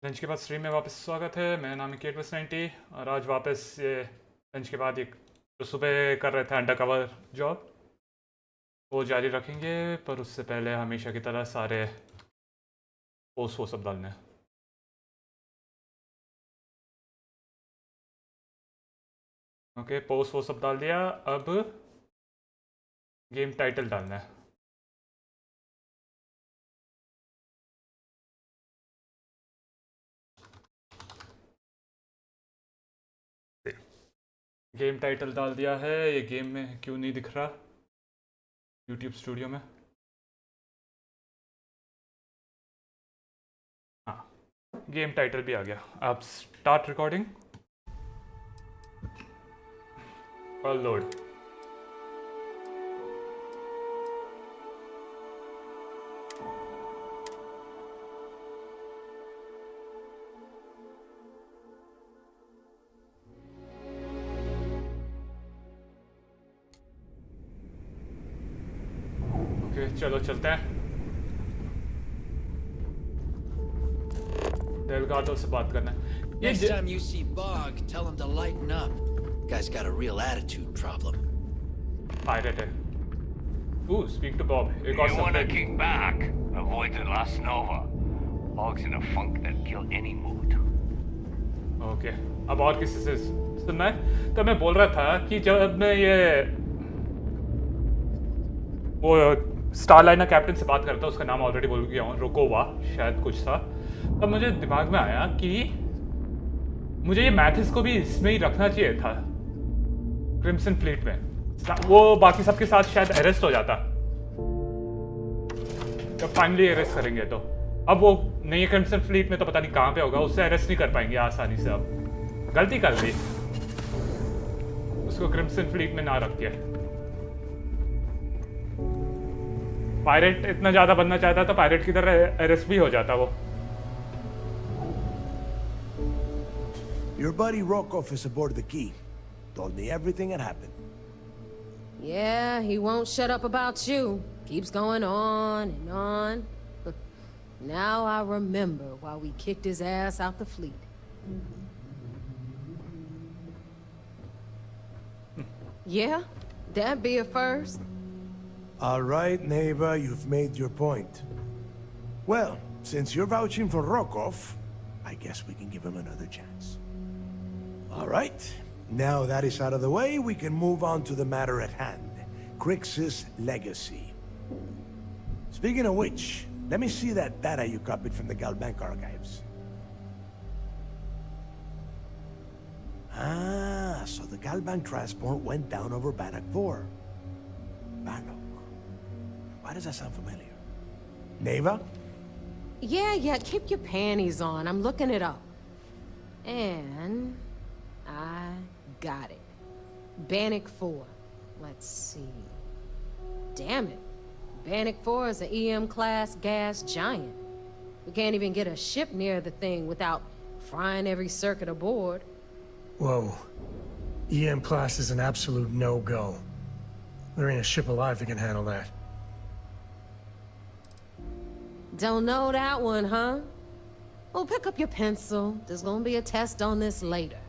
Lunch के बाद stream में वापस स्वागत है। मेरा नाम है केट बस 90 और आज वापस ये लंच के बाद एक जो सुबह कर रहे थे अंडर कवर जॉब वो जारी रखेंगे, पर उससे पहले हमेशा की तरह सारे पोस्ट वो सब डालने हैं। ओके, पोस्ट वो सब डाल दिया। अब गेम टाइटल डालना है। गेम टाइटल डाल दिया है। ये गेम में क्यों नहीं दिख रहा यूट्यूब स्टूडियो में? हाँ, गेम टाइटल भी आ गया। आप स्टार्ट रिकॉर्डिंग और लोड। चलो चलते हैं। डेलगाडो से बात करना है। Next time you see Bog, tell him to lighten up. Guy's got a real attitude problem. Pirate है। Ooh, speak to Bob. You want to kick back, avoid the last nova. Bog's in a funk that'll kill any mood. Okay. अब और किसी से सुनना है? तो मैं बोल रहा था कि जब मैं ये वो स्टारलाइनर कैप्टन से बात करता, उसका नाम ऑलरेडी बोल गया हूँ, रोकोवा शायद कुछ था। तब मुझे दिमाग में आया कि मुझे ये मैथिस को भी इसमें ही रखना चाहिए था, क्रिम्सन फ्लीट में। वो बाकी सबके साथ शायद अरेस्ट हो जाता जब फाइनली अरेस्ट करेंगे। तो अब वो नहीं, क्रिम्सन फ्लीट में तो पता नहीं कहाँ पे होगा, उससे अरेस्ट नहीं कर पाएंगे आसानी से। अब गलती कर दी, उसको क्रिम्सन फ्लीट में ना रख दिया। पायरेट इतना ज्यादा बनना चाहता तो पायरेट की तरह अरेस्ट भी हो जाता वो। Your buddy Rokov is aboard the Key. Told me everything that happened. Yeah, he won't shut up about you. Keeps going on and on. Now I remember why we kicked his ass out the fleet. Yeah, that'd be a first. All right, neighbor, you've made your point. Well, since you're vouching for Rokov, I guess we can give him another chance. All right, now that is out of the way, we can move on to the matter at hand. Crix's legacy. Speaking of which, let me see that data you copied from the Galbank archives. Ah, so the Galbank transport went down over Bannock 4. Bannock. Why does that sound familiar? Neva? Yeah, keep your panties on. I'm looking it up. And I got it. Bannock 4. Let's see. Damn it. Bannock 4 is an EM-class gas giant. We can't even get a ship near the thing without frying every circuit aboard. Whoa. EM class is an absolute no-go. There ain't a ship alive that can handle that. Don't know that one, huh? Well, pick up your pencil. There's gonna be a test on this later.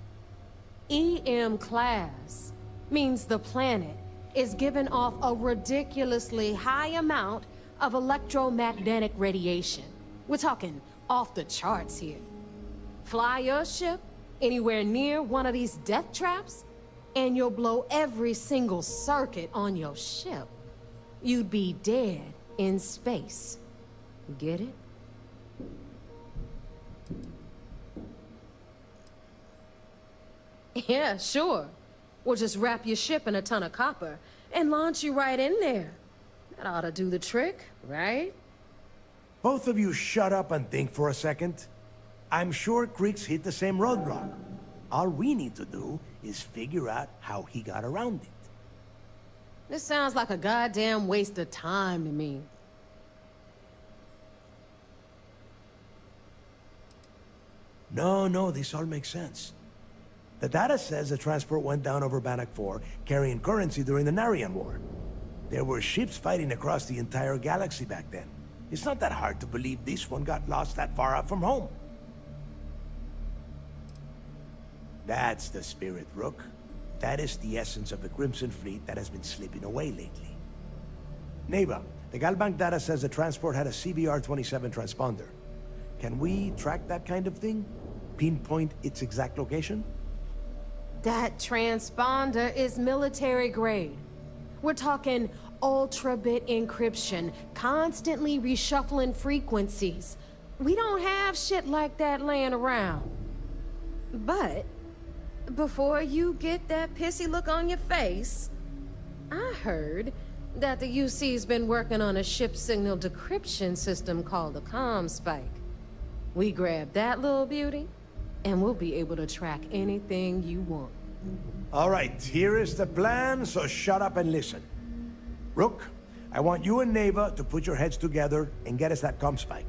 EM class means the planet is giving off a ridiculously high amount of electromagnetic radiation. We're talking off the charts here. Fly your ship anywhere near one of these death traps, and you'll blow every single circuit on your ship. You'd be dead in space. Get it? Yeah, sure. We'll just wrap your ship in a ton of copper and launch you right in there. That ought to do the trick, right? Both of you shut up and think for a second. I'm sure Creeks hit the same roadblock. All we need to do is figure out how he got around it. This sounds like a goddamn waste of time to me. No, this all makes sense. The data says the transport went down over Bannock 4, carrying currency during the Narian War. There were ships fighting across the entire galaxy back then. It's not that hard to believe this one got lost that far out from home. That's the spirit, Rook. That is the essence of the Crimson Fleet that has been slipping away lately. Neighbor, the Galbank data says the transport had a CBR-27 transponder. Can we track that kind of thing? Pinpoint its exact location? That transponder is military grade. We're talking ultra-bit encryption, constantly reshuffling frequencies. We don't have shit like that laying around. But before you get that pissy look on your face, I heard that the UC's been working on a ship signal decryption system called a comm spike. We grab that little beauty, and we'll be able to track anything you want. All right, here is the plan, so shut up and listen. Rook, I want you and Neva to put your heads together and get us that comm spike.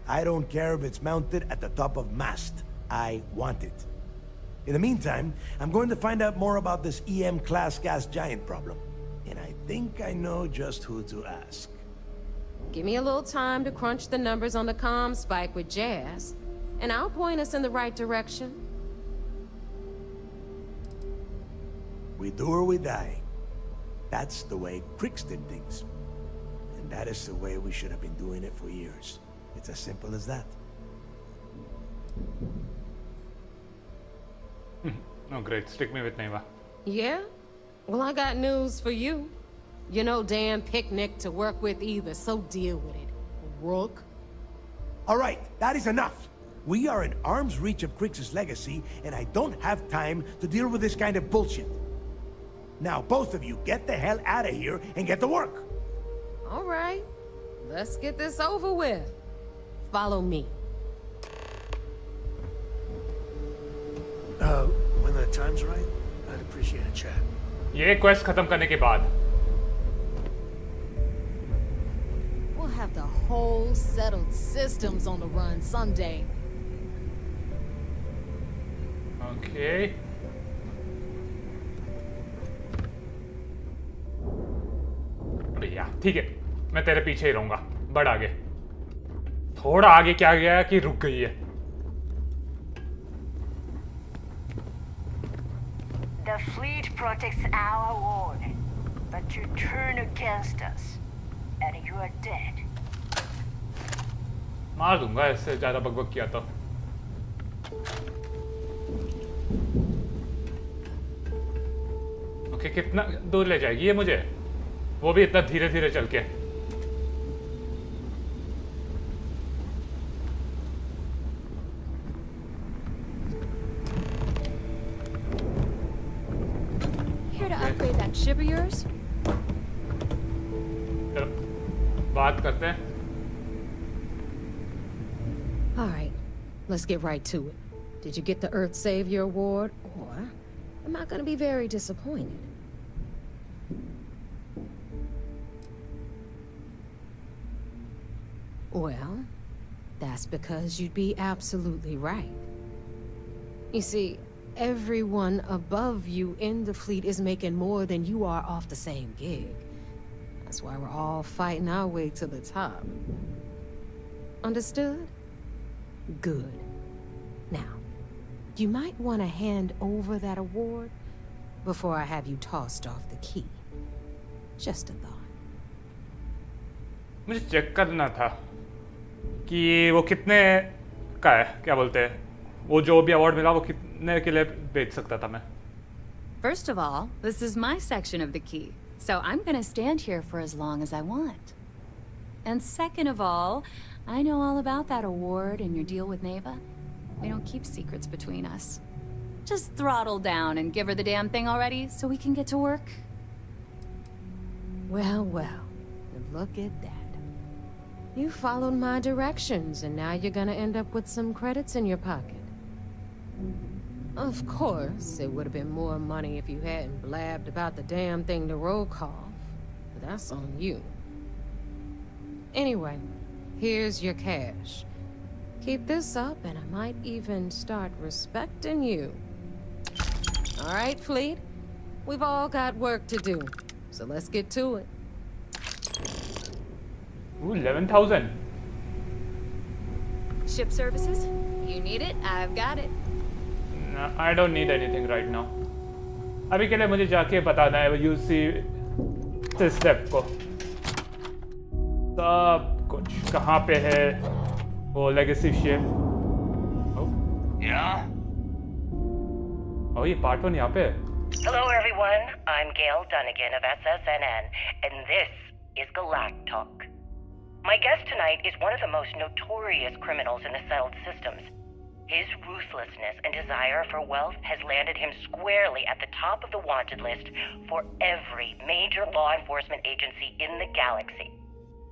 I don't care if it's mounted at the top of mast. I want it. In the meantime, I'm going to find out more about this EM-class gas giant problem. And I think I know just who to ask. Give me a little time to crunch the numbers on the comm spike with Jazz, and I'll point us in the right direction. We do or we die. That's the way Crix did things. And that is the way we should have been doing it for years. It's as simple as that. Oh, great. Stick me with Neva. Yeah? Well, I got news for you. You're no damn picnic to work with either, so deal with it, Rook. All right, that is enough. We are in arm's reach of Crix's legacy, and I don't have time to deal with this kind of bullshit. Now, both of you, get the hell out of here and get to work. All right, let's get this over with. Follow me. When the time's right, I'd appreciate a chat. ये quest खत्म करने के बाद. We'll have the whole settled systems on the run someday. Okay. भैया ठीक है, मैं तेरे पीछे ही रहूंगा. बढ़ आगे. थोड़ा आगे क्या गया कि रुक गई है. The fleet protects our ward, but you turn against us, and you are dead. मार दूंगा इससे ज्यादा बकबक किया तो. ओके, कितना दूर ले जाएगी ये मुझे? वो भी इतना धीरे धीरे चल के. Here to upgrade that ship of yours? चलो बात करते हैं. All right, let's get right to it. Did you get the Earth Savior Award, or am I gonna be very disappointed? Well, that's because you'd be absolutely right. You see, everyone above you in the fleet is making more than you are off the same gig. That's why we're all fighting our way to the top. Understood? Good. Now, you might want to hand over that award before I have you tossed off the key. Just a thought. मुझे check करना था कि वो कितने का है, क्या बोलते हैं, वो जो भी अवार्ड मिला वो कितने के लिए बेच सकता था मैं. First of all, this is my section of the key, so I'm gonna stand here for as long as I want. And second of all, I know all about that award and your deal with Neva. We don't keep secrets between us. Just throttle down and give her the damn thing already so we can get to work. Well, well. Look at that. You followed my directions, and now you're gonna end up with some credits in your pocket. Of course, it would have been more money if you hadn't blabbed about the damn thing to Rokov. But that's on you. Anyway, here's your cash. Keep this up, and I might even start respecting you. All right, Fleet. We've all got work to do, so let's get to it. Ooh, 11,000. Ship services? You need it, I've got it. I don't need anything right now. अभी के लिए मुझे जाके बताना है UC step को सब कुछ कहाँ पे है वो लेगेसी शिप। Yeah? ओ ये पार्ट 1 यहाँ पे है। Hello, everyone. I'm Gail Dunnigan of SSNN, and this is Galactalk. My guest tonight is one of the most notorious criminals in the settled systems. His ruthlessness and desire for wealth has landed him squarely at the top of the wanted list for every major law enforcement agency in the galaxy.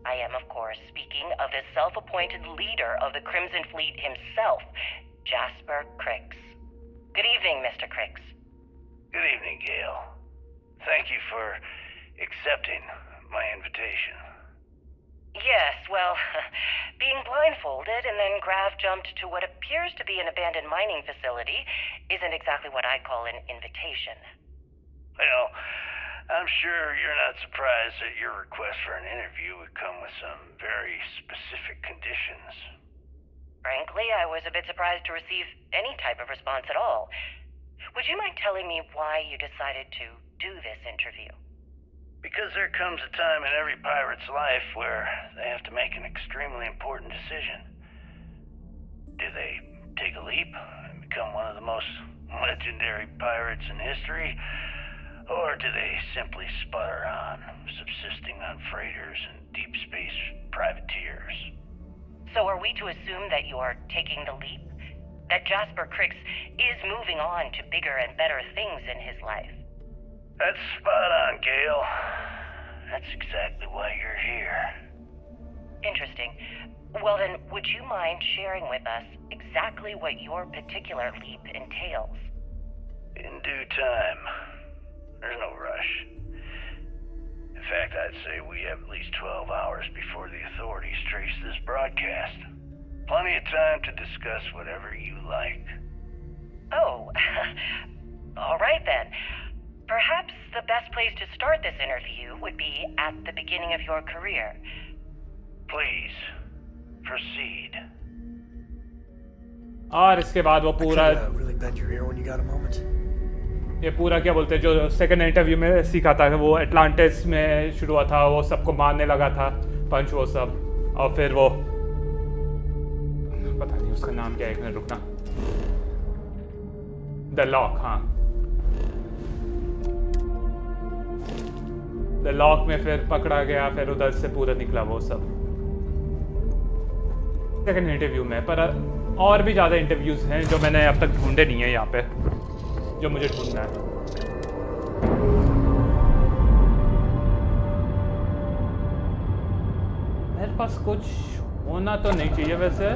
I am, of course, speaking of the self-appointed leader of the Crimson Fleet himself, Jasper Crix. Good evening, Mr. Crix. Good evening, Gail. Thank you for accepting my invitation. Yes, well, being blindfolded and then Grav jumped to what appears to be an abandoned mining facility isn't exactly what I'd call an invitation. Well, I'm sure you're not surprised that your request for an interview would come with some very specific conditions. Frankly, I was a bit surprised to receive any type of response at all. Would you mind telling me why you decided to do this interview? Because there comes a time in every pirate's life where they have to make an extremely important decision. Do they take a leap and become one of the most legendary pirates in history? Or do they simply sputter on, subsisting on freighters and deep space privateers? So are we to assume that you're taking the leap? That Jasper Crix is moving on to bigger and better things in his life? That's spot on, Gail. That's exactly why you're here. Interesting. Well then, would you mind sharing with us exactly what your particular leap entails? In due time. There's no rush. In fact, I'd say we have at least 12 hours before the authorities trace this broadcast. Plenty of time to discuss whatever you like. Oh, all right then. Perhaps the best place to start this interview would be at the beginning of your career. Please, proceed. और इसके बाद वो पूरा really bend your ear when you got a moment. ये पूरा क्या बोलते हैं जो सेकंड इंटरव्यू में सीखा था वो एटलांटिस में शुरू हुआ था, वो सबको मारने लगा था पंच वो सब, और फिर वो पता नहीं उसका नाम क्या है, एक मिनट रुकना, द लॉक, हाँ द लॉक में फिर पकड़ा गया, फिर उधर से पूरा निकला वो सब सेकंड इंटरव्यू में। पर और भी ज़्यादा इंटरव्यूज़ हैं जो मैंने अब तक ढूंढे नहीं है यहाँ पे, जो मुझे ढूंढना है। मेरे पास कुछ होना तो नहीं चाहिए वैसे,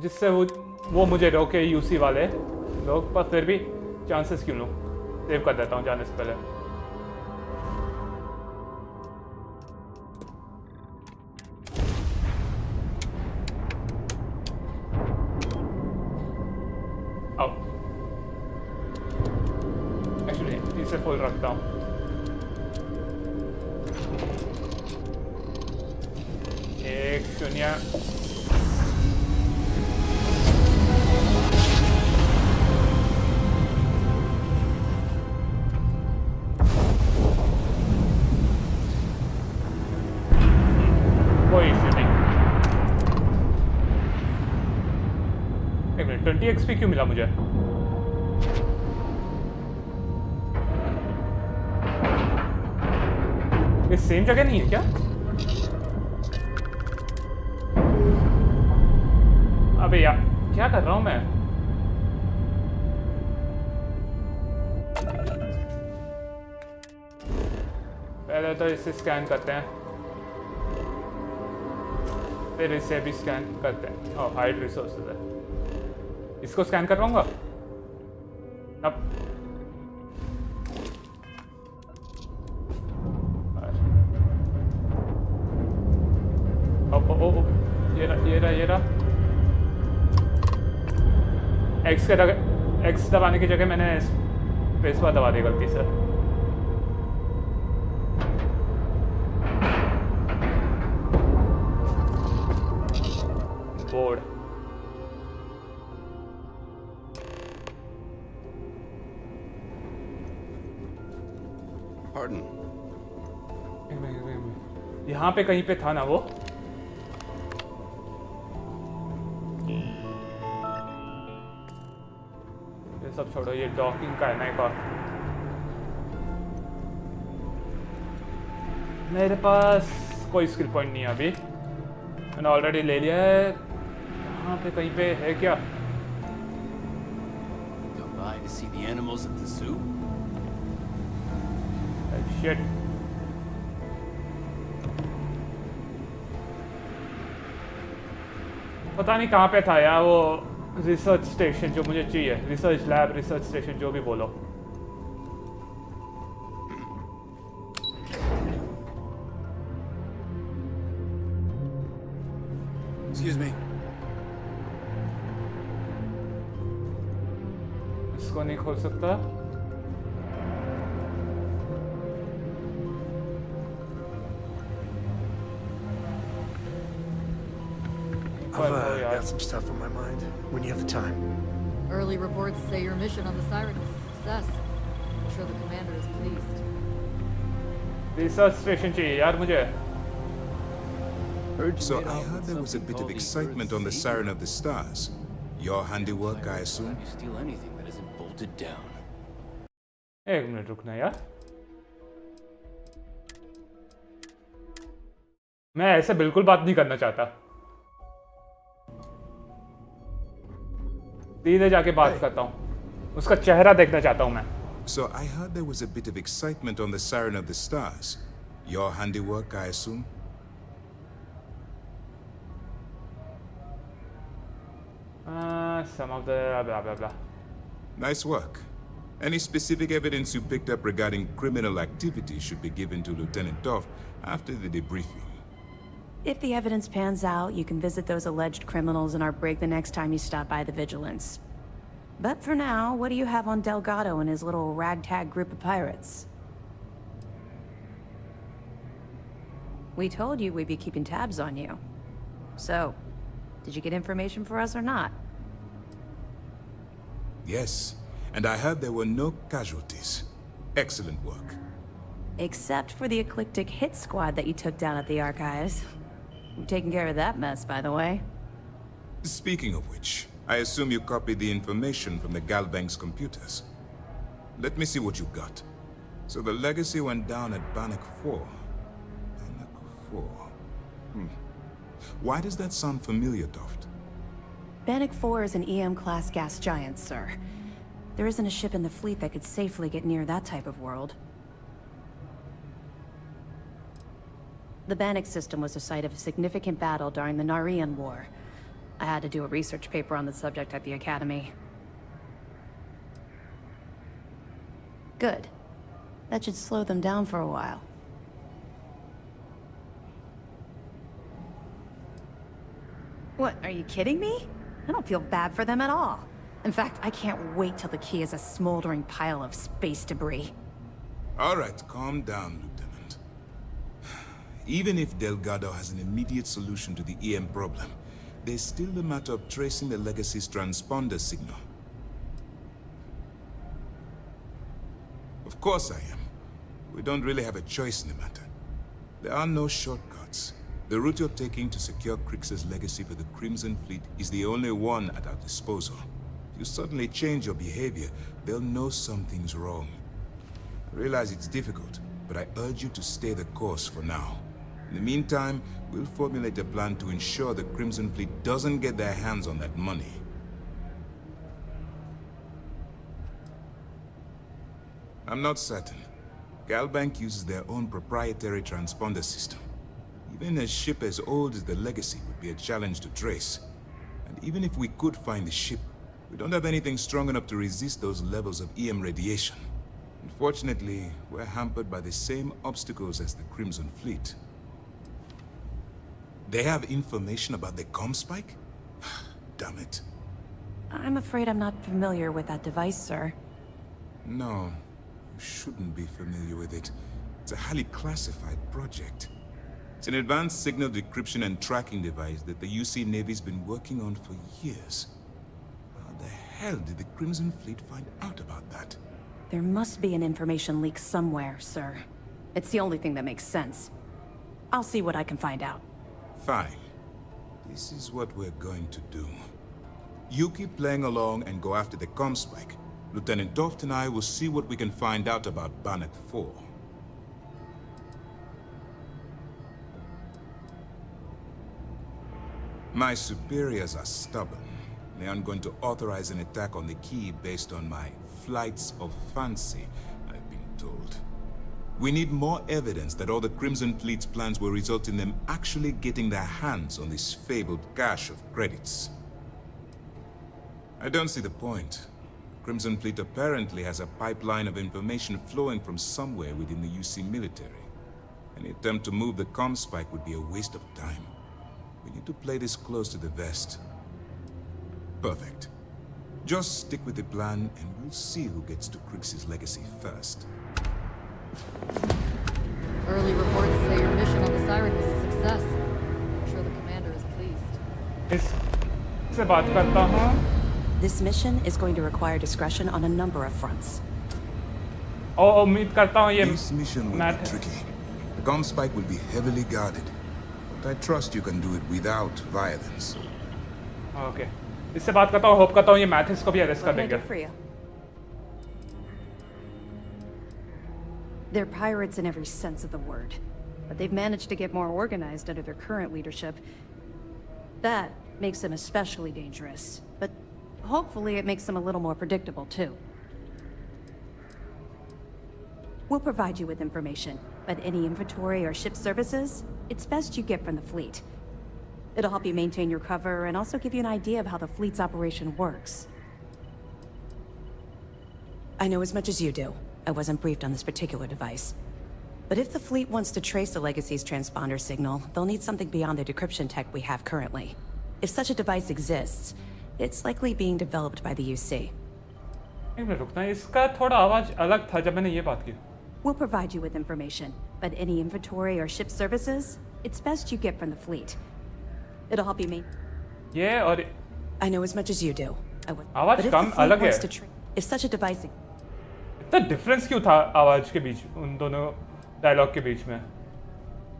जिससे वो मुझे रोके यूसी वाले लोग, पर फिर भी चांसेस क्यों लूँ, सेव कर देता हूँ जाने से पहले। एक्चुअली इसे फुल रखता हूँ। एक शून्य, कोई इश्यू नहीं। एक मिनट, 20 एक्सपी क्यों मिला मुझे? ये सेम जगह नहीं है क्या? अबे यार क्या कर रहा हूं मैं? पहले तो इसे स्कैन करते हैं, फिर इसे भी स्कैन करते हैं। ओह, हाइड रिसोर्सेज है, इसको स्कैन करवाऊंगा अब। ओ ये रहा एक्स दबाने की जगह मैंने स्पेस बार दबा दी गलती से। Pardon. यहाँ पे कहीं पे था ना वो? ये सब छोड़ो, ये डॉकिंग का है ना एक और। मेरे पास कोई स्किल पॉइंट नहीं है अभी, मैंने ऑलरेडी ले लिया है। यहाँ पे कहीं पे है क्या? Come by to see the animals at the zoo? Shit. पता नहीं कहाँ पे था यार वो रिसर्च स्टेशन जो मुझे चाहिए, रिसर्च लैब, रिसर्च स्टेशन, जो भी बोलो। Excuse me. इसको नहीं खोल सकता। I've got some stuff on my mind when you have the time. Early reports say your mission on the Siren is a success. I'm sure the commander is pleased. Research station चाहिए यार मुझे। So I heard there was a bit of excitement on the Siren of the Stars. Your handiwork, I assume? You steal anything that isn't bolted down. एक minute रुकना यार, मैं ऐसे बिल्कुल बात नहीं करना चाहता। सीधे जाके बात करता हूँ, उसका चेहरा देखना चाहता हूँ मैं। So I heard there was a bit of excitement on the Siren of the Stars. Your handiwork, I assume? Some of the blah blah blah. Nice work. Any specific evidence you picked up regarding criminal activity should be given to Lieutenant Toft after the debriefing. If the evidence pans out, you can visit those alleged criminals in our break the next time you stop by the Vigilance. But for now, what do you have on Delgado and his little ragtag group of pirates? We told you we'd be keeping tabs on you. So, did you get information for us or not? Yes, and I heard there were no casualties. Excellent work. Except for the eclectic hit squad that you took down at the archives. We've taken care of that mess, by the way. Speaking of which, I assume you copied the information from the Galbank's computers. Let me see what you got. So the legacy went down at Bannock 4. Bannock 4. Why does that sound familiar, Toft? Bannock 4 is an EM-class gas giant, sir. There isn't a ship in the fleet that could safely get near that type of world. The Bannock system was the site of a significant battle during the Narian War. I had to do a research paper on the subject at the Academy. Good. That should slow them down for a while. What, are you kidding me? I don't feel bad for them at all. In fact, I can't wait till the key is a smoldering pile of space debris. All right, calm down, Lieutenant. Even if Delgado has an immediate solution to the EM problem, there's still the matter of tracing the Legacy's transponder signal. Of course I am. We don't really have a choice in the matter. There are no shortcuts. The route you're taking to secure Crix's legacy for the Crimson Fleet is the only one at our disposal. If you suddenly change your behavior, they'll know something's wrong. I realize it's difficult, but I urge you to stay the course for now. In the meantime, we'll formulate a plan to ensure the Crimson Fleet doesn't get their hands on that money. I'm not certain. Galbank uses their own proprietary transponder system. Even a ship as old as the Legacy would be a challenge to trace. And even if we could find the ship, we don't have anything strong enough to resist those levels of EM radiation. Unfortunately, we're hampered by the same obstacles as the Crimson Fleet. They have information about the comm spike? Damn it. I'm afraid I'm not familiar with that device, sir. No, you shouldn't be familiar with it. It's a highly classified project. It's an advanced signal decryption and tracking device that the UC Navy's been working on for years. How the hell did the Crimson Fleet find out about that? There must be an information leak somewhere, sir. It's the only thing that makes sense. I'll see what I can find out. Fine. This is what we're going to do. You keep playing along and go after the comm spike. Lieutenant Doft and I will see what we can find out about Bannock 4. My superiors are stubborn. They aren't going to authorize an attack on the key based on my flights of fancy, I've been told. We need more evidence that all the Crimson Fleet's plans will result in them actually getting their hands on this fabled cache of credits. I don't see the point. Crimson Fleet apparently has a pipeline of information flowing from somewhere within the UC military. Any attempt to move the comm spike would be a waste of time. We need to play this close to the vest. Perfect. Just stick with the plan, and we'll see who gets to Crix's legacy first. Early reports say your mission on the Siren was a success. I'm sure the commander is pleased. इससे बात करता हूँ. This mission is going to require discretion on a number of fronts. और उम्मीद करता हूँ ये This mission will be tricky. The comm spike will be heavily guarded. But I trust you can do it without violence. Okay. इससे बात करता हूँ. Hope करता हूँ ये मैथिस को भी अरेस्ट कर देंगे. They're pirates in every sense of the word, but they've managed to get more organized under their current leadership. That makes them especially dangerous, but hopefully it makes them a little more predictable too. We'll provide you with information, but any inventory or ship services, it's best you get from the fleet. It'll help you maintain your cover and also give you an idea of how the fleet's operation works. I know as much as you do. I wasn't briefed on this particular device. But if the fleet wants to trace the Legacy's transponder signal, they'll need something beyond the decryption tech we have currently. If such a device exists, it's likely being developed by the UC. एक minute रुकना. इसका थोड़ा आवाज अलग था जब मैंने ये बात की. We'll provide you with information, but any inventory or ship services, it's best you get from the fleet. It'll help you Yeah, और I know as much as you do. आवाज But if come the fleet अलग wants है. to if such a device इतना difference क्यों था आवाज के बीच उन दोनों डायलॉग के बीच में?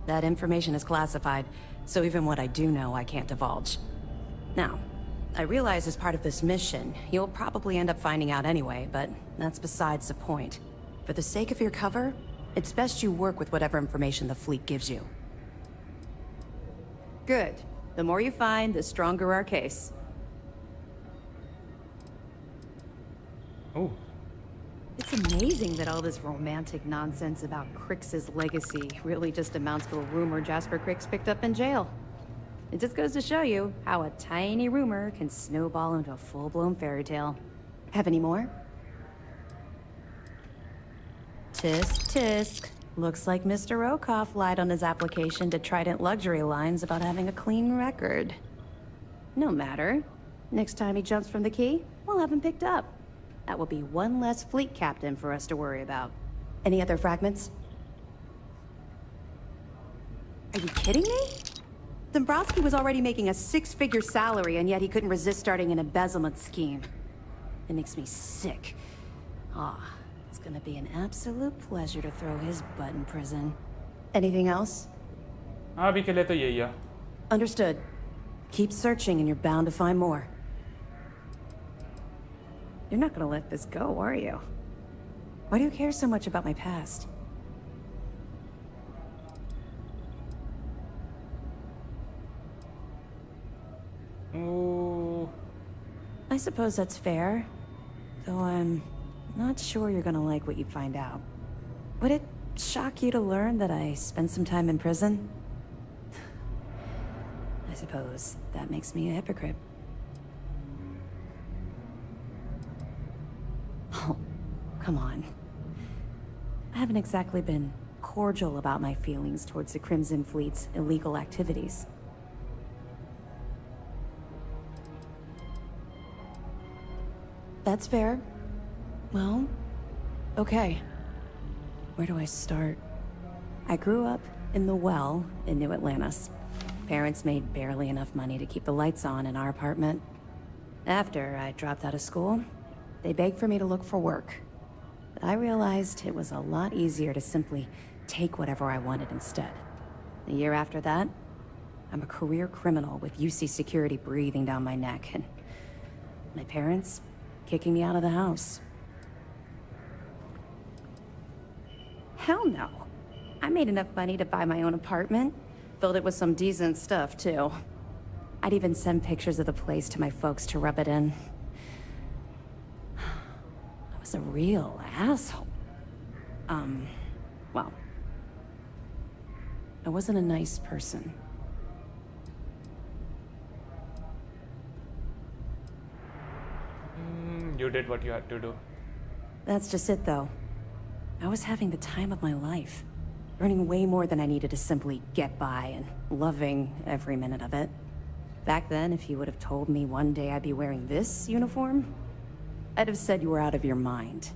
That information is classified, so even what I do know, I can't divulge. Now, I realize as part of this mission, you'll probably end up finding out anyway, but that's besides the point. For the sake of your cover, it's best you work with whatever information the fleet gives you. Good. The more you find, the stronger our case. Oh. It's amazing that all this romantic nonsense about Crix's legacy really just amounts to a rumor Jasper Crix picked up in jail. It just goes to show you how a tiny rumor can snowball into a full-blown fairy tale. Have any more? Tisk, tisk. Looks like Mr. Rokoff lied on his application to Trident Luxury Lines about having a clean record. No matter. Next time he jumps from the key, we'll have him picked up. That will be one less fleet captain for us to worry about. Any other fragments? Are you kidding me? Dombrowski was already making a 6-figure salary, and yet he couldn't resist starting an embezzlement scheme. It makes me sick. It's gonna be an absolute pleasure to throw his butt in prison. Anything else? अभी के लिए तो यही है. Understood. Keep searching and you're bound to find more. You're not gonna let this go, are you? Why do you care so much about my past? Ooh. I suppose that's fair. Though I'm not sure you're gonna like what you find out. Would it shock you to learn that I spent some time in prison? I suppose that makes me a hypocrite. Oh, come on. I haven't exactly been cordial about my feelings towards the Crimson Fleet's illegal activities. That's fair. Well, okay. Where do I start? I grew up in the Well in New Atlantis. Parents made barely enough money to keep the lights on in our apartment. After I dropped out of school, they begged for me to look for work. But I realized it was a lot easier to simply take whatever I wanted instead. The year after that, I'm a career criminal with UC security breathing down my neck, and my parents kicking me out of the house. Hell no. I made enough money to buy my own apartment. Filled it with some decent stuff, too. I'd even send pictures of the place to my folks to rub it in. I was a real asshole. Well, I wasn't a nice person. You did what you had to do. That's just it, though. I was having the time of my life. Earning way more than I needed to simply get by, and loving every minute of it. Back then, if you would have told me one day I'd be wearing this uniform, I'd have said you were out of your mind.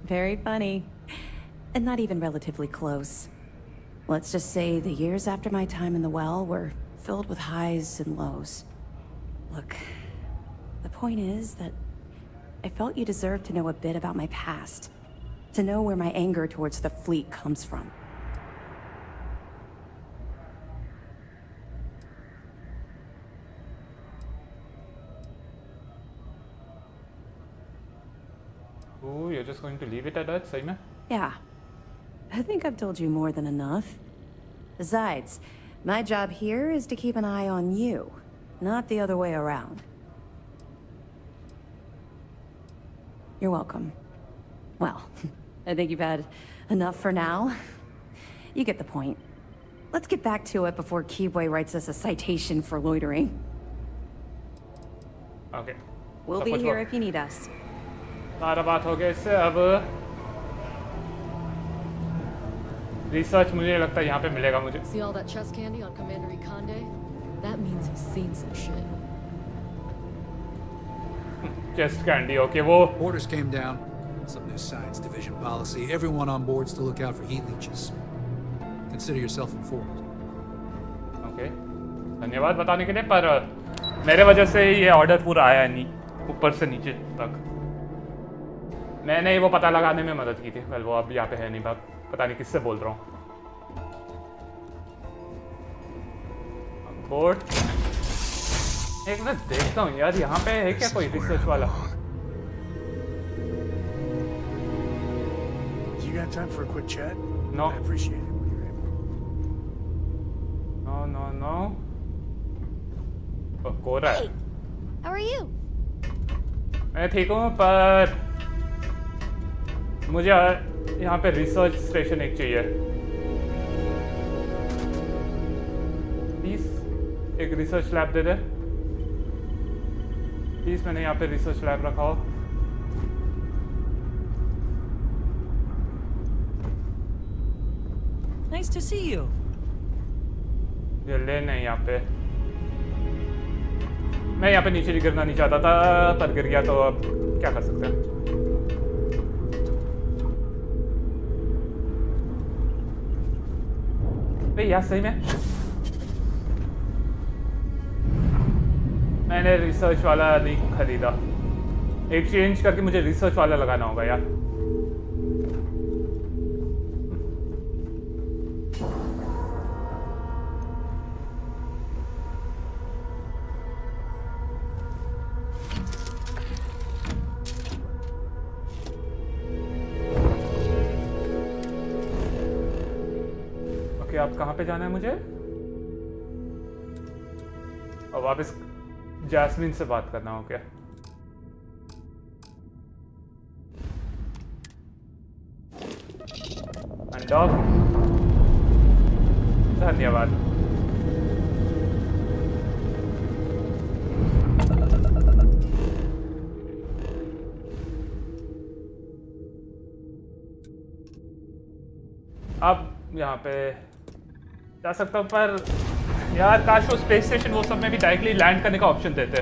Very funny. And not even relatively close. Let's just say the years after my time in the well were filled with highs and lows. Look, the point is that I felt you deserved to know a bit about my past. To know where my anger towards the fleet comes from. Oh, you're just going to leave it at that, सही में? Yeah. I think I've told you more than enough. Besides, my job here is to keep an eye on you, not the other way around. You're welcome. Well, I think you've had enough for now. You get the point. Let's get back to it before Keyboy writes us a citation for loitering. Okay. We'll be here if you need us. सारा बात हो गया इससे अब research मुझे लगता है यहाँ पे मिलेगा मुझे. See all that chest candy on Commander Ikande? That means he's seen some shit. Chest candy, okay, वो. Orders came down. Some new science division policy. Everyone on board's to look out for heat leeches. Consider yourself informed. Okay. धन्यवाद बताने के लिए, पर मेरे वजह से ये ऑर्डर पूरा आया नहीं ऊपर से नीचे तक. मैंने वो पता लगाने में मदद की थी. वेल वो अब यहाँ पे है नहीं, बात पता नहीं किससे बोल रहा हूँ. बोर्ड एक मिनट देखता हूँ यार, यहाँ पे है क्या कोई रिसर्च वाला? You got time for a quick chat? No. I appreciate it when you're able. No. कोरा है. Hey, how are you? मैं ठीक हूँ, पर मुझे यहाँ पे रिसर्च स्टेशन एक चाहिए. प्लीज एक research lab they they. Please मैंने यहाँ पे रिसर्च लैब रखा हो. Nice to see you. ये ले नहीं यहाँ पे. मैं यहाँ पे नीचे गिरना नहीं चाहता था, पर गिर गया तो अब क्या कर सकते हैं. यार सही में मैंने रिसर्च वाला नहीं खरीदा. एक्सचेंज करके मुझे रिसर्च वाला लगाना होगा यार. अब कहाँ पे जाना है मुझे? और वापस जैस्मिन से बात करना हो क्या? अनडॉक, धन्यवाद. अब यहाँ पे जा सकता हूँ, पर यार काश वो स्पेस स्टेशन वो सब में भी डायरेक्टली लैंड करने का ऑप्शन देते.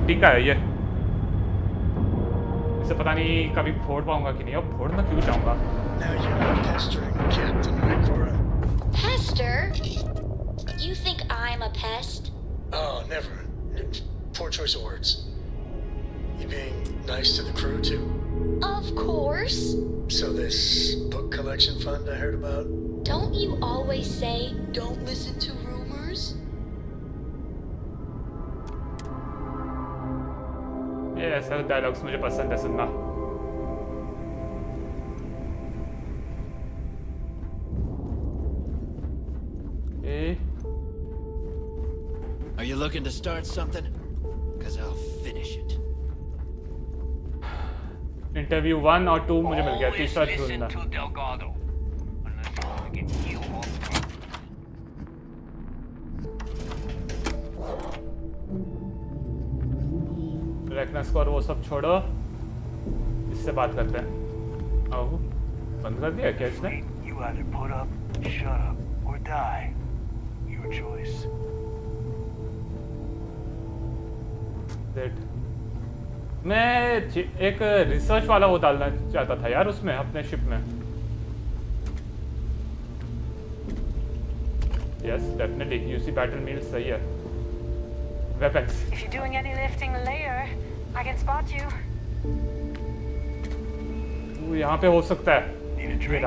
50 का है ये। इसे पता नहीं कभी फोड़ पाऊंगा कि नहीं, अब फोड़ना क्यों चाहूंगा। Now you're not pestering Captain Ricora. Pester? You think I'm a pest? Oh, never. Poor choice of words. You being nice to the crew, too? Of course. So this book collection fund I heard about? Don't you always say, don't listen to rumors? ये ऐसा dialogues मुझे पसंद है सुनना। Are you looking to start something? Because I'll finish it. Interview 1 और 2 मुझे मिल गया, तीसरा Listen ढूंढना। to Delgado. Unless you want to get you off front. रेकनेस को और वो सब छोड़ो, इससे बात करते हैं। आओ, बंद कर दिया क्या इसने? You either put up, shut up, or die. Your choice. मैं एक रिसर्च वाला वो डालना चाहता था यार उसमें, अपने शिप में। यस डेफिनेटली यूसी बैटल मील सही है। Weapons If you're doing any lifting later, I can spot you. वो यहाँ पे हो सकता है। Need a drink?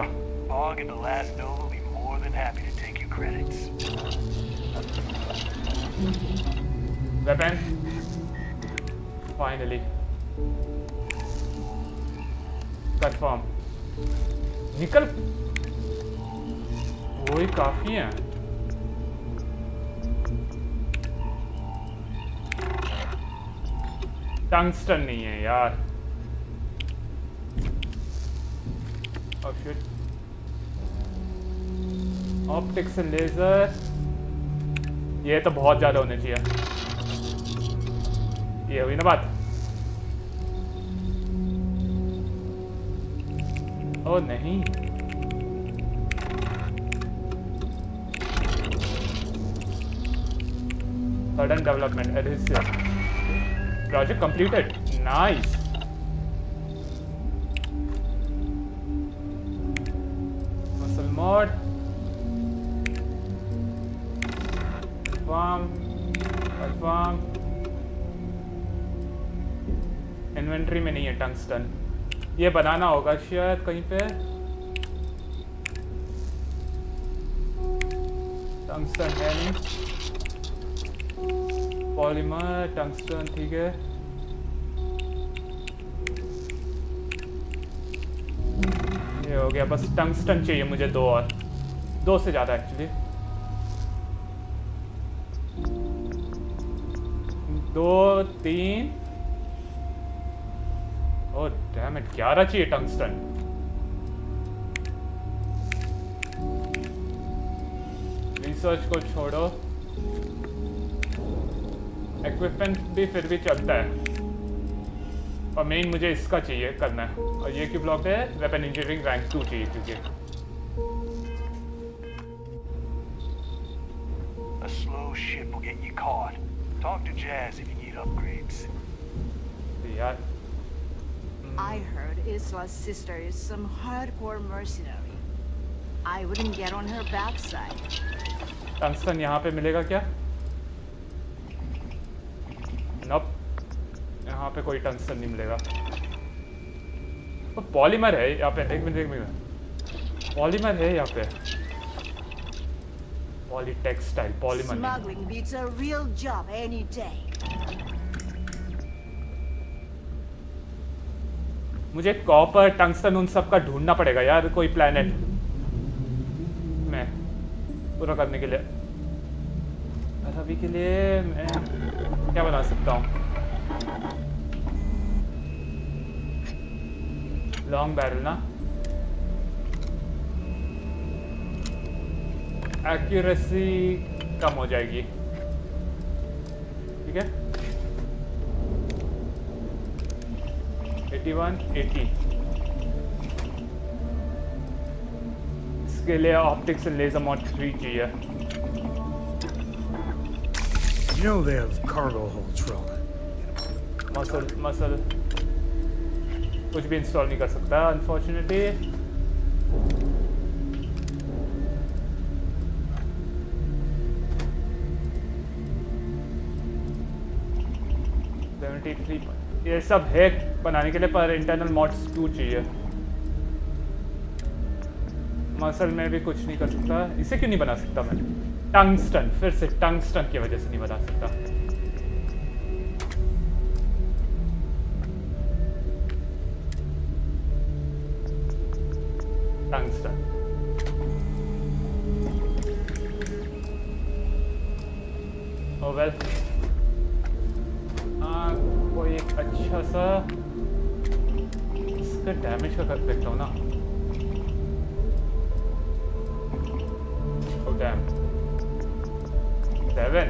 Bog and the last Nova will be more than happy to take your credits. Weapon finally confirm. निकल, वो ही काफी है। टंगस्टन नहीं है यार। Oh shit. Optics and laser, ये तो बहुत ज्यादा होने चाहिए। ये हुई ना बात। ओ नहीं, sudden development adhesive project completed. Nice. Muscle mod confirm. Inventory में नहीं है टंगस्टन, ये बनाना होगा शायद कहीं पे। टंगस्टन है नहीं, पॉलीमर टंगस्टन ठीक है। ये हो गया, बस टंगस्टन चाहिए मुझे दो और, दो से ज्यादा एक्चुअली। 2 3 ओह डैम इट, 11 चाहिए टंगस्टन। रिसर्च को छोड़ो, इक्विपमेंट भी फिर भी चलता है, और मेन मुझे इसका चाहिए करना है। और ये क्यों ब्लॉक है? वेपन इंजीनियरिंग रैंक 2 चाहिए क्योंकि A slow ship will get you caught. Talk to Jazz if you need upgrades. यार I heard Isla's sister is some hardcore mercenary. I wouldn't get on her backside. Tungsten यहाँ पे मिलेगा क्या? Knob, यहाँ पे कोई टंगस्टन नहीं मिलेगा। तो पॉलीमर है यहाँ पे, एक मिनट पॉलीमर है यहाँ पे, polytextile polymer. Smuggling beats a real job any day. मुझे कॉपर टंगस्टन उन सब का ढूंढना पड़ेगा यार, कोई प्लेनेट में पूरा करने के लिए। अभी के लिए मैं क्या बना सकता हूँ? लॉन्ग बैरल ना, एक्यूरेसी कम हो जाएगी, ठीक है। 81 80 इसके लिए ऑप्टिक्स एंड लेजर मॉड 3 चाहिए। You know they have cargo holds, Rogue. Muscle कुछ भी इंस्टॉल नहीं कर सकता अनफॉर्चुनेटली। ये सब है बनाने के लिए, पर इंटरनल मॉड्स 2 चाहिए। मसल में भी कुछ नहीं कर सकता। इसे क्यों नहीं बना सकता मैं? टंगस्टन, फिर से टंगस्टन की वजह से नहीं बना सकता। टंगस्टन ओ वेल, कोई एक अच्छा सा इसका डैमेज का कर देखता हूँ ना। ओ डैम 7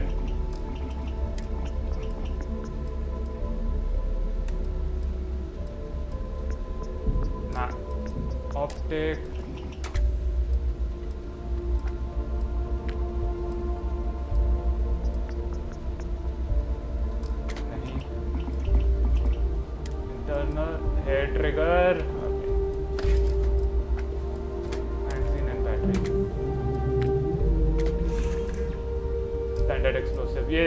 ना optic trigger magazine and battery standard explosive. ये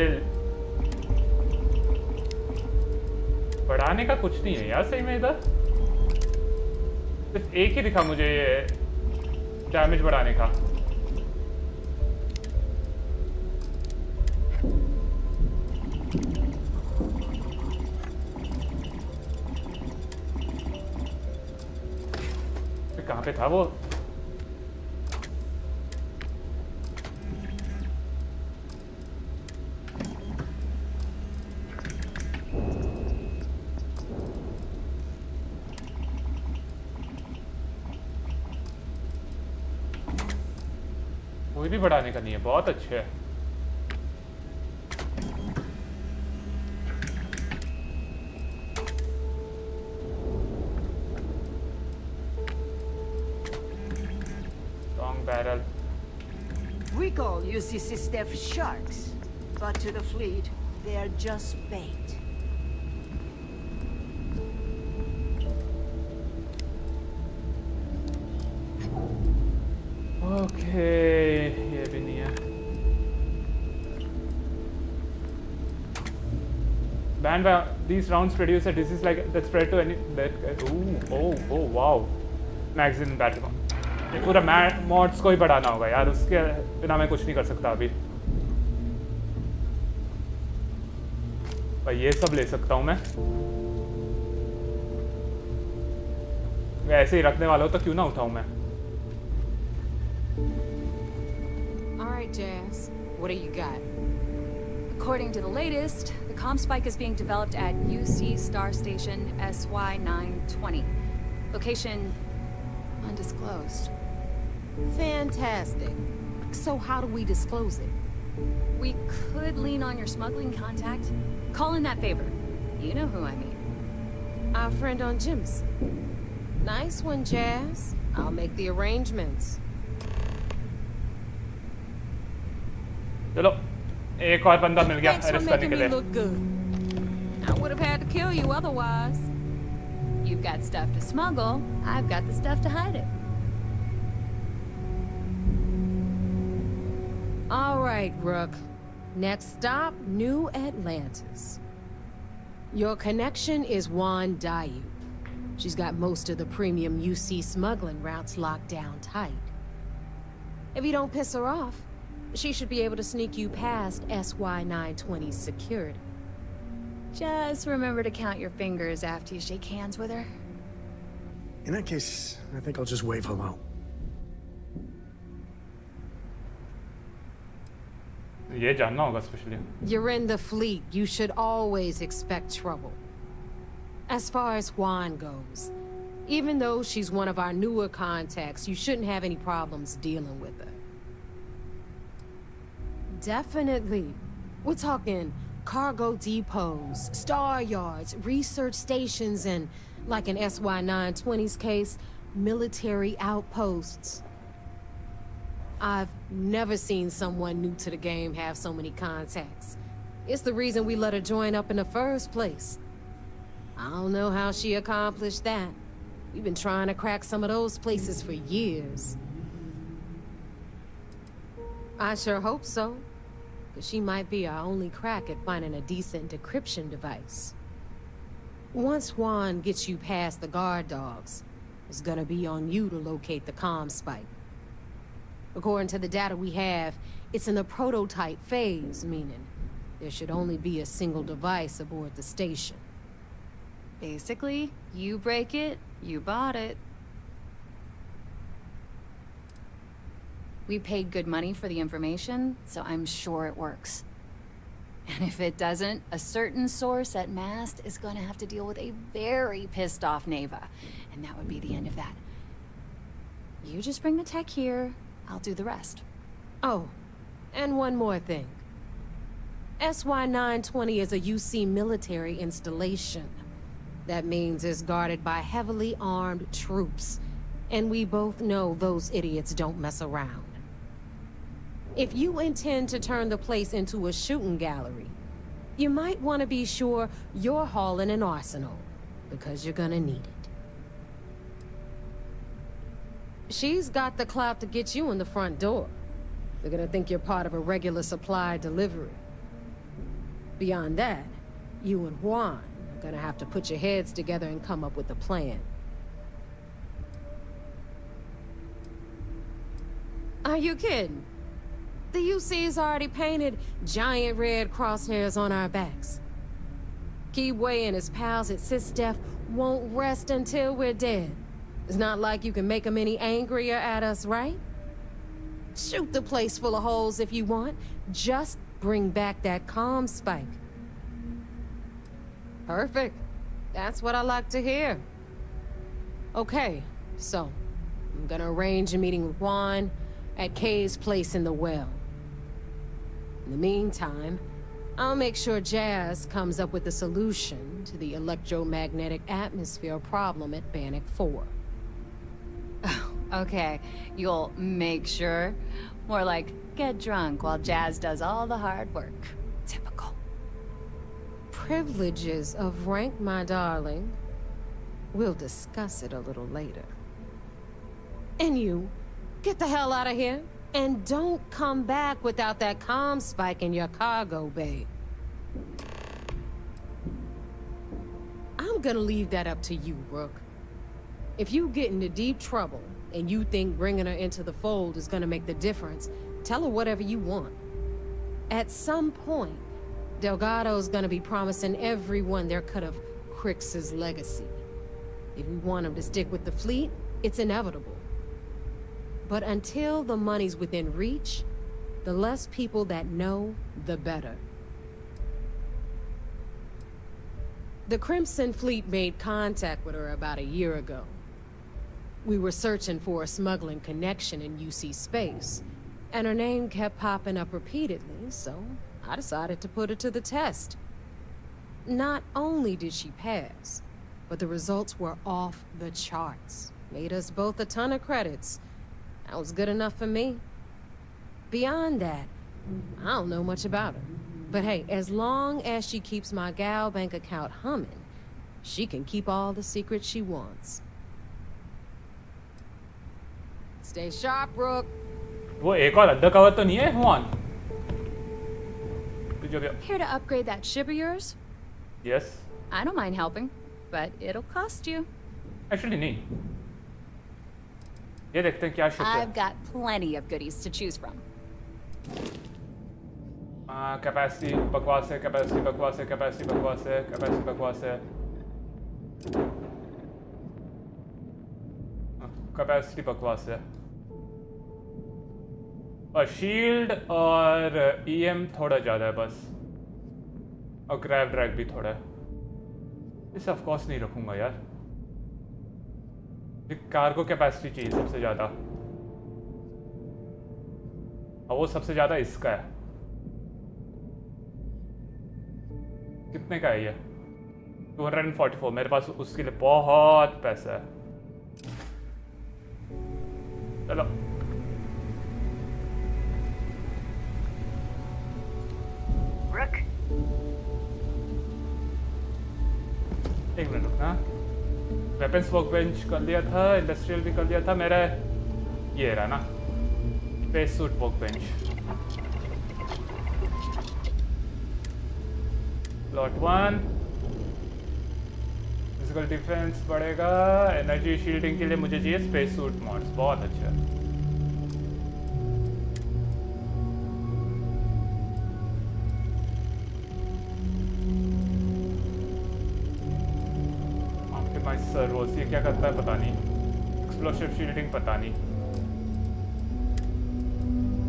बढ़ाने का कुछ नहीं है यार सही में। इधर सिर्फ एक ही दिखा मुझे ये डैमेज बढ़ाने का। कहाँ पे था वो? कोई भी बढ़ाने का नहीं है। बहुत अच्छे है। Barrel. We call UCC staff sharks, but to the fleet, they are just bait. Okay, ये भी नहीं है। Banned by these rounds produce a disease like that spread to any that. Oh wow. Magazine battery. ये पूरा mods को ही बढ़ाना होगा यार, उसके बिना मैं कुछ नहीं कर सकता अभी। भाई ये सब ले सकता हूँ मैं। ऐसे ही रखने वाला हो तो क्यों ना उठाऊं मैं। All right, Jazz. What do you got? According to the latest, the comm spike is being developed at UC Star Station SY920. Location undisclosed. Fantastic. So how do we disclose it? We could lean on your smuggling contact. Call in that favor. You know who I mean. Our friend on Jimson. Nice one, Jazz. I'll make the arrangements. चलो एक और बंदा मिल गया Thanks for arrest करने making के me लिए। look good. I would have had to kill you otherwise. You've got stuff to smuggle. I've got the stuff to hide it. All right, Rook. Next stop, New Atlantis. Your connection is Juan Dayup. She's got most of the premium UC smuggling routes locked down tight. If you don't piss her off, she should be able to sneak you past SY920's security. Just remember to count your fingers after you shake hands with her. In that case, I think I'll just wave hello. ये जानना होगा specially. You're in the fleet. You should always expect trouble. As far as Juan goes, even though she's one of our newer contacts, you shouldn't have any problems dealing with her. Definitely. We're talking cargo depots, star yards, research stations, and, like in SY920's case, military outposts. I've never seen someone new to the game have so many contacts. It's the reason we let her join up in the first place. I don't know how she accomplished that. We've been trying to crack some of those places for years. I sure hope so. Because she might be our only crack at finding a decent decryption device. Once Juan gets you past the guard dogs, it's gonna be on you to locate the comm spike. According to the data we have, it's in the prototype phase, meaning there should only be a single device aboard the station. Basically, you break it, you bought it. We paid good money for the information, so I'm sure it works. And if it doesn't, a certain source at Mast is gonna have to deal with a very pissed off Neva. And that would be the end of that. You just bring the tech here, I'll do the rest. Oh, and one more thing. SY-920 is a UC military installation. That means it's guarded by heavily armed troops. And we both know those idiots don't mess around. If you intend to turn the place into a shooting gallery, you might want to be sure you're hauling an arsenal, because you're gonna need it. She's got the clout to get you in the front door. They're gonna think you're part of a regular supply delivery. Beyond that, you and Juan are gonna have to put your heads together and come up with a plan. Are you kidding? The UC's already painted giant red crosshairs on our backs. Keyway and his pals at SysDef won't rest until we're dead. It's not like you can make them any angrier at us, right? Shoot the place full of holes if you want. Just bring back that comm spike. Perfect. That's what I like to hear. Okay, so I'm gonna arrange a meeting with Juan at Kay's place in the well. In the meantime, I'll make sure Jazz comes up with a solution to the electromagnetic atmosphere problem at Bannock 4. Oh, okay. You'll make sure? More like, get drunk while Jazz does all the hard work. Typical. Privileges of rank, my darling. We'll discuss it a little later. And you, get the hell out of here. And don't come back without that comm spike in your cargo bay. I'm gonna leave that up to you, Rook. If you get into deep trouble, and you think bringing her into the fold is gonna make the difference, tell her whatever you want. At some point, Delgado's gonna be promising everyone their cut of Crix's legacy. If we want him to stick with the fleet, it's inevitable. But until the money's within reach, the less people that know, the better. The Crimson Fleet made contact with her about a year ago. We were searching for a smuggling connection in UC space, and her name kept popping up repeatedly, so I decided to put her to the test. Not only did she pass, but the results were off the charts. Made us both a ton of credits. That was good enough for me. Beyond that, I don't know much about her. But hey, as long as she keeps my gal bank account humming, she can keep all the secrets she wants. Stay sharp, Rook. वो एक और अद्दा cover तो नहीं है Hwan? Here to upgrade that ship of yours? Yes. I don't mind helping, but it'll cost you. Actually नहीं. ये देखते हैं क्या शिप है. I've got plenty of goodies to choose from. Capacity बकवास है, कैपेसिटी बकवास है, कैपेसिटी बकवास है, कैपेसिटी बकवास है. कैपेसिटी बकवास है. और शील्ड और ईएम थोड़ा ज़्यादा है बस. और ग्रैब ड्रैग भी थोड़ा है. इसे ऑफ कोर्स नहीं रखूँगा यार. कार्गो कैपेसिटी चाहिए सबसे ज़्यादा. और वो सबसे ज़्यादा इसका है. कितने का है ये? 244. मेरे पास उसके लिए बहुत पैसा है. चलो. Rook? एक मिनट रुकना। वेपन्स वर्कबेंच कर लिया था, इंडस्ट्रियल भी कर लिया था, मेरा ये रहा ना space suit workbench. Plot 1 physical defence बढ़ेगा, एनर्जी शील्डिंग के लिए मुझे चाहिए स्पेस सूट मॉड्स, बहुत अच्छा। सर्वोस ये क्या करता है पता नहीं, एक्सप्लोसिव शील्डिंग पता नहीं,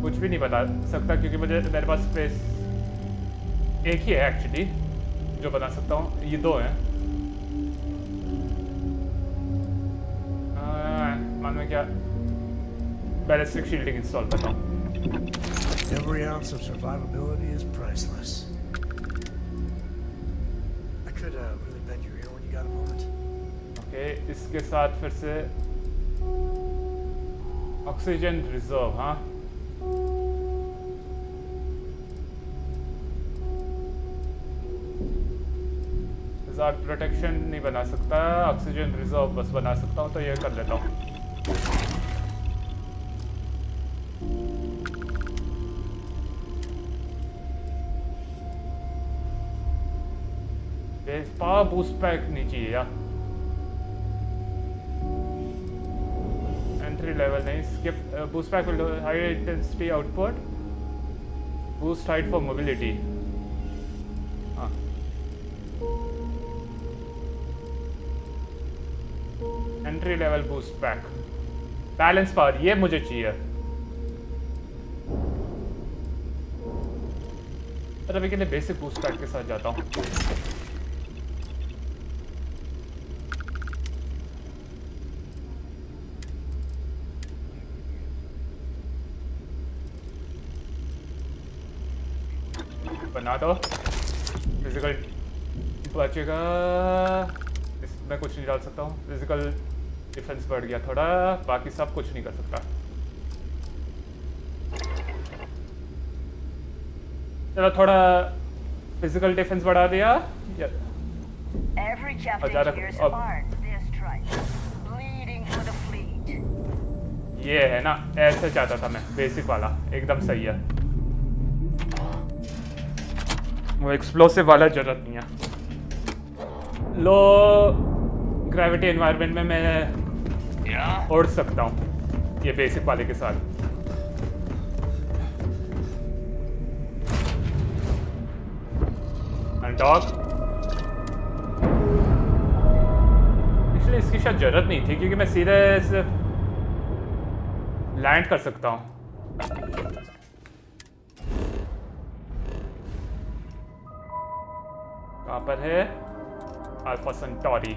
कुछ भी नहीं बता सकता क्योंकि मेरे पास स्पेस एक ही है एक्चुअली जो बना सकता हूँ, ये 2 हैं। मान में क्या बैलिस्टिक शील्डिंग इंस्टॉल करता हूँ। Every ounce of survivability is priceless. I could really bend your ear when you got a moment. Okay, इसके साथ फिर से ऑक्सीजन रिजर्व, हाँ डिजार्ट प्रोटेक्शन नहीं बना सकता, ऑक्सीजन रिजर्व बस बना सकता हूँ, तो ये कर लेता हूँ। पावर बूस्ट पैक नहीं चाहिए यार, एंट्री लेवल नहीं, skip boost pack will high intensity output, boost height for mobility. हाँ entry level boost pack, balance power ये मुझे चाहिए। पर अभी के लिए बेसिक बूस्ट पैक के साथ जाता हूँ। बना दो, फिजिकल बचेगा, इसमें कुछ नहीं डाल सकता हूँ, फिजिकल डिफेंस बढ़ गया थोड़ा, बाकी सब कुछ नहीं कर सकता। चलो थोड़ा फिजिकल डिफेंस बढ़ा दिया। ये है ना, ऐसे चाहता था मैं, बेसिक वाला एकदम सही है, वो एक्सप्लोसिव वाला जरूरत नहीं है। लो ग्रेविटी एनवायरनमेंट में मैं उड़ सकता हूँ ये बेसिक वाले के साथ। डॉग इसलिए इसकी शायद जरूरत नहीं थी क्योंकि मैं सीधे लैंड कर सकता हूँ। कहाँ पर है अल्फा सेंटोरी?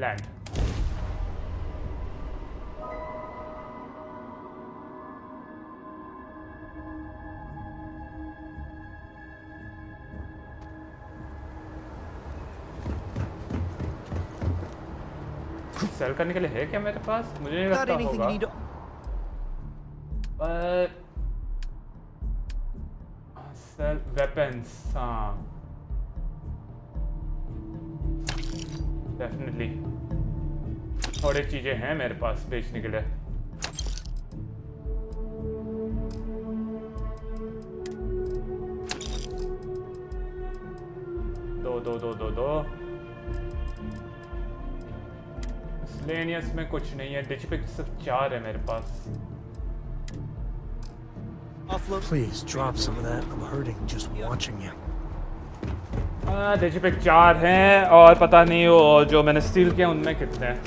लैंड। सेल करने के लिए है क्या मेरे पास? मुझे नहीं लगता होगा। सेल वेपन्स, हाँ डेफिनेटली थोड़ी चीजें हैं मेरे पास बेचने के लिए। दो लेनियस में कुछ नहीं है, डिजिपिक सिर्फ 4 है मेरे पास। Please drop some of that. I'm hurting just watching you. डिजिपिक 4 हैं और पता नहीं वो जो मैंने स्टील किया उनमें कितने हैं।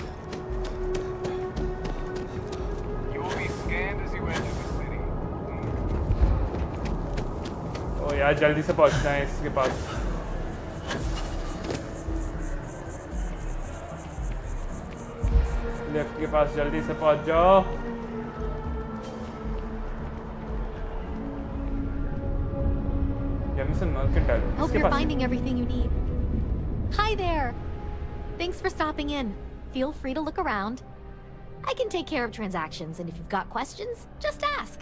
ओ यार जल्दी से पहुंचना है इसके पास। लिफ्ट के पास जल्दी से पहुंच जाओ। Hope you're finding everything you need. Hi there. Thanks for stopping in. Feel free to look around. I can take care of transactions, and if you've got questions, just ask.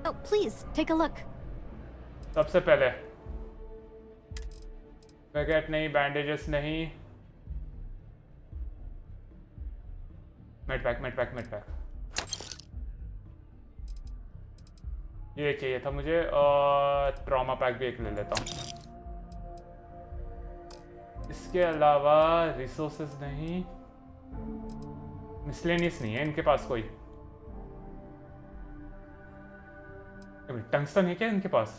Oh, please, take a look. सबसे पहले baguette नहीं, bandages नहीं, made pack ये चाहिए था मुझे, और trauma pack भी एक ले लेता हूँ। इसके अलावा रिसोर्सेज नहीं, मिसलेनियस नहीं है इनके पास कोई। टंगस्टन है क्या इनके पास?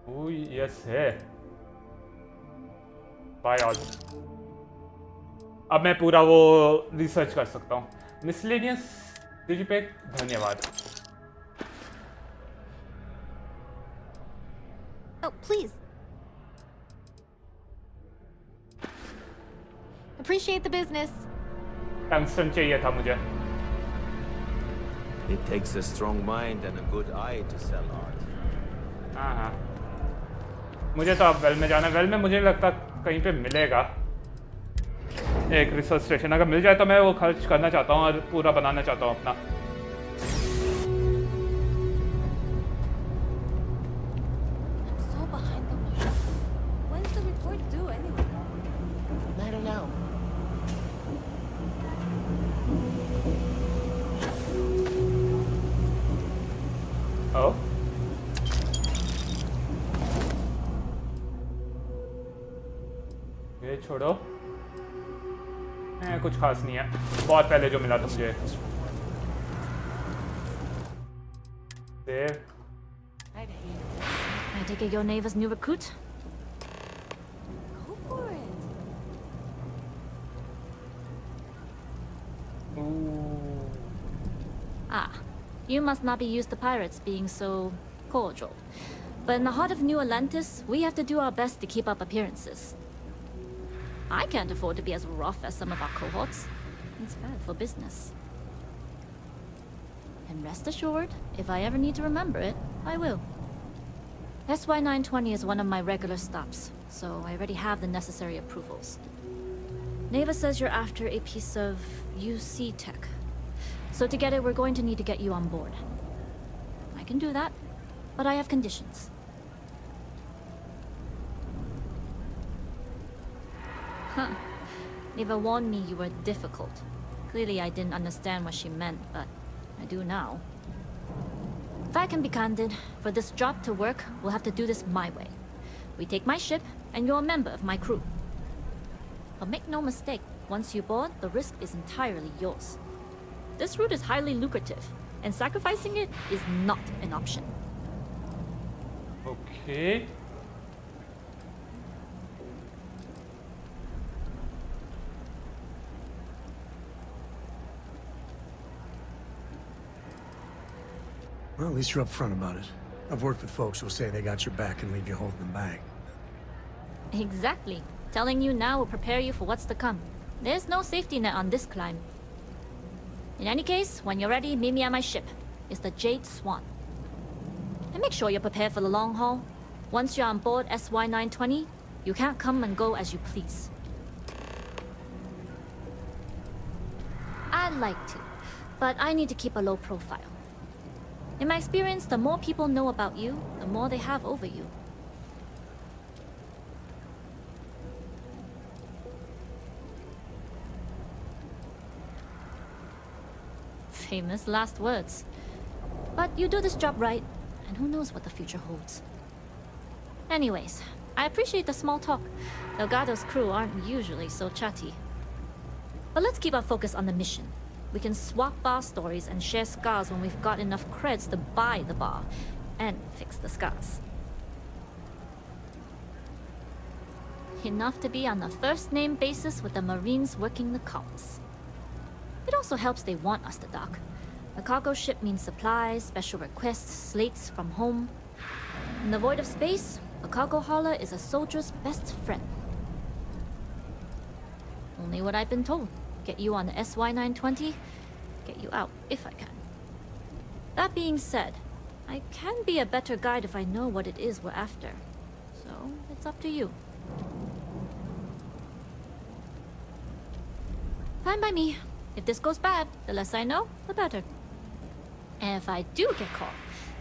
ओह यस है, बाय ऑल। अब मैं पूरा वो रिसर्च कर सकता हूँ। मिसलेनियस डिजिपैक, धन्यवाद। Oh, please. Appreciate the business. Tungsten चाहिए था मुझे। It takes a strong mind and a good eye to sell art. हाँ, मुझे तो अब वेल में जाना है। वेल में मुझे लगता कहीं पे मिलेगा एक रिसर्च स्टेशन। अगर मिल जाए तो मैं वो खर्च करना चाहता हूँ और पूरा बनाना चाहता हूँ अपना। ये छोड़ो, कुछ खास नहीं है, बहुत पहले जो मिला था मुझे। Save. I take it your neighbor's new recruit? Go for it. Ah, you must not be used to pirates being so cordial. But in the heart of New Atlantis, we have to do our best to keep up appearances. I can't afford to be as rough as some of our cohorts. It's bad for business. And rest assured, if I ever need to remember it, I will. SY920 is one of my regular stops, so I already have the necessary approvals. Neva says you're after a piece of UC tech. So to get it, we're going to need to get you on board. I can do that, but I have conditions. Huh. Neva warned me you were difficult. Clearly I didn't understand what she meant, but I do now. If I can be candid, for this job to work, we'll have to do this my way. We take my ship, and you're a member of my crew. But make no mistake, once you board, the risk is entirely yours. This route is highly lucrative, and sacrificing it is not an option. Okay. Well, at least you're upfront about it. I've worked with folks who'll say they got your back and leave you holding them back. Exactly. Telling you now will prepare you for what's to come. There's no safety net on this climb. In any case, when you're ready, meet me at my ship. It's the Jade Swan. And make sure you're prepared for the long haul. Once you're on board SY920, you can't come and go as you please. I'd like to, but I need to keep a low profile. In my experience, the more people know about you, the more they have over you. Famous last words. But you do this job right, and who knows what the future holds. Anyways, I appreciate the small talk. Delgado's crew aren't usually so chatty. But let's keep our focus on the mission. We can swap bar stories and share scars when we've got enough creds to buy the bar and fix the scars. Enough to be on a first-name basis with the Marines working the comms. It also helps they want us to dock. A cargo ship means supplies, special requests, slates from home. In the void of space, a cargo hauler is a soldier's best friend. Only what I've been told. Get you on the SY920, get you out if I can. That being said, I can be a better guide if I know what it is we're after. So, it's up to you. Fine by me. If this goes bad, the less I know, the better. And if I do get caught,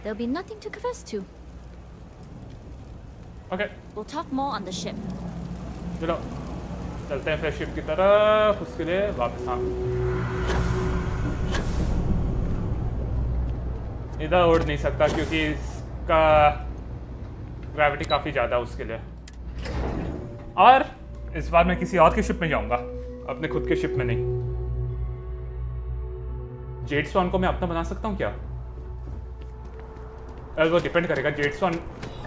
there'll be nothing to confess to. Okay. We'll talk more on the ship. चलो चलते हैं फिर ship की तरफ, उसके लिए वापस। हाँ, इधर उड़ नहीं सकता क्योंकि इसका ग्रेविटी काफ़ी ज़्यादा उसके लिए। और इस बार मैं किसी और की शिप में जाऊंगा, अपने खुद के शिप में नहीं। जेट स्वान को मैं अपना बना सकता हूँ क्या? वो डिपेंड करेगा जेट स्वान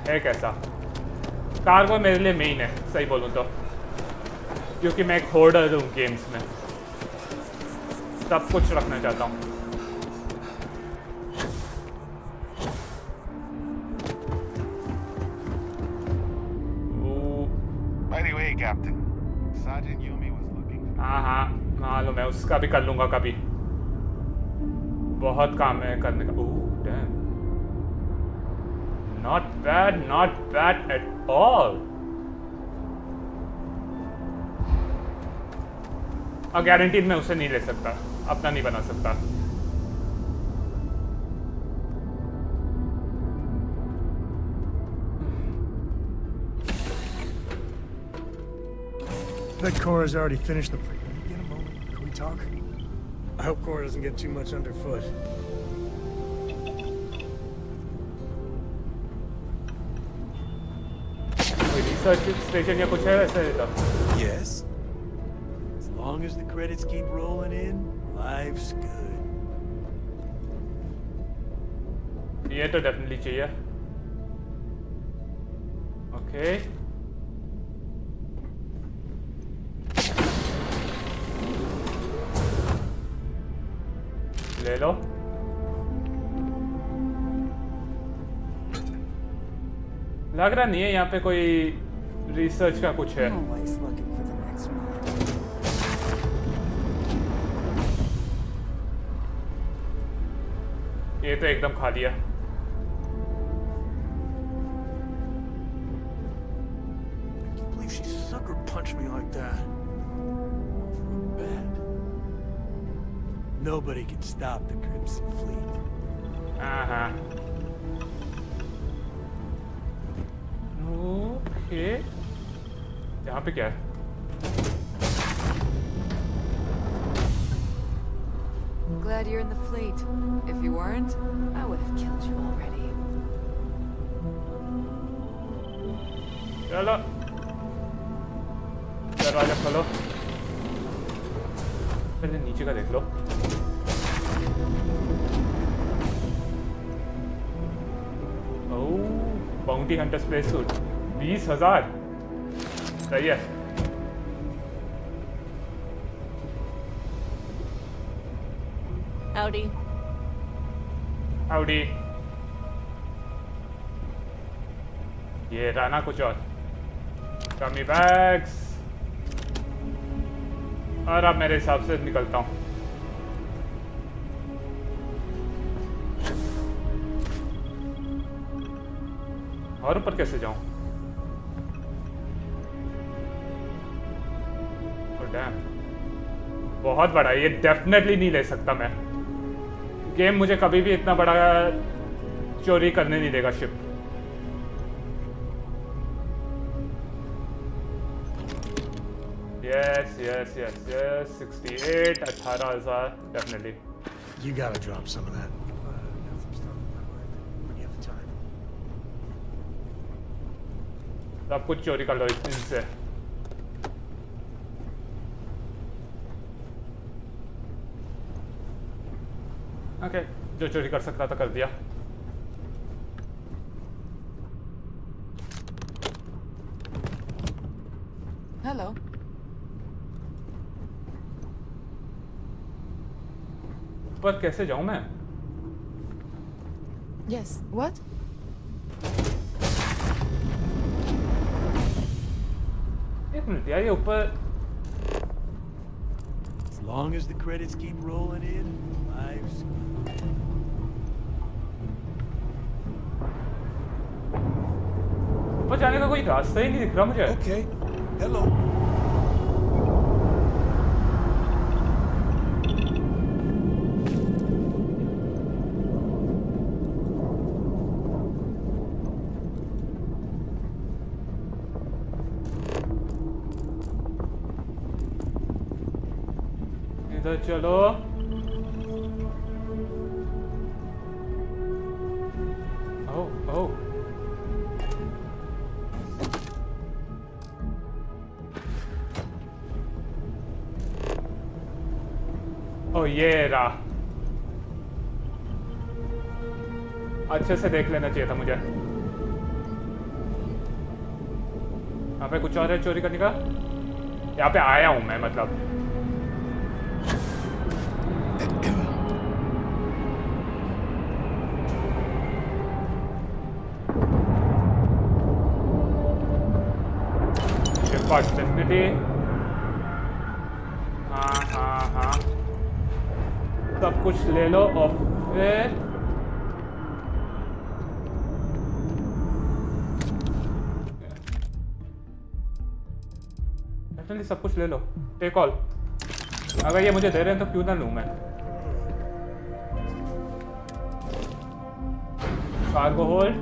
है कैसा। कार्गो मेरे लिए मेन है, सही बोलूँ तो, क्योंकि मैं एक होर्डर हूँ गेम्स में, सब कुछ रखना चाहता हूँ। By the way, Captain, Sergeant Yumi was looking. हाँ, मालूम है, उसका भी कर लूँगा कभी। बहुत काम है करने का। Oh, damn. Not bad at all. और गारंटीड मैं उसे नहीं ले सकता, अपना नहीं बना सकता। Bet Cora's already finished the... Can you get a moment? Can we talk? I hope Cora doesn't get too much underfoot. Research station या कुछ है वैसे तो? Yes. As long as the credits keep rolling in, life's good. ये तो definitely चाहिए। Okay. ले लो। लग रहा नहीं है यहाँ पे कोई रिसर्च का कुछ है। ये तो एकदम खाली है। Can't believe she sucker punched me like that. Bad. Nobody can stop the Crimson Fleet. हाँ। ओके, यहाँ पे क्या है? Glad you're in the fleet. If you weren't, I would have killed you already. चलो, दरवाजा खोलो। पहले नीचे का देख लो। ओह, बाउंटी हंटर स्पेस सूट 20,000। सही है। Howdy. हाउडी। ये रहा ना कुछ और। कमी बैग्स। और अब मेरे हिसाब से निकलता हूँ। और ऊपर कैसे जाऊँ? डैम, बहुत बड़ा है ये, डेफिनेटली नहीं ले सकता मैं। गेम मुझे कभी भी इतना बड़ा चोरी करने नहीं देगा ship. Yes, 68, 18,000, definitely. You gotta drop some of that. Got some stuff in my mind when you have the time. सब कुछ चोरी कर लो इनसे। ओके, जो चोरी कर सकता था कर दिया। Hello. पर कैसे जाऊं मैं? Yes. What? एक मिनट यार, ये ऊपर। As long as the credits keep rolling in, life's good. ऊपर जाने का कोई रास्ता ही नहीं दिख रहा मुझे। Okay. Hello. इधर चलो। ओह ओह ओह, ये रहा। अच्छे से देख लेना चाहिए था मुझे। यहाँ पे कुछ और है चोरी करने का? यहाँ पे आया हूँ मैं, मतलब। Opportunity. हाँ हाँ हाँ, सब कुछ ले लो और फिर एक्चुअली सब कुछ ले लो। Take all. अगर ये मुझे दे रहे हैं तो क्यों ना लूँ मैं। Cargo hold,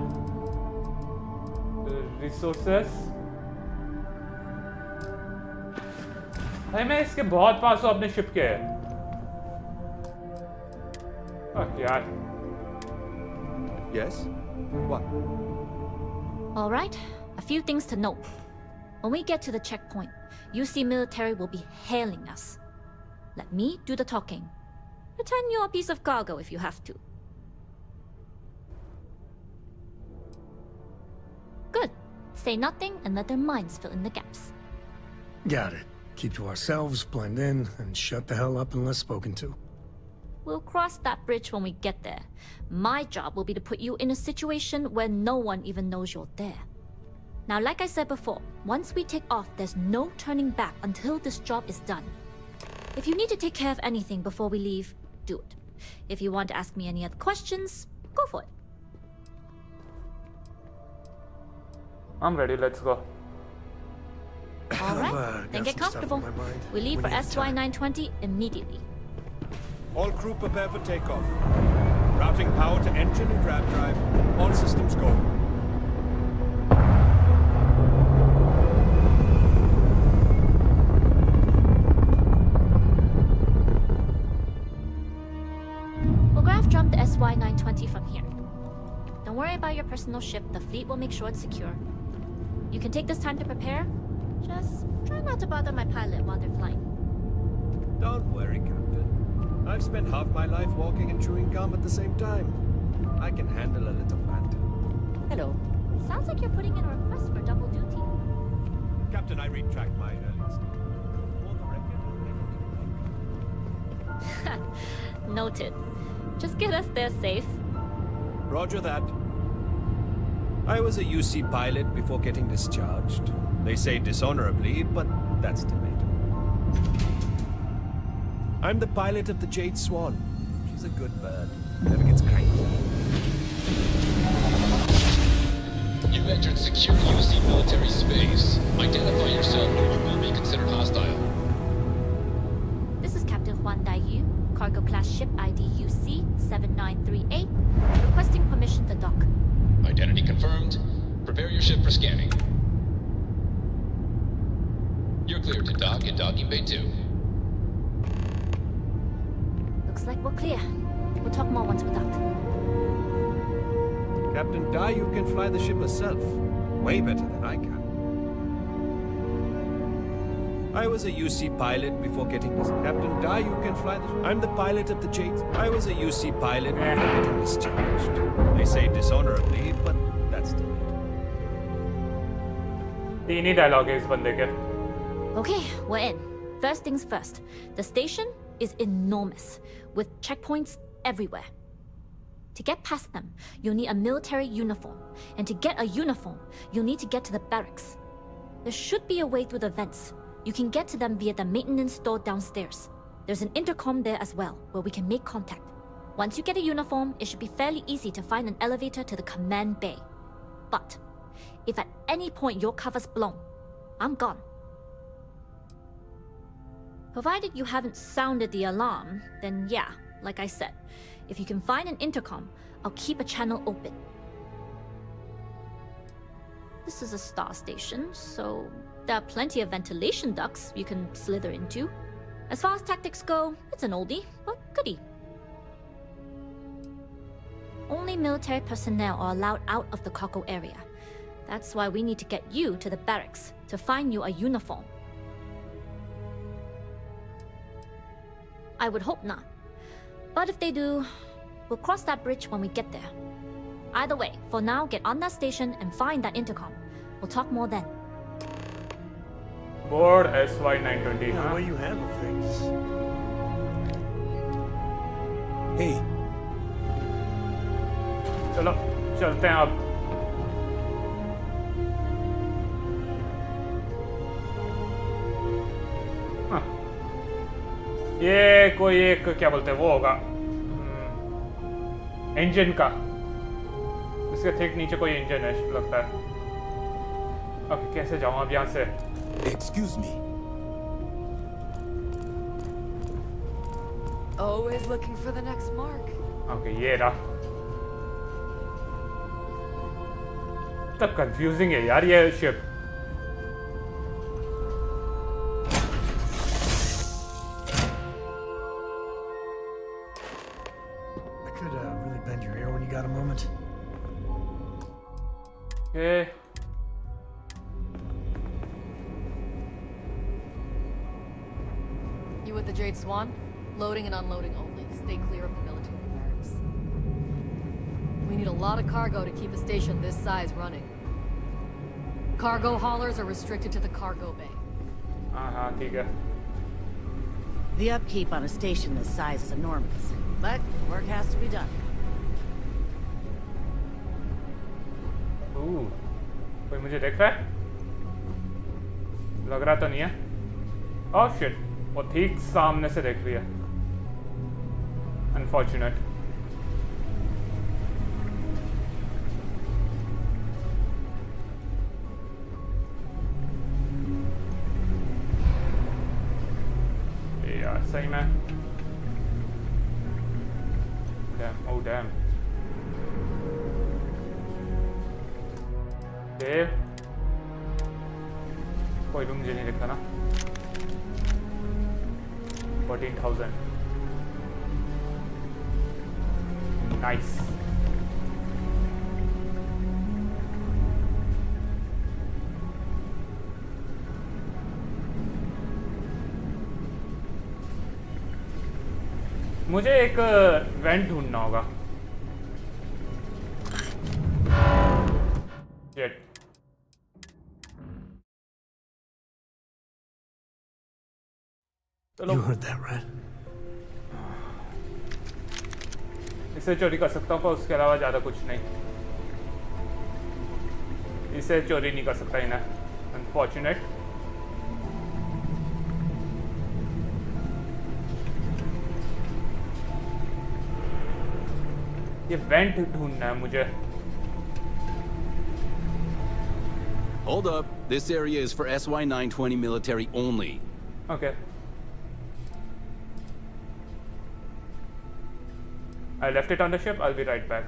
resources. भाई मैं इसके बहुत पास हूँ अपने शिप के। यार। Yes? What? All right, a few things to note. When we get to the checkpoint, UC military will be hailing us. Let me do the talking. Pretend you're a piece of cargo if you have to. Good. Say nothing and let their minds fill in the gaps. Got it. Keep to ourselves, blend in, and shut the hell up unless spoken to. We'll cross that bridge when we get there. My job will be to put you in a situation where no one even knows you're there. Now, like I said before, once we take off, there's no turning back until this job is done. If you need to take care of anything before we leave, do it. If you want to ask me any other questions, go for it. I'm ready, let's go. All right, then get comfortable. We leave for SY-920 immediately. All crew prepare for takeoff. Routing power to engine and grab drive. All systems go. We'll graph jump the SY-920 from here. Don't worry about your personal ship. The fleet will make sure it's secure. You can take this time to prepare. Just try not to bother my pilot while they're flying. Don't worry, Captain. I've spent half my life walking and chewing gum at the same time. I can handle a little banter. Hello. Sounds like you're putting in a request for double duty. Captain, I retract my earlier statement. Noted. Just get us there safe. Roger that. I was a UC pilot before getting discharged. They say dishonorably, but that's debatable. I'm the pilot of the Jade Swan. She's a good bird. Never gets cranky. You've entered secure UC military space. Identify yourself or you will be considered hostile. This is Captain Huan Daiyu, cargo class ship ID UC 7938, requesting permission to dock. Identity confirmed. Prepare your ship for scanning. You're cleared to dock in docking bay 2. Looks like we're clear. We'll talk more once we're docked. Captain Daiyu can fly the ship herself. Way better than I can. I was a UC pilot before getting this. Captain Daiyu can fly the ship. I'm the pilot of the Jade. I was a UC pilot before getting discharged. They say dishonorably, but that's the तीन ही dialogue है इस बंदे के। Okay, we're in. First things first. The station is enormous, with checkpoints everywhere. To get past them, you'll need a military uniform. And to get a uniform, you'll need to get to the barracks. There should be a way through the vents. You can get to them via the maintenance store downstairs. There's an intercom there as well, where we can make contact. Once you get a uniform, it should be fairly easy to find an elevator to the command bay. But if at any point your cover's blown, I'm gone. Provided you haven't sounded the alarm, then yeah, like I said, if you can find an intercom, I'll keep a channel open. This is a star station, so there are plenty of ventilation ducts you can slither into. As far as tactics go, it's an oldie, but goodie. Only military personnel are allowed out of the cargo area. That's why we need to get you to the barracks to find you a uniform. I would hope not. But if they do, we'll cross that bridge when we get there. Either way, for now, get on that station and find that intercom. We'll talk more then. Board SY920, The huh? way you handle things. Hey, चलो चलते हैं अब. हाँ. ये कोई एक क्या बोलते हैं वो होगा इंजन का. इसके ठीक नीचे कोई इंजन है लगता है. अब कैसे जाऊं अब यहाँ से? excuse me. Always looking for the next mark. Okay ये रहा. तब कंफ्यूजिंग है यार ये ship. I could really bend your ear when you got a moment. Okay. You with the Jade Swan? Loading and unloading only. Stay clear of the military barracks. We need a lot of cargo to keep a station this size running. Cargo haulers are restricted to the cargo bay. ठीक है. The upkeep on a station this size is enormous, but work has to be done. कोई मुझे देख रहा है? लग रहा तो नहीं है. Oh shit, वो ठीक सामने से देख रही है. Unfortunate. यार सही में. Damn, oh damn. Dave, कोई भी मुझे नहीं दिखता ना. 14,000. Nice. मुझे एक वेंट ढूंढना होगा. Shit. You heard that, right? इसे चोरी कर सकता हूँ पर उसके अलावा ज़्यादा कुछ नहीं. इसे चोरी नहीं कर सकता इन्हें. अनफॉर्चुनेट. ये वेंट ढूंढना है मुझे. Hold up. This area is for SY-920 military only. Okay. I left it on the ship. I'll be right back.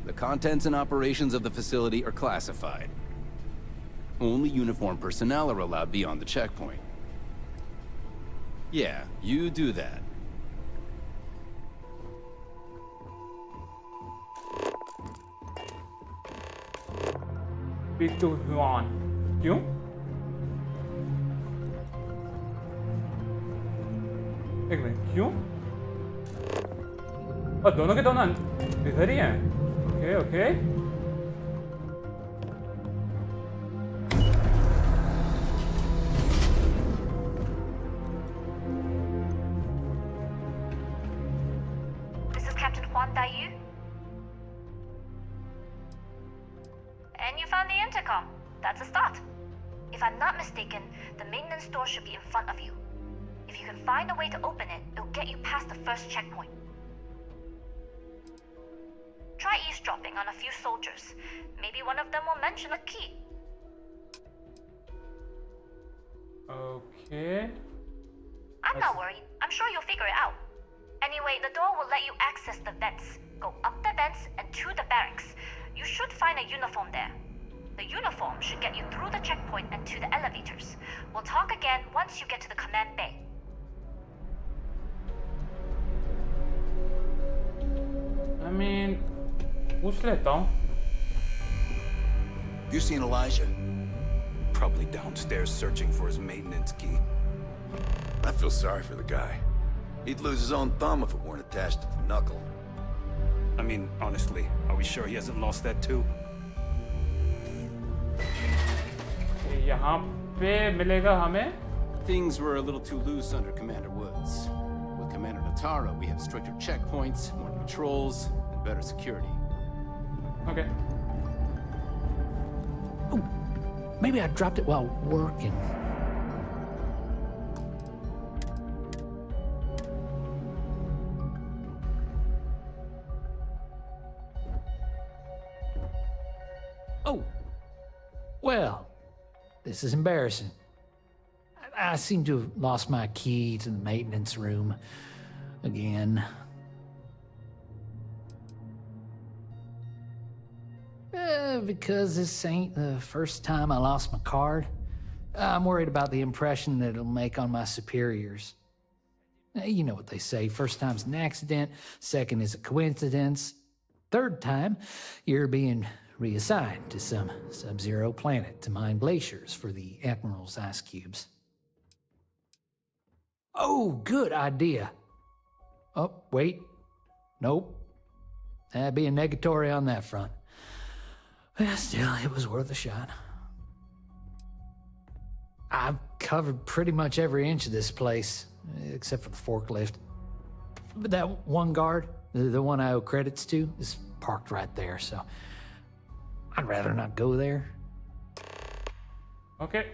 The contents and operations of the facility are classified. Only uniformed personnel are allowed beyond the checkpoint. Yeah, you do that. Speak to Juan. क्यों? एक minute, क्यों? और दोनों के दोनों इधर ही हैं. Okay okay. This is Captain Juan Dayu. And you found the intercom. That's a start. If I'm not mistaken, the maintenance door should be in front of you. If you can find a way to open it, it'll get you past the first checkpoint. Try eavesdropping on a few soldiers. Maybe one of them will mention a key. Okay. I'm not worried. I'm sure you'll figure it out. Anyway, the door will let you access the vents. Go up the vents and to the barracks. You should find a uniform there. The uniform should get you through the checkpoint and to the elevators. We'll talk again once you get to the command bay. पूछ लेता हूँ। You seen Elijah? Probably downstairs searching for his maintenance key. I feel sorry for the guy. He'd lose his own thumb if it weren't attached to the knuckle. I mean, honestly, are we sure he hasn't lost that too? यहाँ पे मिलेगा हमें। Things were a little too loose under Commander Woods. With Commander Natara, we have stricter checkpoints, more patrols, and better security. Okay. Oh, maybe I dropped it while working. Oh, well, this is embarrassing. I seem to have lost my key to the maintenance room again. Because this ain't the first time I lost my card, I'm worried about the impression that it'll make on my superiors. You know what they say, first time's an accident, second is a coincidence, third time, you're being reassigned to some sub-zero planet to mine glaciers for the Admiral's ice cubes. Oh, good idea. Oh, wait. Nope. That'd be a negatory on that front. Well, still, it was worth a shot. I've covered pretty much every inch of this place, except for the forklift. But that one guard, the one I owe credits to, is parked right there, so I'd rather not go there. Okay.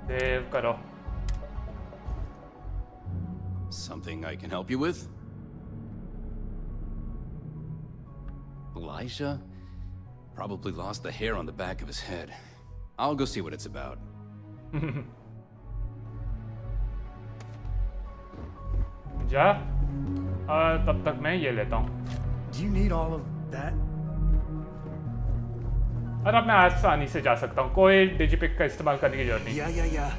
Save karo. Something I can help you with? Elijah? Probably lost the hair on the back of his head. I'll go see what it's about. जा तब तक मैं ये लेता हूँ। Do you need all of that? और अब मैं आसानी से जा सकता हूँ, कोई डिजिपिक का इस्तेमाल करने की जरूरत नहीं। Yeah.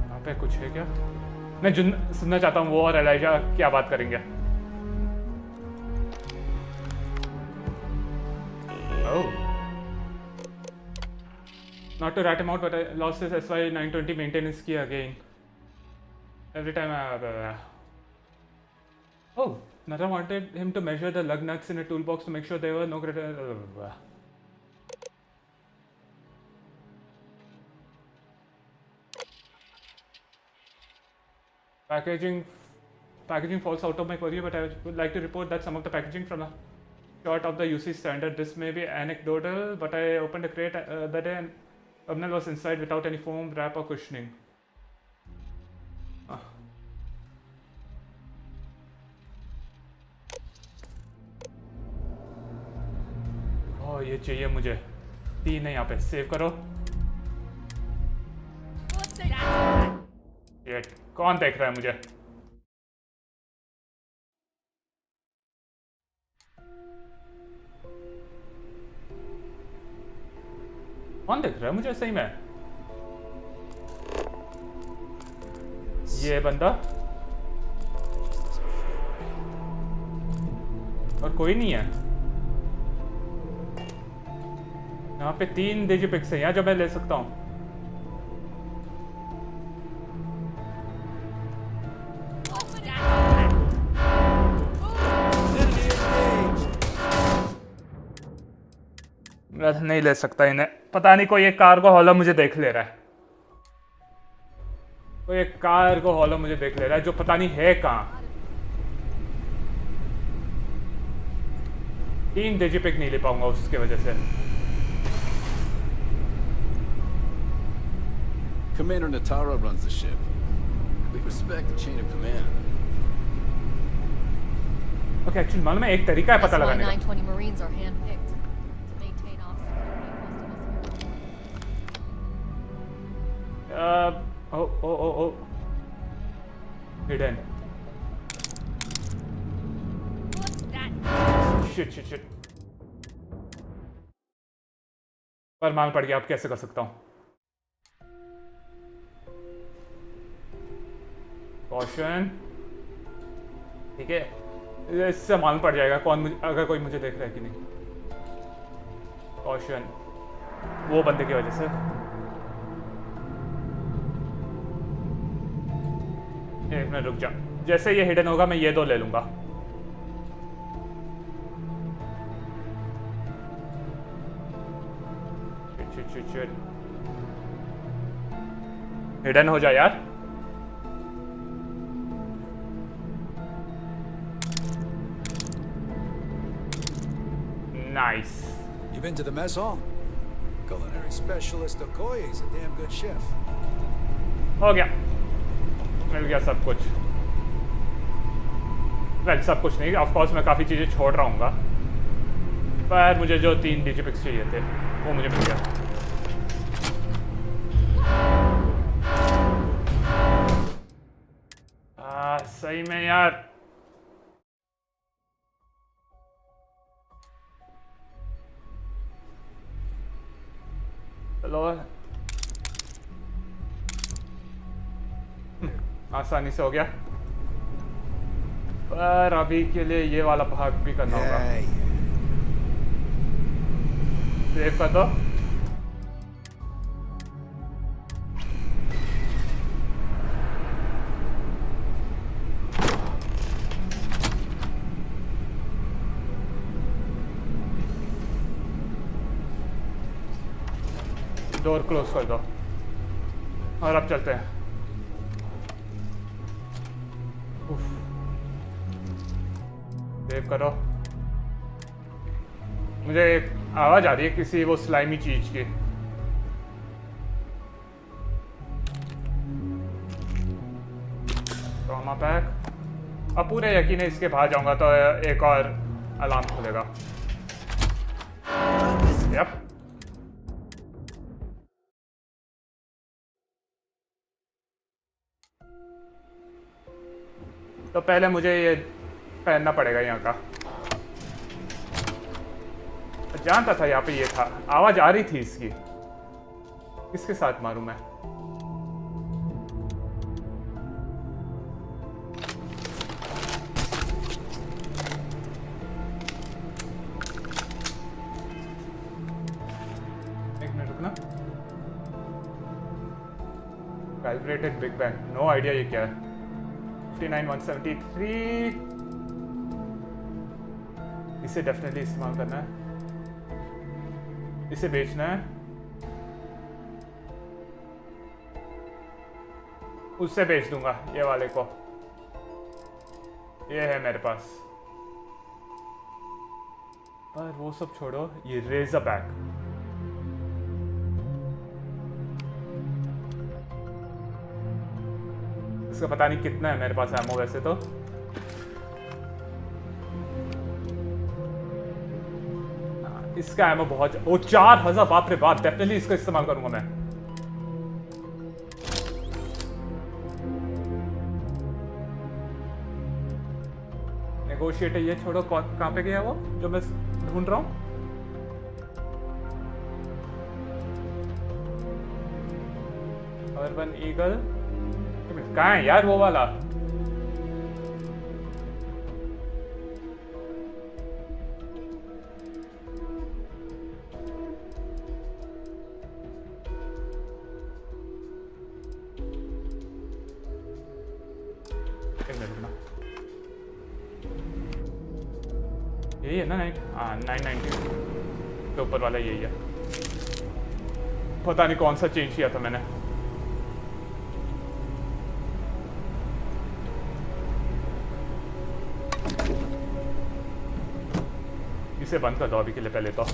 यहाँ पे कुछ है क्या? मैं सुनना चाहता हूँ वो और एलाइजा क्या बात करेंगे। Oh. Not to rat him out, but I lost his SY 920 maintenance key again. Every time I... Oh, Nara wanted him to measure the lug nuts in a toolbox to make sure there were no greater... Packaging falls out of my purview, but I would like to report that some of the packaging from a short of the UC standard. This may be anecdotal, but I opened a crate that day and terminal was inside without any foam, wrap or cushioning. Oh, ये चाहिए मुझे। 3 है यहाँ पे, save करो। ये कौन देख रहा है मुझे? कौन देख रहा है मुझे सही में? ये बंदा और कोई नहीं है। यहाँ पे 3 डिजिपिक्स हैं जो मैं ले सकता हूँ। नहीं ले सकता इन्हें। पता नहीं कोई एक कार्गो हॉलर मुझे देख ले रहा है। कोई एक कार्गो हॉलर मुझे देख ले रहा है जो पता नहीं है कहाँ। 3 डिजिपिक नहीं ले पाऊंगा उसके वजह से। Commander Natara runs the ship. We respect the chain of command. Okay, actually मालूम है एक तरीका है पता लगाने का। 920 Marines are handpicked to maintain Oh. Hidden. What's that? Shit. पर माल पड़ गया, अब कैसे कर सकता हूँ? कॉशन, ठीक है, इससे मालूम पड़ जाएगा अगर कोई मुझे देख रहा है कि नहीं। कॉशन, वो बंदे की वजह से। एक मिनट रुक जा, जैसे ये हिडन होगा मैं ये दो ले लूंगा। हिडन हो जा यार। Nice. You been to the mess hall? Culinary specialist Okoye is a damn good chef. हो गया, मिल गया सब कुछ। वेल सब कुछ नहीं, ऑफ कोर्स मैं काफ़ी चीज़ें छोड़ रहा हूँगा, पर मुझे जो 3 डिजिपिक्स चाहिए थे वो मुझे मिल गया। सही में यार। चलो आसानी से हो गया, पर अभी के लिए ये वाला भाग भी करना होगा। सेव कर दो। डोर क्लोज कर दो और अब चलते हैं। सेव करो। मुझे एक आवाज आ रही है किसी वो स्लाइमी चीज की। Trauma pack. अब पूरे यकीन है इसके बाहर जाऊंगा तो एक और अलार्म खुलेगा। यप। तो पहले मुझे ये पहनना पड़ेगा यहाँ का। जानता था यहाँ पे ये था, आवाज आ रही थी इसकी। किसके साथ मारूं मैं? एक मिनट रुकना। Calculated big bang, no idea ये क्या है। 59,173। इसे डेफिनेटली इस्तेमाल करना है, इसे बेचना है, उससे बेच दूंगा ये वाले को। ये है मेरे पास। पर वो सब छोड़ो, ये रेजर बैक। इसका पता नहीं कितना है मेरे पास एमो वैसे तो। इसका एमो बहुत, ओ 4000, बाप रे बाप। डेफिनेटली इसका इस्तेमाल करूंगा मैं। नेगोशिएटर ये छोड़ो, कहां पे गया वो जो मैं ढूंढ रहा हूं? अर्बन ईगल कहाँ है यार वो वाला? यही है ना? 990 तो ऊपर वाला यही है। पता नहीं कौन सा चेंज किया था मैंने। इसे बंद कर दो अभी के लिए पहले तो।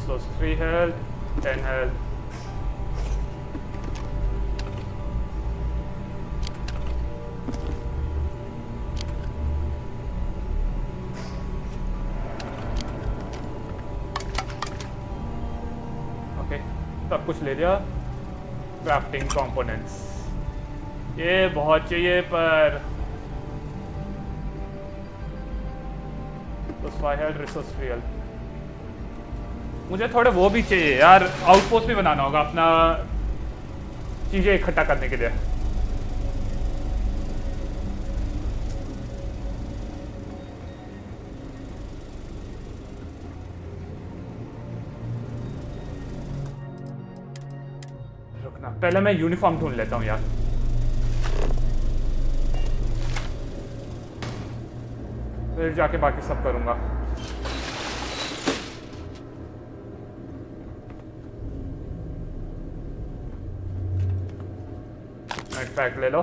So 3 health, 10 health. ओके, सब कुछ ले लिया। क्राफ्टिंग कंपोनेंट्स ये बहुत चाहिए, पर तो 5 health, resource real। मुझे थोड़े वो भी चाहिए यार, आउटपोस्ट भी बनाना होगा अपना चीज़ें इकट्ठा करने के लिए। रुकना, पहले मैं यूनिफॉर्म ढूंढ लेता हूँ यार। फिर जाके बाकी सब करूँगा। पैक ले लो।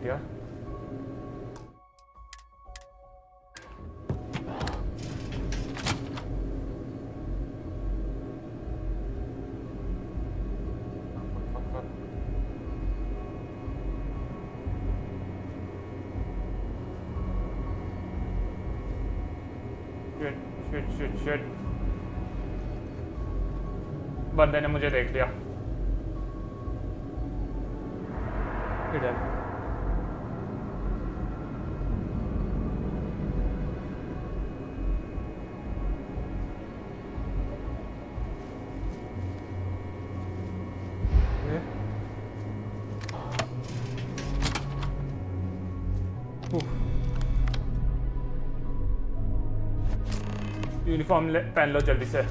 क्या शिट, बंदे ने मुझे देख लिया। इधर यूनिफॉर्म पहन लो जल्दी से।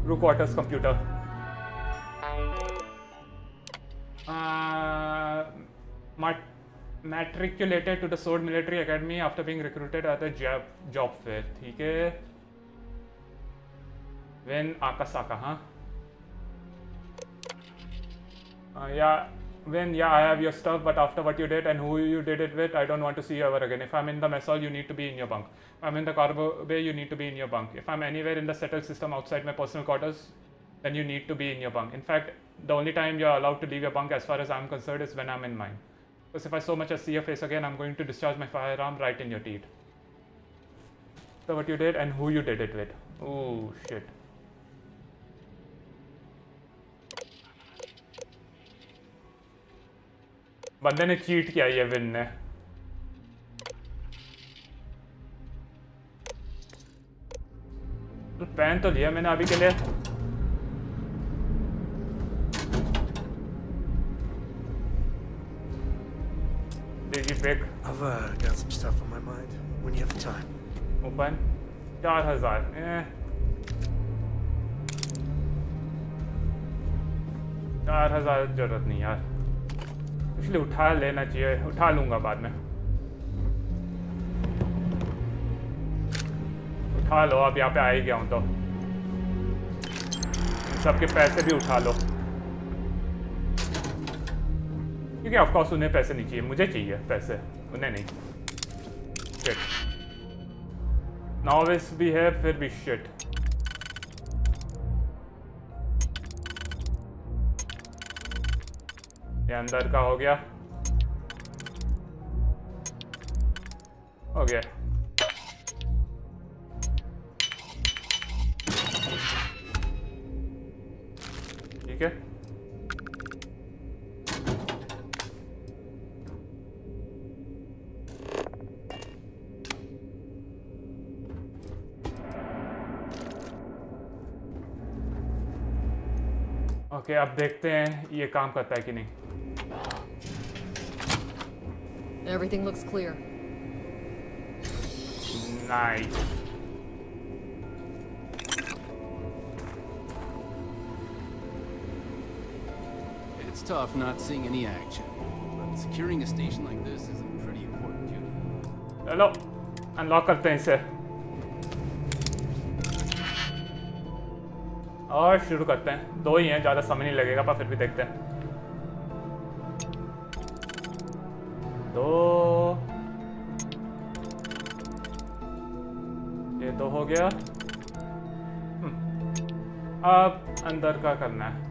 Crew quarters computer. Matriculated to the Sword Military Academy after being recruited at a job fair. ठीक है। When Akasaka, huh? Yeah, I have your stuff, but after what you did and who you did it with, I don't want to see you ever again. If I'm in the mess hall, you need to be in your bunk. If I'm in the cargo bay, you need to be in your bunk. If I'm anywhere in the settled system outside my personal quarters, then you need to be in your bunk. In fact, the only time you're allowed to leave your bunk as far as I'm concerned is when I'm in mine. Because if I so much as see your face again, I'm going to discharge my firearm right in your teeth. So what you did and who you did it with. Oh shit. बंदे ने cheat किया ये win ने। तो पहन तो लिया मैंने अभी के लिए। Digi pick. I've got some stuff on my mind. When you have the time. Open. 4000. 4000 जरूरत नहीं यार। इसलिए उठा लेना चाहिए, उठा लूंगा बाद में। उठा लो, अब यहाँ पे आ ही गया हूँ तो सबके पैसे भी उठा लो, क्योंकि ऑफ कोर्स उन्हें पैसे नहीं चाहिए, मुझे चाहिए पैसे, उन्हें नहीं। शिट, नॉविस भी है फिर भी शिट। ये अंदर का हो गया, हो गया। ठीक है, ओके, अब देखते हैं ये काम करता है कि नहीं। Everything looks clear. Nice. It's tough not seeing any action, but securing a station like this is a pretty important duty. चलो अनलॉक करते हैं इसे और शुरू करते हैं। दो ही हैं, ज़्यादा समय नहीं लगेगा, पर फिर भी देखते हैं। दो, ये दो हो गया। अब अंदर का करना है।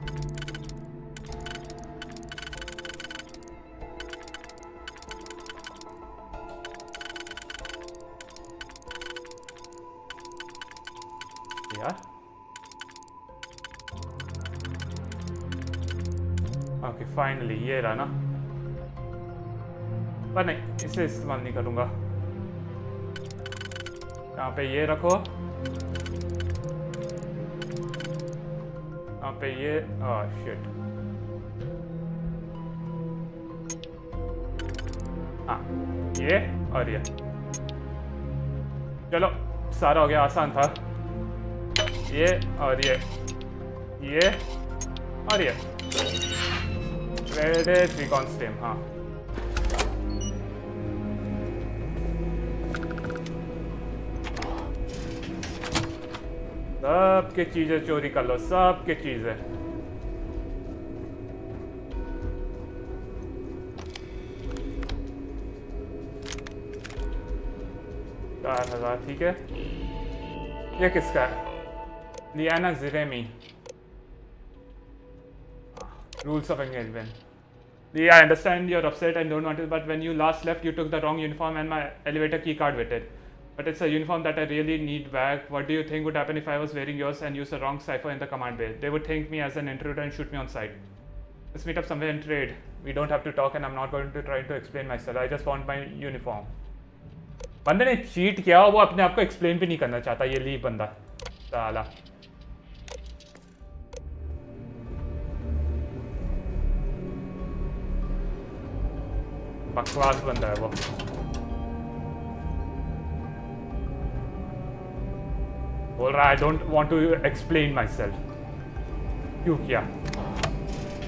यार ओके फाइनली ये रहा ना, पर नहीं इसे इस्तेमाल नहीं करूँगा। यहाँ पे ये रखो, यहाँ पे ये शिट। हाँ ये और ये, चलो सारा हो गया, आसान था। ये और ये और ये रेड त्रिकोण स्टेम। हाँ सबके चीजें चोरी कर लो, सबके चीजें। 4,000 ठीक है। ये किसका है? लियाना जिरेमी। Rules of engagement. Yeah, I understand you're upset and don't want it, but when you last left, you took the wrong uniform and my elevator key card with it. But it's a uniform that I really need back. What do you think would happen if I was wearing yours and used the wrong cipher in the command bay? They would think me as an intruder and shoot me on sight. Let's meet up somewhere and trade. We don't have to talk and I'm not going to try to explain myself. I just want my uniform. बंदे ने cheat किया, वो अपने आप को explain भी नहीं करना चाहता। ये ली बंदा साला। बकवास बंदा है वो। बोल रहा है I don't want to explain myself. क्यों किया?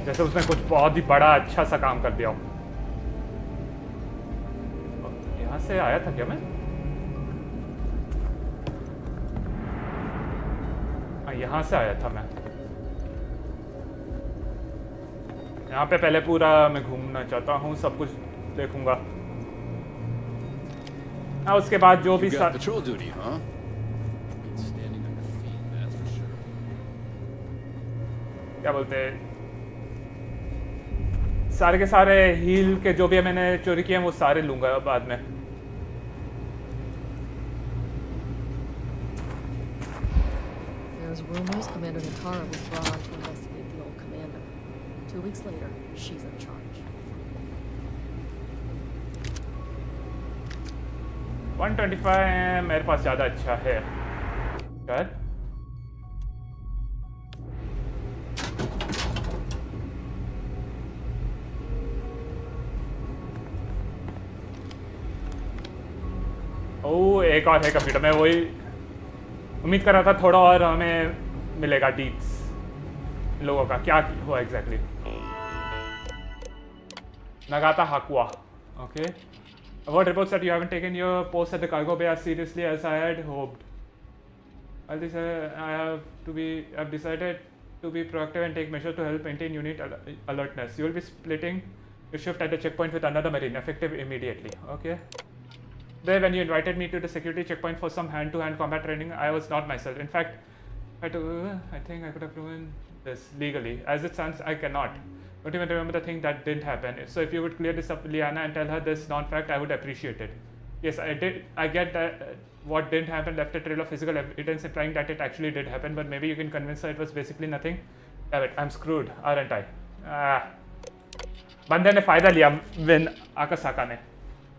जैसे उसने कुछ बहुत ही बड़ा अच्छा सा काम कर दिया हो। यहाँ से आया था क्या मैं? हाँ यहाँ से आया था मैं। यहाँ पे पहले पूरा मैं घूमना चाहता हूँ, सब कुछ देखूंगा। हाँ उसके बाद जो भी क्या बोलते हैं, सारे के सारे हील के जो भी मैंने चोरी किए हैं वो सारे लूंगा बाद में। There's rumors Commander Natara was brought on to investigate the old commander. 2 weeks later, she's in charge. 125 मेरे पास ज़्यादा अच्छा है शायद। ओह एक और है कंप्यूटर में, वही उम्मीद कर रहा था थोड़ा और हमें मिलेगा डीट्स लोगों का क्या हुआ एग्जैक्टली। नगाता हाकुआ okay. What reports that you haven't taken your post at the cargo bay as seriously as I had hoped. I've decided to be proactive and take measures to help maintain unit alertness. You will be splitting your shift at the checkpoint with another marine, effective immediately. Okay. There, when you invited me to the security checkpoint for some hand-to-hand combat training, I was not myself. In fact, I think I could have proven this legally. As it stands, I cannot. Don't even remember the thing that didn't happen. So if you would clear this up with Liana and tell her this non-fact, I would appreciate it. Yes, I did. I get that what didn't happen left a trail of physical evidence implying that it actually did happen, but maybe you can convince her it was basically nothing. Damn it, I'm screwed, aren't I? बंदे ने फायदा लिया win आकासाका ने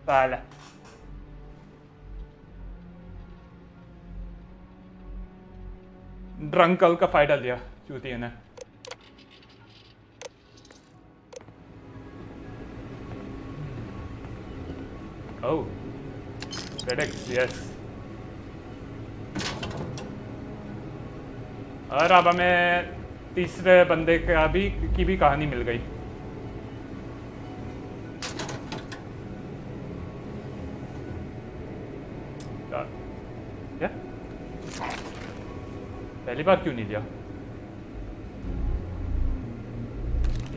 साला। ड्रंकल का फायदा लिया चूतिया ने। Oh, FedEx, yes. और अब हमें तीसरे बंदे की भी कहानी मिल गई। क्या? पहली बार क्यों नहीं लिया?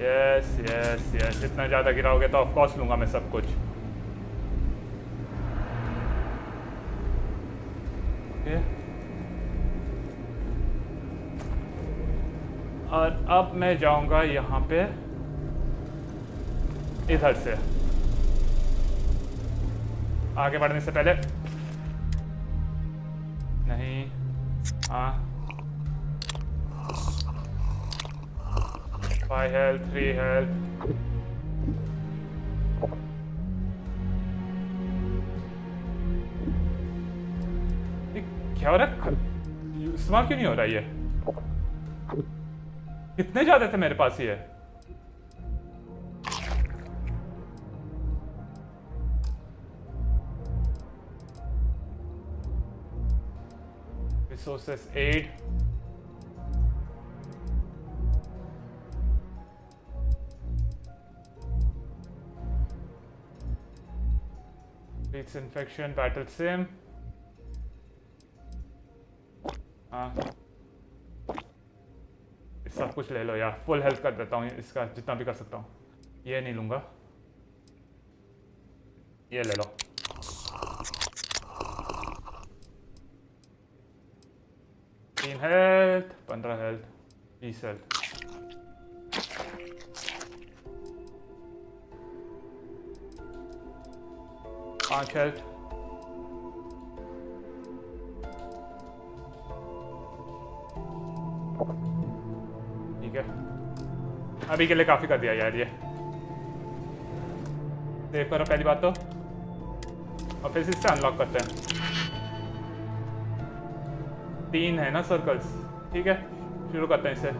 यस यस यस, इतना ज़्यादा गिराओगे तो ऑफ कोर्स लूँगा मैं सब कुछ। और अब मैं जाऊंगा यहाँ पे इधर से आगे बढ़ने से पहले। नहीं हाँ 5 health, 3 health. ये क्या हो रहा है? इस्तेमाल क्यों नहीं हो रहा ये? कितने ज्यादा थे मेरे पास ये? Resources 8. Beats infection, battle sim. हाँ, सब कुछ ले लो यार, फुल हेल्थ कर देता हूँ इसका जितना भी कर सकता हूँ। ये नहीं लूँगा, ये ले लो। तीन हेल्थ, 15 हेल्थ, 20 हेल्थ। पाँच हेल्थ। ठीक है, अभी के लिए काफी कर दिया यार ये। सेव करो पहली बात तो, और फिर इससे अनलॉक करते हैं। 3 है ना सर्कल्स, ठीक है शुरू करते हैं इससे।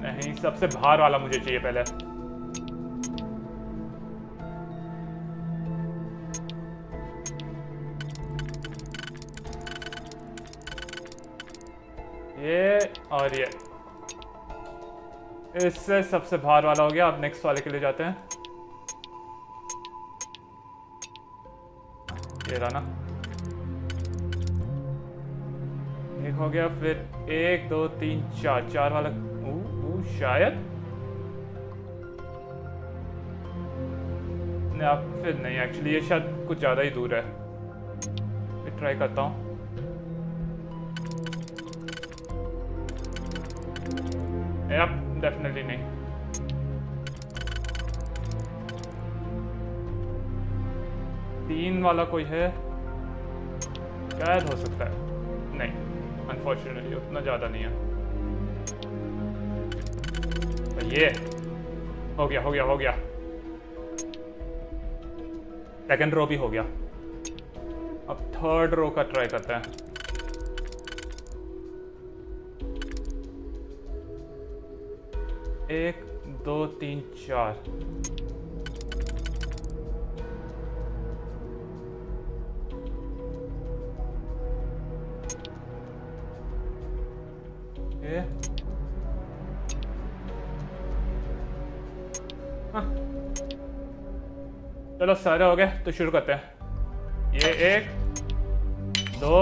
नहीं, सबसे बाहर वाला मुझे चाहिए पहले। ये और ये, इससे सबसे बाहर वाला हो गया। अब नेक्स्ट वाले के लिए जाते हैं। ये रहा ना, एक हो गया, फिर 1 2 3 4, 4 वाला शायद नहीं, अब फिर नहीं, एक्चुअली ये शायद कुछ ज़्यादा ही दूर है। फिर ट्राई करता हूँ। अब डेफिनेटली नहीं। तीन वाला कोई है शायद, हो सकता है, नहीं अनफॉर्चुनेटली उतना ज़्यादा नहीं है। तो ये हो गया हो गया हो गया, सेकंड रो भी हो गया। अब थर्ड रो का ट्राई करते हैं। एक 2 3 4, ये हाँ। चलो सारे हो गए तो शुरू करते हैं। ये 1 2,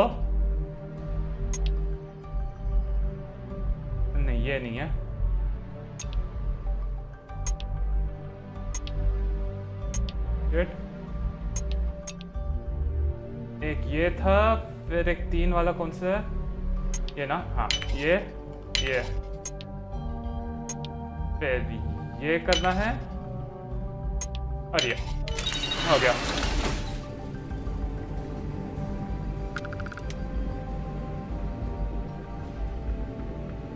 नहीं ये नहीं है, एक ये था, फिर एक 3 वाला कौन सा है, ये ना, हाँ ये फिर ये करना है, और ये हो गया।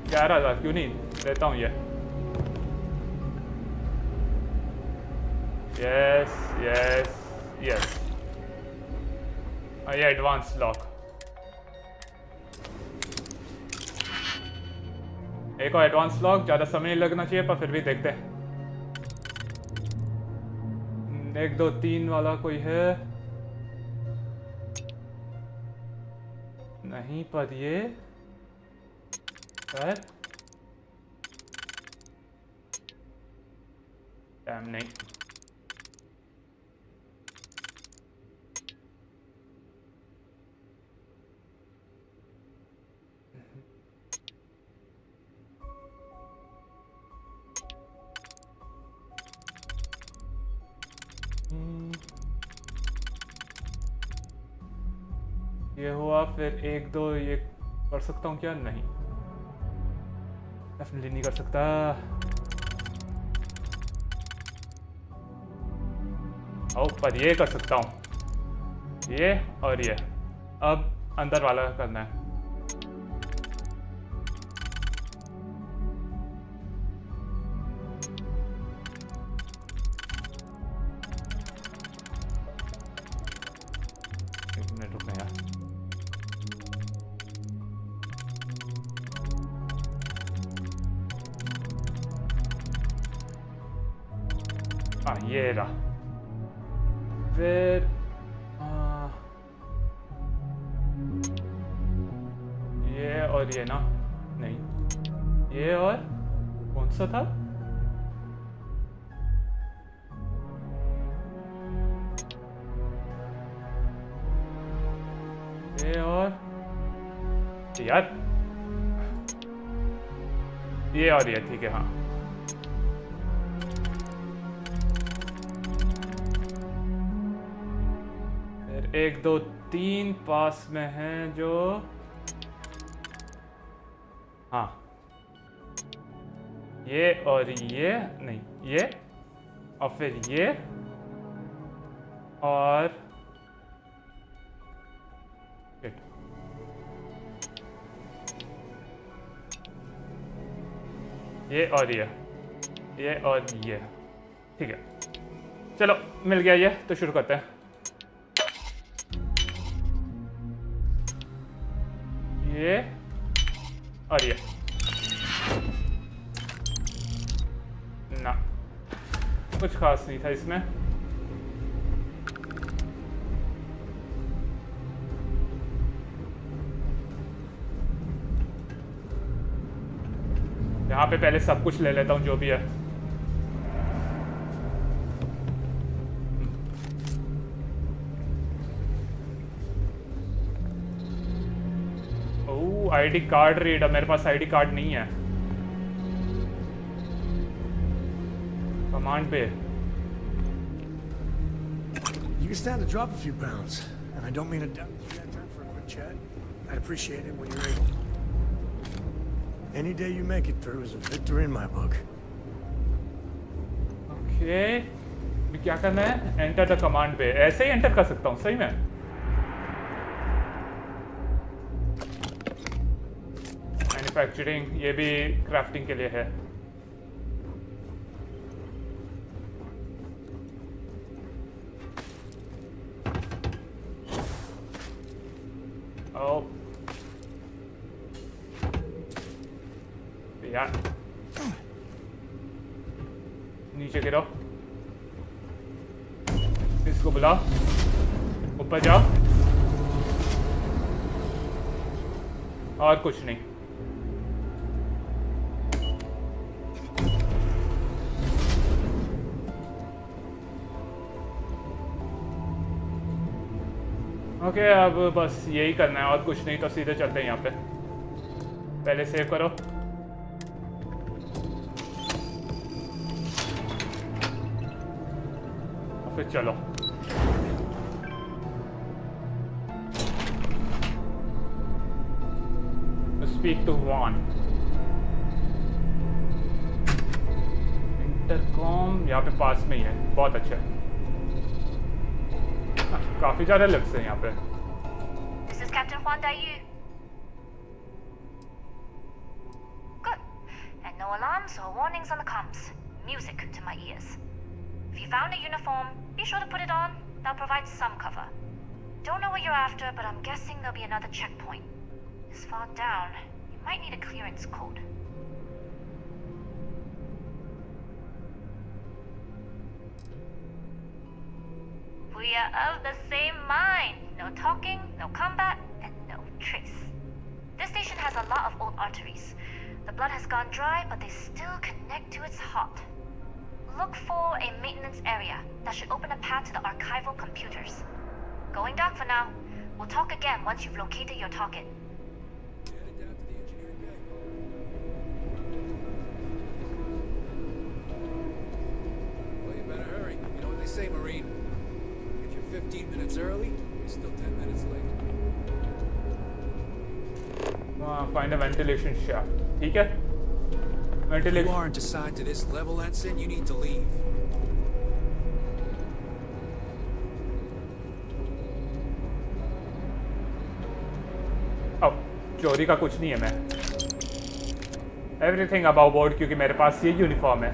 $11,000 क्यों नहीं लेता हूँ ये। यस यस यस, ये एडवांस लॉक। एक और एडवांस लॉक, ज़्यादा समय नहीं लगना चाहिए पर फिर भी देखते हैं। 1 2 3 वाला कोई है नहीं, पर ये शायद, डैम नहीं। ये हुआ, फिर 1 2 ये कर सकता हूँ क्या, नहीं डेफिनेटली नहीं कर सकता। ओ पर ये कर सकता हूँ, ये और ये। अब अंदर वाला करना है। मिनट रुकना यार। हाँ ये रहा। फिर ये और ये ना, नहीं ये और कौन सा था? ये और यार ये और ये, ठीक है हाँ। फिर 1 2 3 पास में हैं जो, हाँ ये और ये, नहीं ये और फिर ये और ये और ये और ये, ठीक है। चलो मिल गया ये, तो शुरू करते हैं। ये और ये ना, कुछ खास नहीं था इसमें। यहाँ पे पहले सब कुछ ले लेता हूँ जो भी है। ओह आईडी कार्ड रीडर, मेरे पास आईडी कार्ड नहीं है। कमांड पे You can stand to drop a few pounds, and I don't mean to doubt you got time for a quick chat. I'd appreciate it when you're able. Any day you make it through is a victory in my book. Okay, क्या करना है? Enter the command पे, ऐसे ही enter कर सकता हूँ सही में? मैन्युफैक्चरिंग, ये भी क्राफ्टिंग के लिए है। ओ यार नीचे गिरो, इसको बुलाओ, ऊपर जाओ, और कुछ नहीं। ओके अब बस यही करना है और कुछ नहीं, तो सीधे चलते हैं यहाँ पे। पहले सेव करो। फिर चलो। Speak to one. इंटरकॉम यहाँ पे पास में ही है, बहुत अच्छा है। काफी ज्यादा लिफ्ट्स हैं यहाँ पे। This is Captain Huan Daiyu. Good. And no alarms or warnings on the comms. Music to my ears. If you found a uniform, be sure to put it on. That'll provide some cover. Don't know what you're after, but I'm guessing there'll be another checkpoint. This far down, you might need a clearance code. We are of the same mind. No talking, no combat, and no trace. This station has a lot of old arteries. The blood has gone dry, but they still connect to its heart. Look for a maintenance area that should open a path to the archival computers. Going dark for now. We'll talk again once you've located your target. Headed down to the engineering bay. Well, you better hurry. You know what they say, Marine? If you're 15 minutes early, you're still 10 minutes late. Find a ventilation shaft. ठीक है? If you aren't assigned to this level, Ensign, you need to leave. अब चोरी का कुछ नहीं है मैं। Everything above board, क्योंकि मेरे पास ये यूनिफॉर्म है।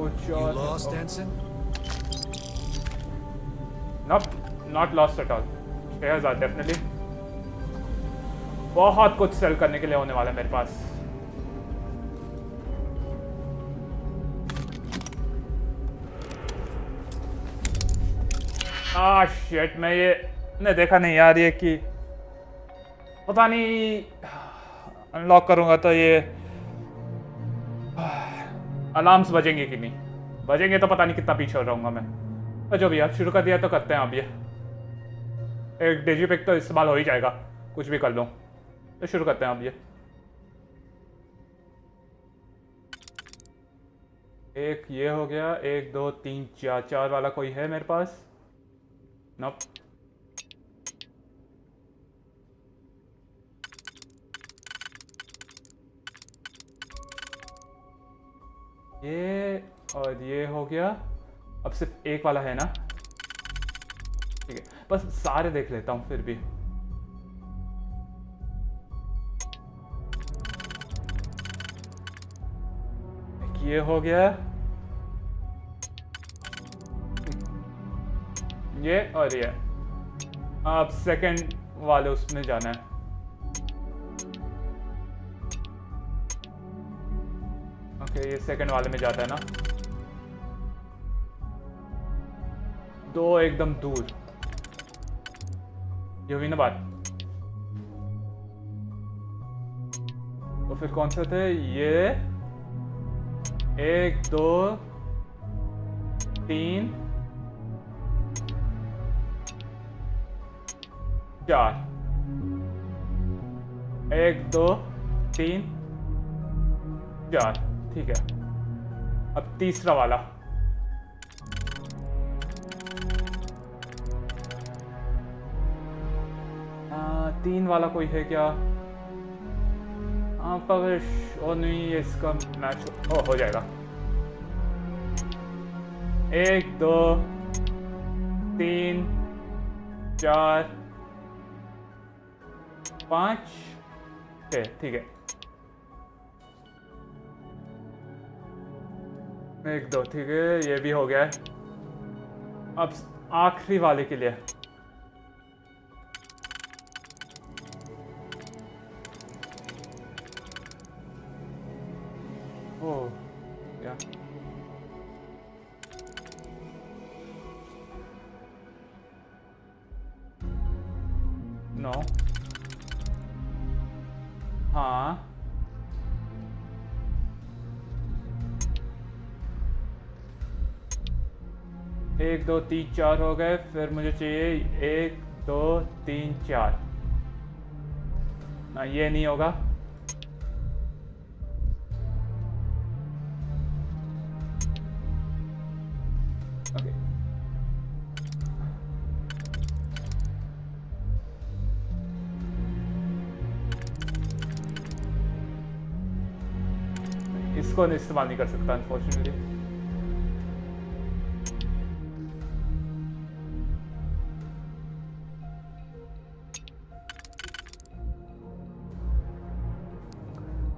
कुछ You और lost, Ensign? not lost at all. 6000 definitely. बहुत कुछ सेल करने के लिए होने वाला है मेरे पास. शिट, मैं ये ने देखा नहीं यार, ये कि पता नहीं अनलॉक करूंगा तो ये अलार्म्स बजेंगे कि नहीं. बजेंगे तो पता नहीं कितना पीछे रहूंगा मैं. तो जो भी यार शुरू कर दिया तो करते हैं. अब ये एक डिजिपिक तो इस्तेमाल हो ही जाएगा, कुछ भी कर लूँ. तो शुरू करते हैं अब ये. एक ये हो गया, 1 2 3 4 4 वाला कोई है मेरे पास? नॉप. ये और ये हो गया. अब सिर्फ एक वाला है ना? ठीक है, बस सारे देख लेता हूँ फिर भी. ये हो गया, ये और ये. अब सेकंड वाले उसमें जाना है. ओके, ये सेकंड वाले में जाता है ना. 2 एकदम दूर. ये हुई ना बात. तो फिर कौन सा थे ये? 1 2 3 4. 1 2 3 4. ठीक है, अब तीसरा वाला. तीन वाला कोई है क्या? हाँ पर और नहीं, इसका मैच हो जाएगा. 1 2 3 4 5 6. ठीक है, 1 2. ठीक है, ये भी हो गया है. अब आखिरी वाले के लिए. ओह क्या? नो. हाँ, एक 2 3 4 हो गए. फिर मुझे चाहिए 1 2 3 4. ना, ये नहीं होगा. ओके, इसको इस्तेमाल नहीं कर सकता अनफॉर्चुनेटली.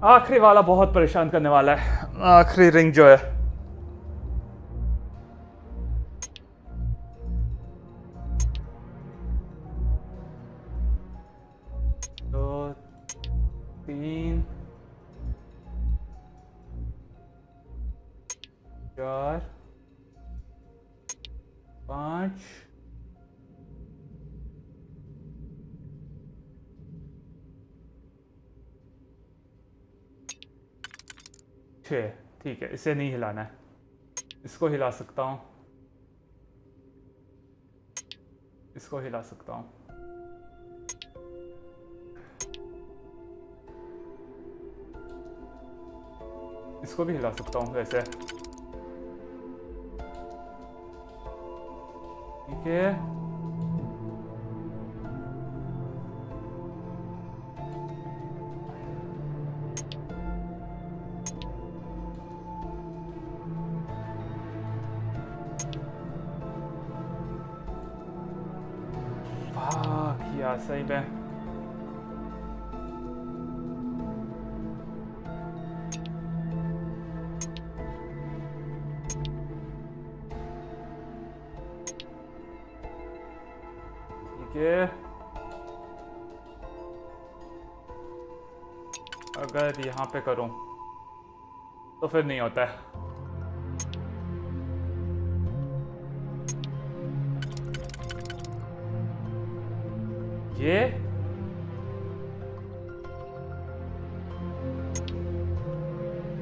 आखिरी वाला बहुत परेशान करने वाला है. आखिरी रिंग जो है. दो 3 4 5 6. ठीक है, इसे नहीं हिलाना है. इसको हिला सकता हूँ, इसको हिला सकता हूँ. इसको भी हिला सकता हूँ वैसे. ठीक है, किया सही में. ये अगर यहाँ पे करूँ तो फिर नहीं होता है। ये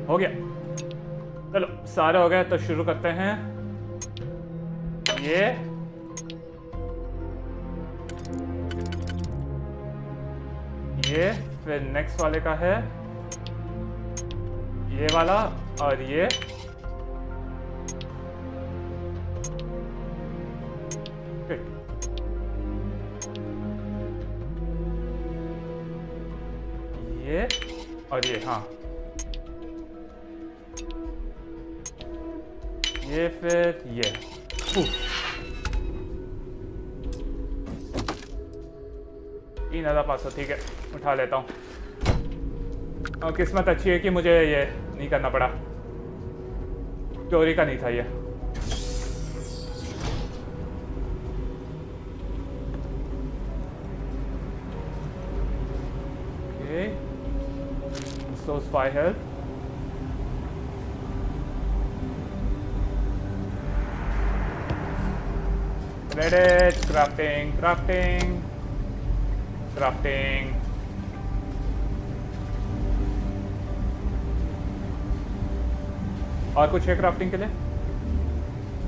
हो गया। चलो सारे हो गए तो शुरू करते हैं। ये फिर नेक्स्ट वाले का है ये वाला और ये और ये हाँ ये फिर ये तीन हज़ार 500 ठीक है उठा लेता हूँ। और किस्मत अच्छी है कि मुझे ये नहीं करना पड़ा, चोरी का नहीं था ये। Okay so 5 health. Credit, crafting. और कुछ है क्राफ्टिंग के लिए?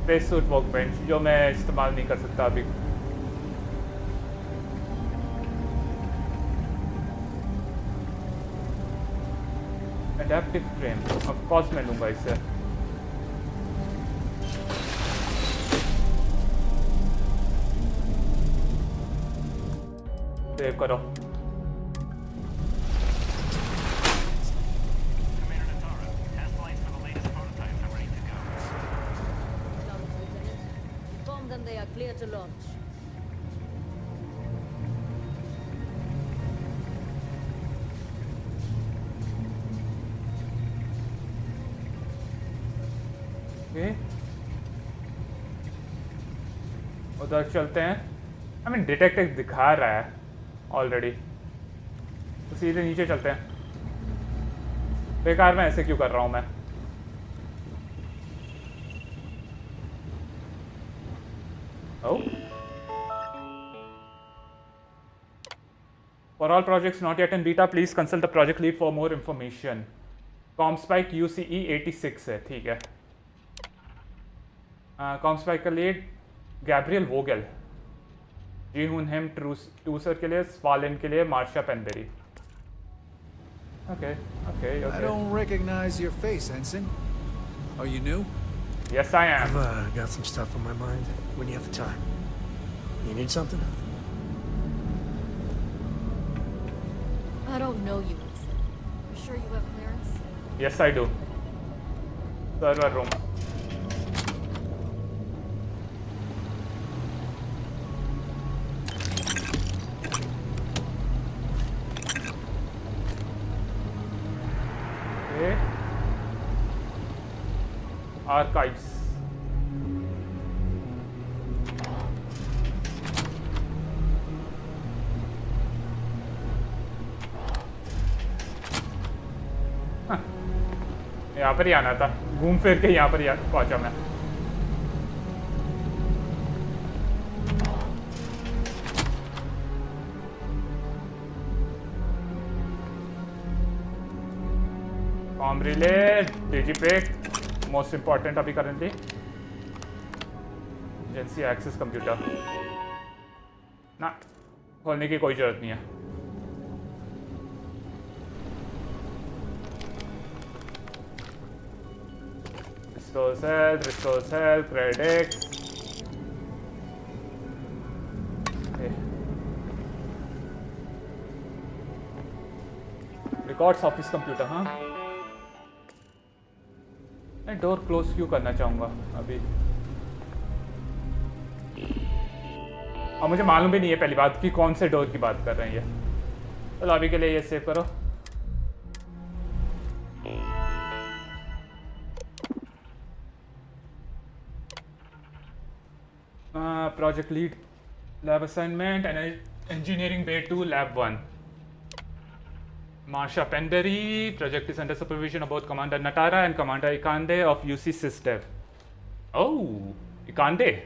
स्पेस सूट वर्कबेंच जो मैं इस्तेमाल नहीं कर सकता अभी। एडेप्टिव फ्रेम ऑफ कोर्स मैं लूंगा इसे। सेव करो। They are clear to launch. Okay. उधर चलते हैं। I mean डिटेक्टिव दिखा रहा है ऑलरेडी, तो सीधे नीचे चलते हैं। बेकार में ऐसे क्यों कर रहा हूँ मैं? Oh. For all projects not yet in beta, please consult the project lead for more information. ComSpike UCE 86 है, ठीक है। ComSpike का लीड गैब्रियल वोगल, जीहुन हेम टूसर के लिए, स्वालिन के लिए मार्शा पेनबेरी। Okay. I don't recognize your face, Ensign. Are you new? Yes, I am. I've got some stuff on my mind. When you have the time. You need something? I don't know you, Ensign. You sure you have clearance? Yes, I do. Server room. Okay. Archives. यहाँ पर ही आना था, घूम फिर के यहाँ पर ही पहुंचा मैं। कॉम रिले, डिजिपेक मोस्ट इंपॉर्टेंट अभी करेंटली। एजेंसी एक्सेस कंप्यूटर ना खोलने की कोई जरूरत नहीं है। Restores health, credits. Okay. Records office computer, हाँ। मैं डोर क्लोज क्यों करना चाहूँगा अभी? और मुझे मालूम भी नहीं है पहली बात कि कौन से डोर की बात कर रहे हैं ये। चलो अभी के लिए ये सेव करो। Project lead Lab assignment and engineering bay 2 lab 1. Marsha Penderi. Project is under supervision of both Commander Natara and Commander Ikande of UC SysDev. Oh, Ikande.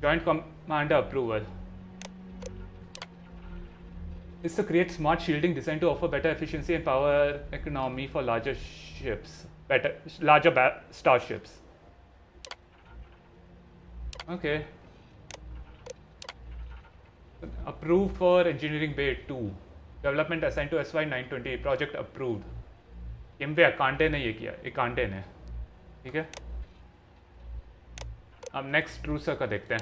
Joint Commander approval. Is to create smart shielding designed to offer better efficiency and power economy for larger ships. Larger starships. Okay. Approved for engineering bay 2. Development assigned to SY920. Project approved. किम्बे अकांटे ने ये किया, इकांटे ने, ठीक है. अब next ट्रूसर का देखते हैं.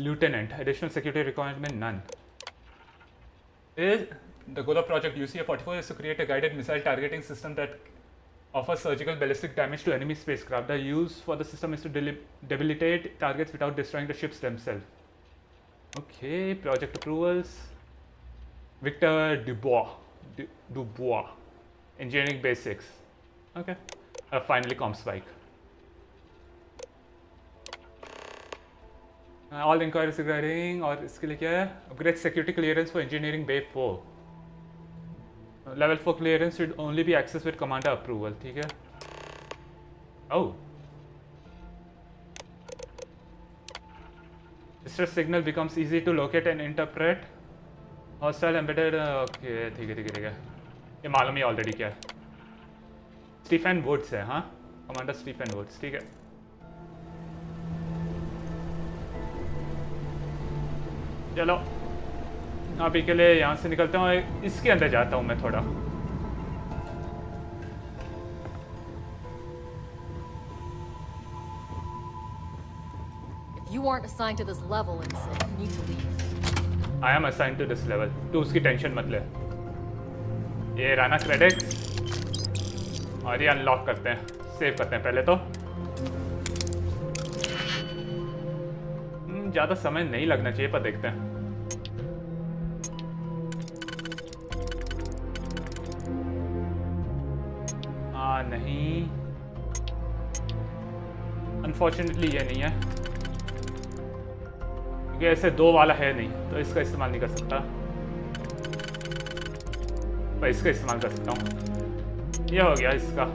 Lieutenant, additional security requirement none. The goal of Project UCA-44 is to create a guided missile targeting system that offers surgical ballistic damage to enemy spacecraft. The use for the system is to debilitate targets without destroying the ships themselves. Okay, project approvals. Victor Dubois. Engineering basics. Okay. Finally, ComSpike. All inquiries regarding और इसके लिए क्या है? Upgrade security clearance for engineering bay 4. Level 4 clearance should only be accessed with commander approval. ठीक है? Oh. Distress signal becomes easy to locate and interpret. Hostile embedded. Okay, ठीक है. ये मालूम ही already क्या है. Stephen Woods है, हाँ? Commander Stephen Woods, ठीक है. चलो अभी के लिए यहाँ से निकलता हूँ. इसके अंदर जाता हूँ मैं थोड़ा. If you aren't assigned to this level, Insane, you need to leave. I am assigned to this level. तो उसकी टेंशन मत ले. ये राना क्रेडिट्स और ये अनलॉक करते हैं. सेव करते हैं पहले तो. ज़्यादा समय नहीं लगना चाहिए पर देखते हैं. नहीं, अनफॉर्चुनेटली ये नहीं है क्योंकि ऐसे 2 वाला है नहीं, तो इसका इस्तेमाल नहीं कर सकता. पर इसका इस्तेमाल कर सकता हूँ. ये हो गया इसका.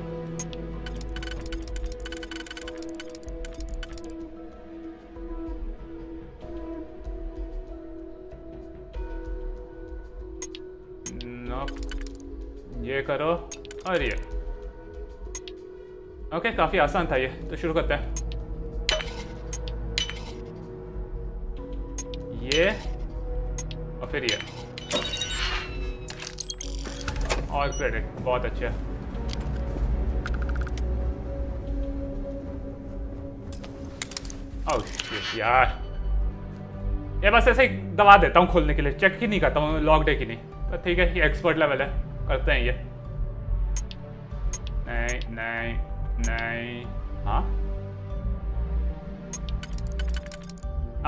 ये करो और ये. ओके, काफ़ी आसान था ये. तो शुरू करते हैं. ये और फिर ये और क्रेडिट. बहुत अच्छा है. ओह शिट यार, ये बस ऐसे ही दबा देता हूँ खोलने के लिए. चेक ही नहीं करता हूँ लॉक्ड है कि नहीं. पर ठीक है, ये एक्सपर्ट लेवल है, करते हैं ये. नहीं. हाँ,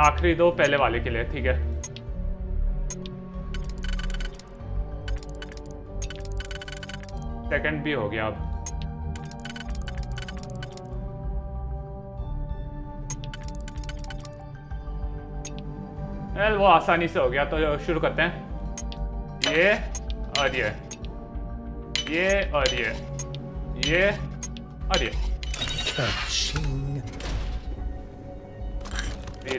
आखिरी 2 पहले वाले के लिए. ठीक है. सेकंड भी हो गया. अब वो आसानी से हो गया. तो शुरू करते हैं. ये और ये और ये और ये. I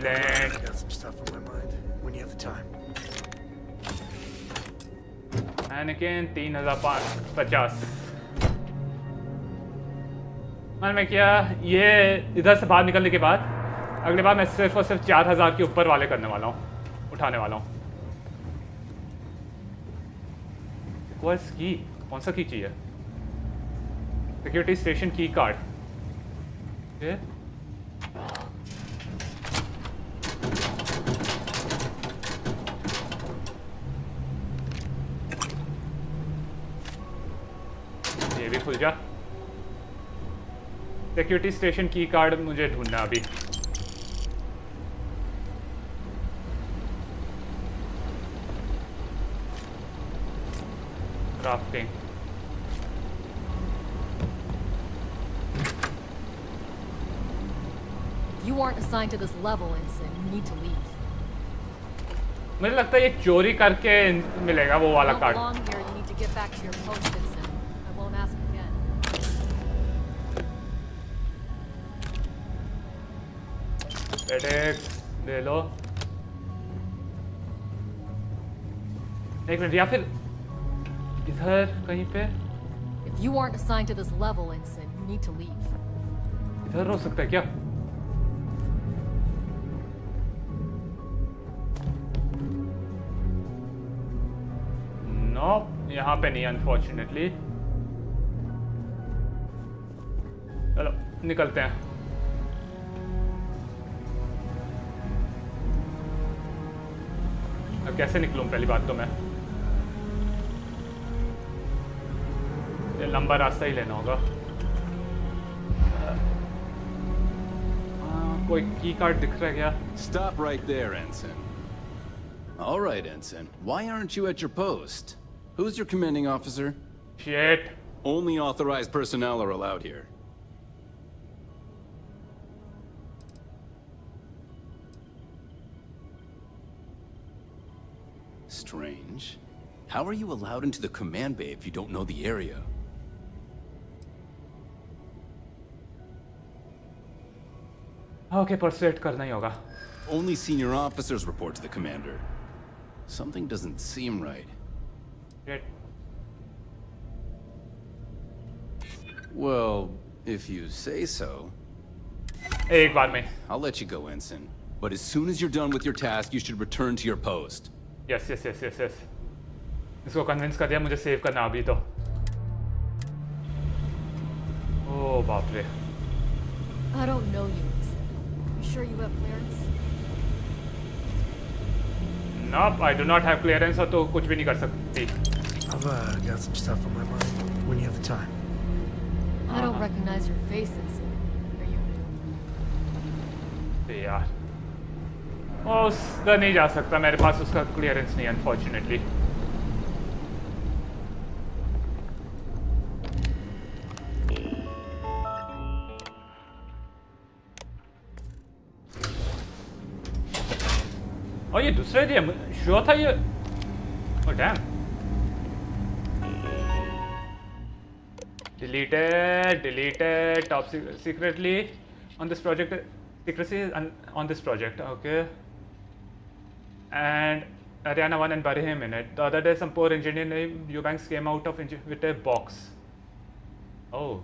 got some stuff on my mind. When you have the time. Anakin 3050. मैंने किया ये. इधर से बाहर निकलने के बाद अगले बार मैं सिर्फ और सिर्फ 4000 के ऊपर वाले करने वाला हूँ, उठाने वाला हूँ. की कौन सा की चाहिए? सिक्योरिटी स्टेशन की कार्ड. ये भी खुल जा. सिक्योरिटी स्टेशन की कार्ड मुझे ढूंढना अभी. Crafting. you aren't assigned to this level, Ensign, you need to leave. मुझे लगता है ये चोरी करके मिलेगा वो वाला You don't card. belong here. You need to get back to your post, Ensign. I won't ask again. एडेक्स ले लो. एक मिनट या फिर इधर कहीं पे If you aren't assigned to this level, Ensign, you need to leave. इधर हो सकता है क्या? नो यहाँ पे नहीं अनफॉर्चुनेटली. चलो निकलते हैं. अब कैसे निकलूं पहली बात तो मैं. ये लंबा रास्ता ही लेना होगा. कोई की कार्ड दिख रहा है क्या? Stop right there, Ensign. All right, Ensign. Why aren't you at your post? Who's your commanding officer? Shit. Only authorized personnel are allowed here. Strange. How are you allowed into the command bay if you don't know the area? Okay, persuade करना ही होगा. Only senior officers report to the commander. Something doesn't seem right. Shit. Well, if you say so. एक बार में. I'll let you go, Ensign. But as soon as you're done with your task, you should return to your post. Yes. इसको convince कर दिया मुझे save करना अभी तो. ओह बाप रे. I don't know you. You sure you have clearance? Nope, I do not have clearance और तो कुछ भी नहीं कर सकती. I've got some stuff on my mind when you have the time. I don't recognize your face, Ensign. Are you? यार. उधर नहीं जा सकता मेरे पास उसका क्लियरेंस नहीं अनफॉर्चुनेटली. और ये दूसरे दिया श्योर था ये. Oh damn. deleted top secretly on this project. Secrecy on this project. Okay. And Ariana 1 and bury him in it. The other day some poor engineer named Eubanks came out of with a box. Oh.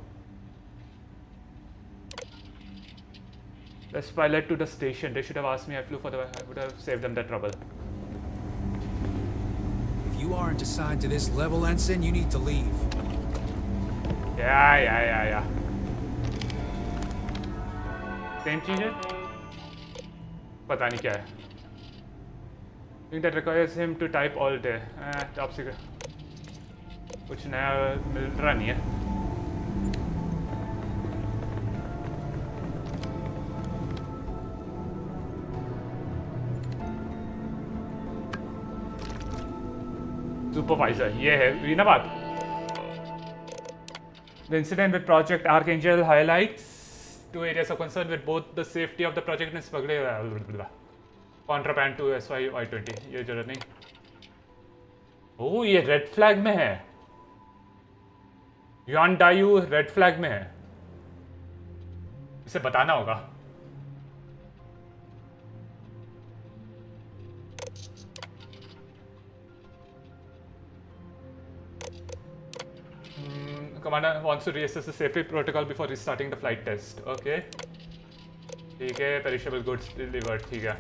Let's pilot to the station. They should have asked me. I flew for the. I would have saved them the trouble. If you aren't assigned to this level, Ensign, you need to leave. Yeah. Same चीज़ है. पता नहीं क्या है. Thing that requires him to type all day. Top secret. कुछ नया मिल रहा नहीं है. Supervisor, ये है वीना बात. The incident with Project Archangel highlights two areas of concern with both the safety of the project and smuggling. Contraband to SY-Y20. ये जरूरत नहीं. ओह ये रेड फ्लैग में है. Yuan Dayu रेड फ्लैग में है. इसे बताना होगा. Commander wants to reassess the safety protocol before restarting the flight test. Okay. ठीक है. Perishable goods delivered. ठीक है.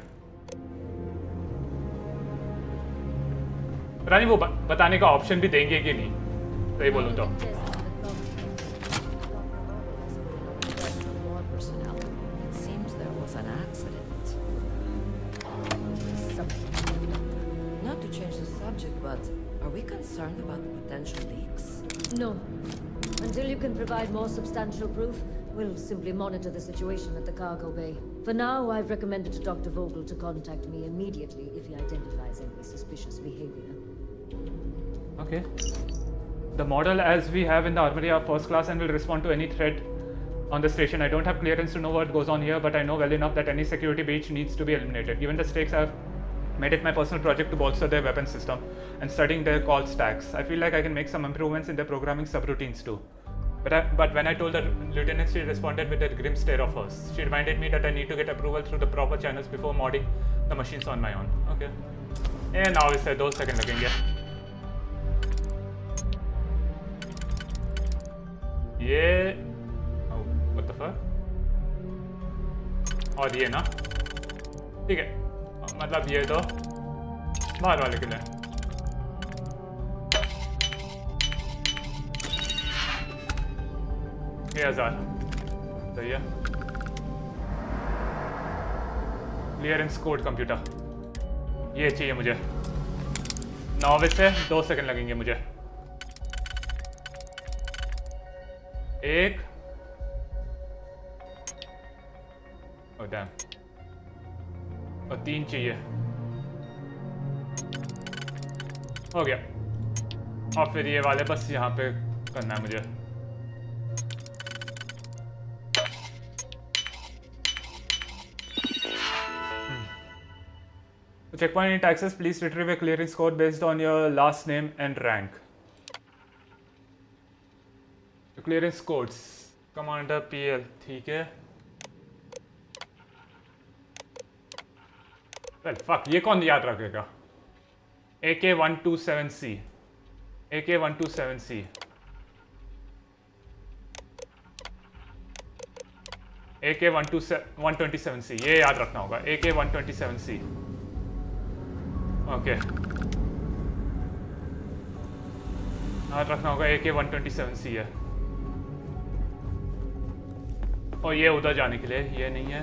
पता नहीं वो बताने का ऑप्शन भी देंगे कि नहीं. सही बोलूँ तो. It seems there was an accident. Not to change the subject, but are we concerned about the potential leaks? No. Until you can provide more substantial proof, we'll simply monitor the situation at the cargo bay. For now, I've recommended to Dr. Vogel to contact me immediately if he identifies any suspicious behavior. Okay. The model as we have in the armory are first class and will respond to any threat on the station. I don't have clearance to know what goes on here, but I know well enough that any security breach needs to be eliminated. Given the stakes, I've made it my personal project to bolster their weapon system and studying their call stacks. I feel like I can make some improvements in their programming subroutines too. But when I told the lieutenant, she responded with that grim stare of hers. She reminded me that I need to get approval through the proper channels before modding the machines on my own. Okay. And now इसे 2 second लगेंगे. ये oh, what the fuck? और ये ना ठीक है, मतलब ये तो बाहर वाले के लिए. ये 1000 सही है. क्लियरेंस कोड कंप्यूटर, ये चाहिए मुझे. 9 बजे से 2 सेकंड लगेंगे मुझे. एक और डैम और 3 चाहिए. हो गया. और फिर ये वाले बस यहाँ पे करना है मुझे. To checkpoint in access, please retrieve a clearance code based on your last name and rank. The clearance codes. Commander PL. ठीक है. Well, fuck. ये कौन याद रखेगा? AK-127C. AK-127C. AK-127C. ये याद रखना होगा. AK-127C. ओके. याद रखना होगा AK-127C है. और ये उधर जाने के लिए ये नहीं है.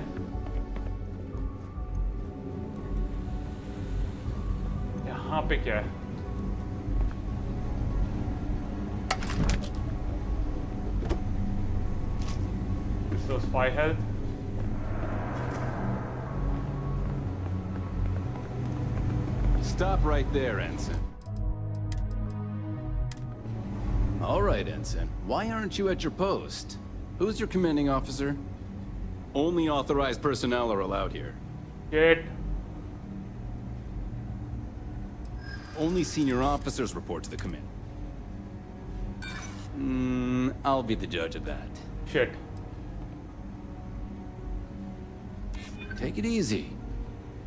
यहाँ पे क्या है? Restores 5 health. Stop right there, Ensign. All right, Ensign. Why aren't you at your post? Who's your commanding officer? Only authorized personnel are allowed here. Good. Only senior officers report to the command. I'll be the judge of that. Shit. Take it easy.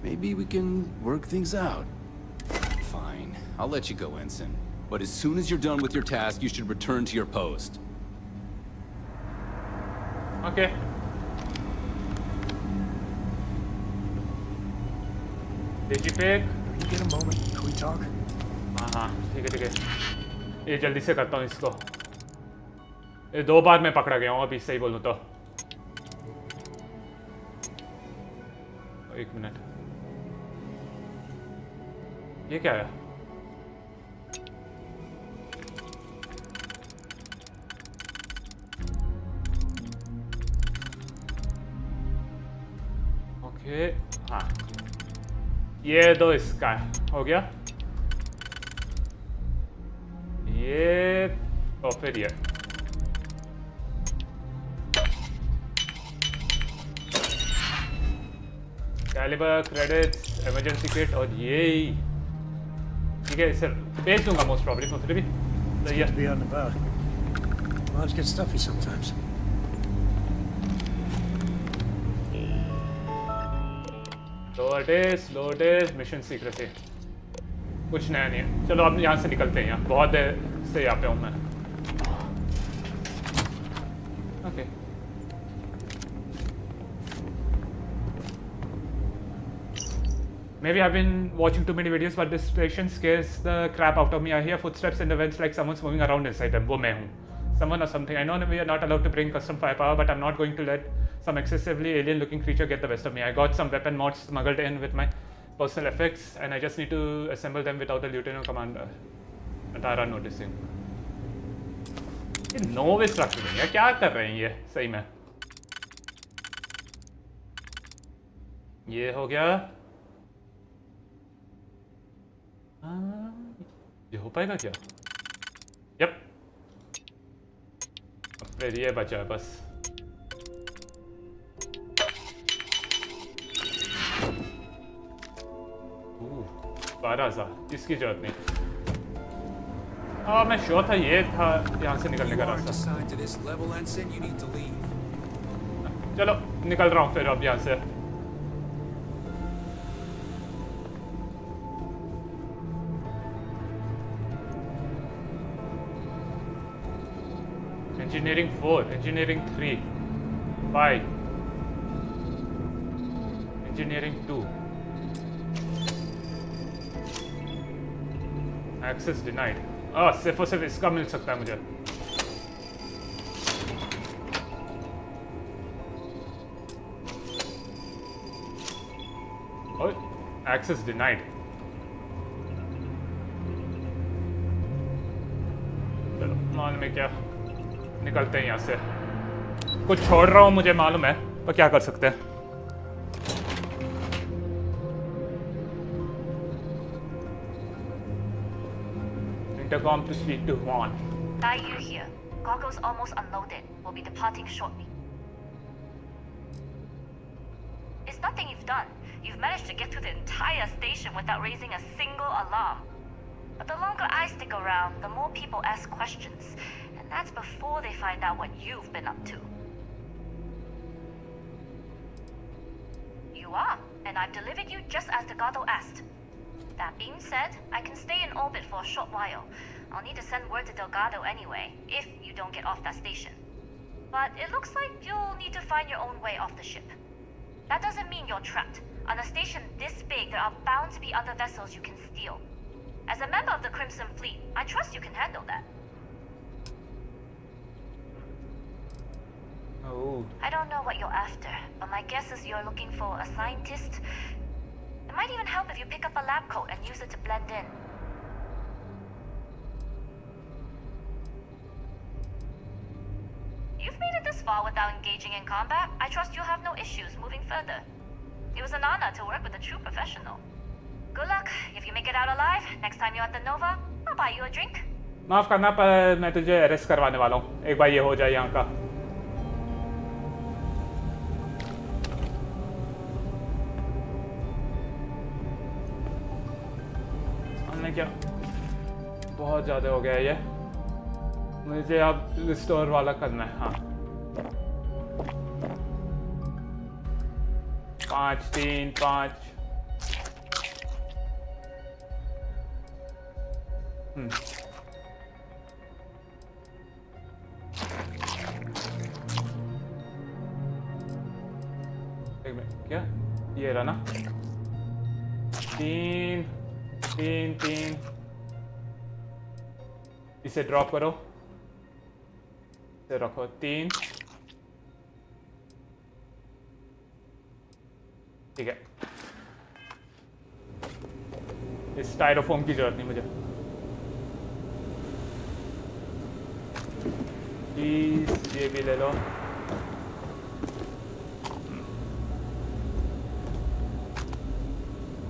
Maybe we can work things out. Fine. I'll let you go, Ensign. But as soon as you're done with your task, you should return to your post. Okay. Did you pick? Can you get a moment? Can we talk? हाँ ठीक है. ये जल्दी से करता हूँ इसको. ये 2 बार मैं पकड़ा गया हूँ अभी, सही बोलूँ तो. 1 मिनट. ये क्या है? ओके. हाँ ये 2 इसका है. हो गया. ये तो फिर ये कैलिबर क्रेडिट्स इमरजेंसी किट और ये ठीक है. इसे बेच दूंगा मोस्ट प्रॉब्ली. तो फिर भी It's good to be out and about. Lives get stuffy sometimes. Low it is mission secrecy. कुछ नया नहीं है. चलो अब यहाँ से निकलते हैं. यहाँ बहुत देर से यहाँ पे हूँ मैं. Okay. Maybe I've been watching too many videos, but this station scares the crap out of me. I hear footsteps in the vents like someone's moving around inside them. वो मैं हूँ. Someone or something. I know we are not allowed to bring custom firepower, but I'm not going to let some excessively alien-looking creature get the best of me. I got some weapon mods smuggled in with my personal effects, and I just need to assemble them without the lieutenant commander Atara noticing. ये novice रख रही है. क्या कर रहे हैं ये सही में? ये हो गया. ये हो पाएगा क्या? यप. अब फिर ये बचा है बस. 12,000 इसकी जरूरत नहीं। हाँ मैं श्योर था ये था यहाँ से निकलने का रास्ता। चलो निकल रहा हूँ फिर अब यहाँ से। Engineering 4, Engineering 3, 5, Engineering 2. Access denied. सिर्फ और सिर्फ इसका मिल सकता है मुझे। और access denied. चलो मान में क्या निकलते हैं यहाँ से। कुछ छोड़ रहा हूँ मुझे मालूम है, पर क्या कर सकते हैं। Intercom to speak to Juan. Dai Yu here. Cargo's almost unloaded. We'll be departing shortly. It's nothing you've done. You've managed to get through the entire station without raising a single alarm. But the longer I stick around, the more people ask questions. And that's before they find out what you've been up to. You are, and I've delivered you just as Delgado asked. That being said, I can stay in orbit for a short while. I'll need to send word to Delgado anyway, if you don't get off that station. But it looks like you'll need to find your own way off the ship. That doesn't mean you're trapped. On a station this big, there are bound to be other vessels you can steal. As a member of the Crimson Fleet, I trust you can handle that. Oh. I don't know what you're after, but my guess is you're looking for a scientist. It might even help if you pick up a lab coat and use it to blend in. You've made it this far without engaging in combat. I trust you'll have no issues moving further. It was an honor to work with a true professional. Good luck. If you make it out alive, next time you're at the Nova, I'll buy you a drink. माफ करना पर मैं तुझे arrest करवाने वाला हूँ एक बार ये हो जाए यहाँ का। हमने क्या बहुत ज़्यादा हो गया ये। मुझे अब रिस्टोर वाला करना है। हाँ 5 3 5 एक मिनट क्या ये रहा ना 3 3 3 इसे ड्रॉप करो इसे रखो 3 ठीक है। इस स्टाइरोफोम की जरूरत नहीं मुझे। प्लीज ये भी ले लो।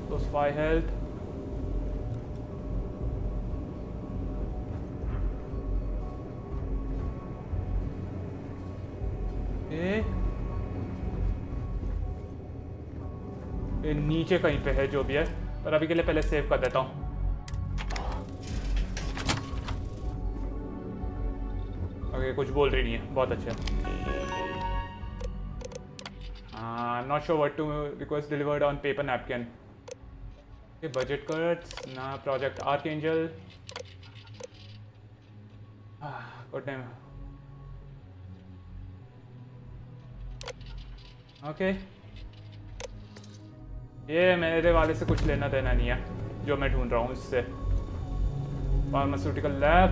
तो 5 हेल्थ ये नीचे कहीं पे है जो भी है, पर अभी के लिए पहले सेव कर देता हूँ। ओके कुछ बोल रही नहीं है, बहुत अच्छा। Not sure what to request delivered on paper napkin. Budget cuts ना project Archangel. Good name. Okay ये मेरे वाले से कुछ लेना देना नहीं है जो मैं ढूंढ रहा हूँ इससे। फार्मास्यूटिकल लैब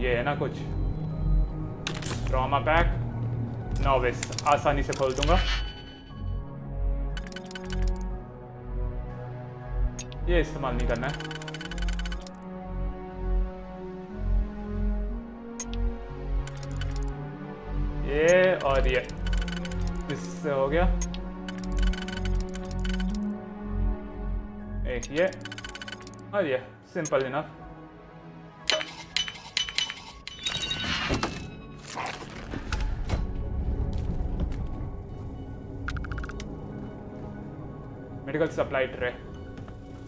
ये है ना कुछ। ट्रॉमा पैक नोविस आसानी से खोल दूंगा। ये इस्तेमाल नहीं करना है। ये और ये इससे हो गया। एक ये और ये simple enough. Medical supply tray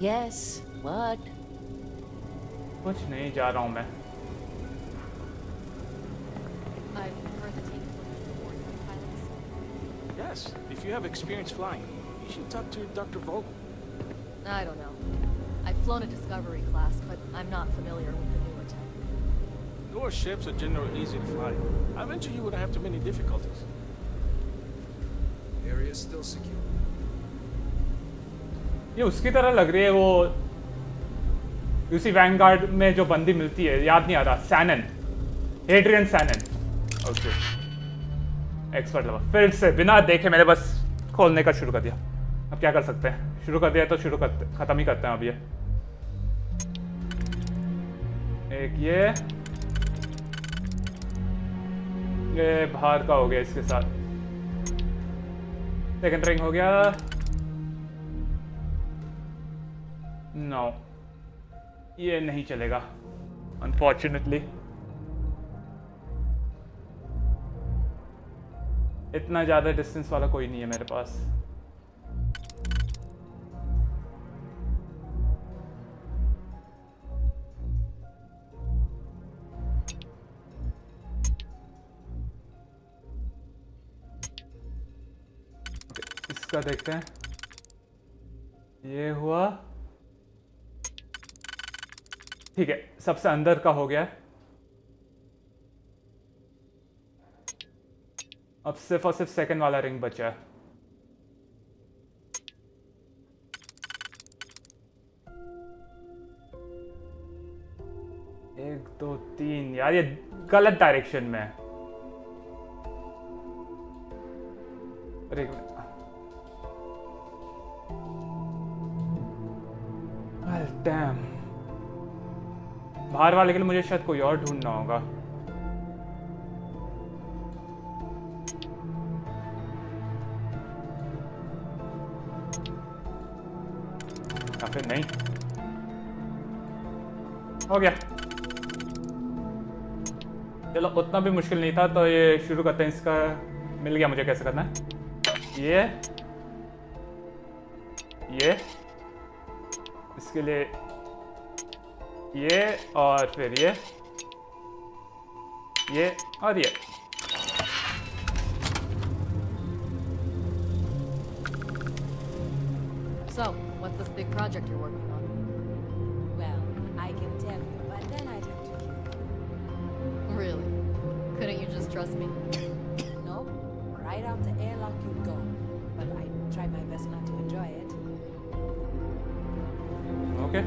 Yes, what? कुछ नहीं, जा रहा हूँ मैं। I've heard the team pilots. Yes, if you have experience flying, you should talk to Dr. Vogel. I don't know. I've flown a Discovery class, but I'm not familiar with the newer tech. Newer ships are generally easy to fly. I venture you wouldn't have too many difficulties. The area is still secure. ये उसकी तरह लग रही है वो UC Vanguard में जो बंदी मिलती है, याद नहीं आ रहा, Shannon, Adrian Shannon. Okay, expert level. फिर से बिना देखे मैंने बस खोलने का शुरू कर दिया। अब क्या कर सकते हैं, शुरू कर दिया तो शुरू करते, खत्म ही करते हैं अब। ये बाहर का हो गया इसके साथ। सेकंड रिंग हो गया। नो, ये नहीं चलेगा अनफॉर्चुनेटली। इतना ज्यादा डिस्टेंस वाला कोई नहीं है मेरे पास। इसका देखते हैं। ये हुआ, ठीक है, सबसे अंदर का हो गया। अब सिर्फ और सिर्फ सेकंड वाला रिंग बचा है। एक दो तीन, यार ये गलत डायरेक्शन में है। डैम, बाहर वाले के लिए मुझे शायद कोई और ढूंढना होगा। या फिर नहीं, हो गया। चलो, उतना भी मुश्किल नहीं था। तो ये शुरू करते हैं। इसका मिल गया मुझे कैसे करना है। ये इसके लिए ये, और फिर ये और ये। So, what's this big project you're working on? Well, I can tell you, but then I'd have to kill you. Really? Couldn't you just trust me? No, right out the airlock you'd go. But I'd try my best not to enjoy it. Okay.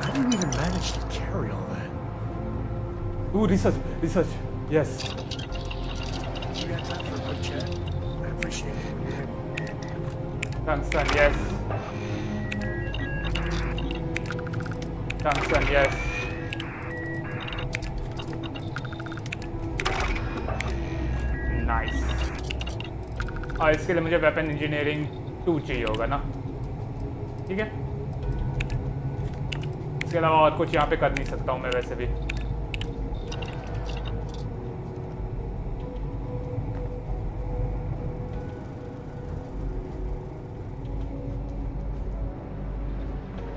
How do you even manage to carry all that? Ooh, research. Yes. You got time for a quick chat? I appreciate it. Tungsten, yes. Tungsten, yes. Nice. और इसके लिए मुझे weapon engineering 2 चाहिए होगा ना, ठीक है। इसके अलावा और कुछ यहाँ पे कर नहीं सकता हूँ मैं वैसे भी।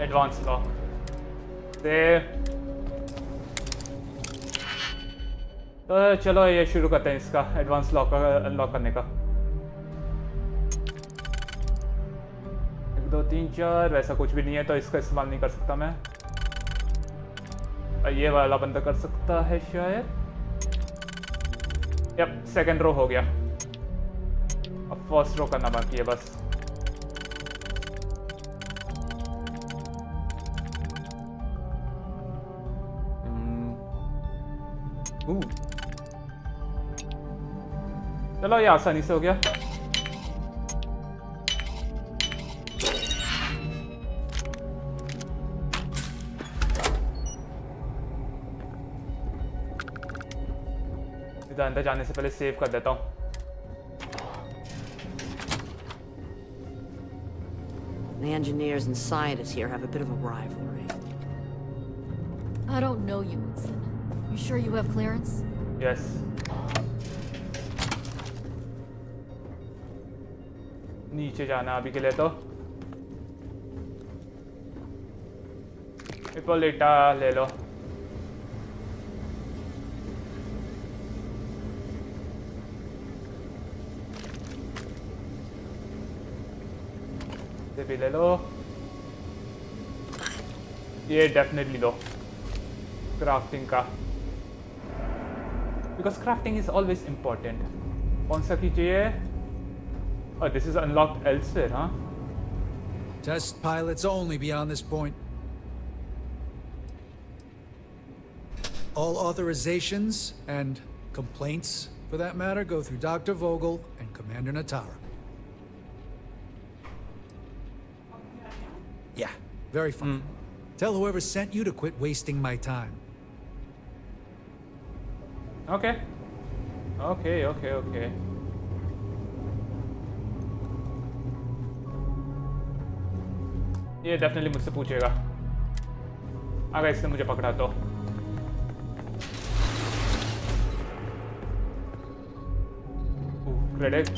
एडवांस लॉक से तो चलो ये शुरू करते हैं इसका एडवांस लॉक अनलॉक करने का। 1 2 3 4 वैसा कुछ भी नहीं है तो इसका इस्तेमाल नहीं कर सकता मैं। ये वाला बंदा कर सकता है शायद। यप, सेकंड रो हो गया। अब फर्स्ट रो करना बाकी है बस। चलो ये आसानी से हो गया। इधर अंदर जाने से पहले सेव कर देता हूँ। The engineers and scientists here have a bit of a rivalry. I don't know you, Winston. You sure you have clearance? Yes. नीचे जाना अभी के लिए तो। Ippolita ले लो। ये भी ले लो। ये डेफिनेटली लो क्राफ्टिंग का, because crafting is always important. कौन सा की चाहिए? Oh, this is unlocked elsewhere, huh? Test pilots only beyond this point. All authorizations and complaints, for that matter, go through Dr. Vogel and Commander Natara. Yeah, very fun. Tell whoever sent you to quit wasting my time. Okay. Okay. ये definitely मुझसे पूछेगा अगर इसने मुझे पकड़ा तो। Credit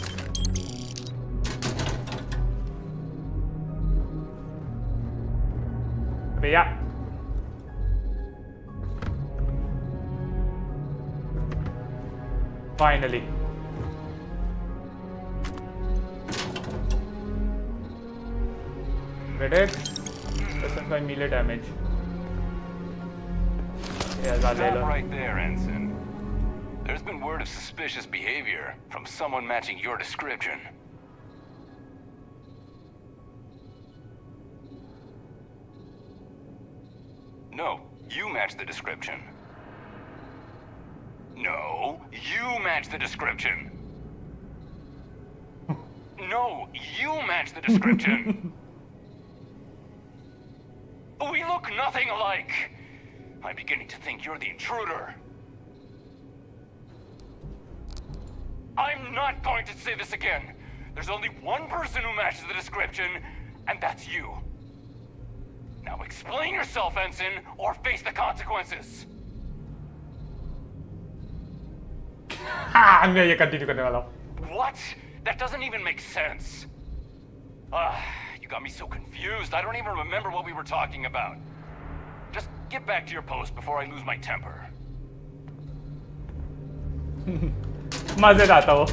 भैया। Finally credit, doesn't find melee damage. Yeah, Stop right there, Ensign. There's been word of suspicious behavior from someone matching your description. No, you match the description. No, you match the description. No, you match the description. We look nothing alike. I'm beginning to think you're the intruder. I'm not going to say this again. There's only one person who matches the description, and that's you. Now explain yourself, Ensign, or face the consequences. मैं ये continue करने वाला हूँ। What? That doesn't even make sense. You got me so confused. I don't even remember what we were talking about. Just get back to your post before I lose my temper. मजेदार था वो।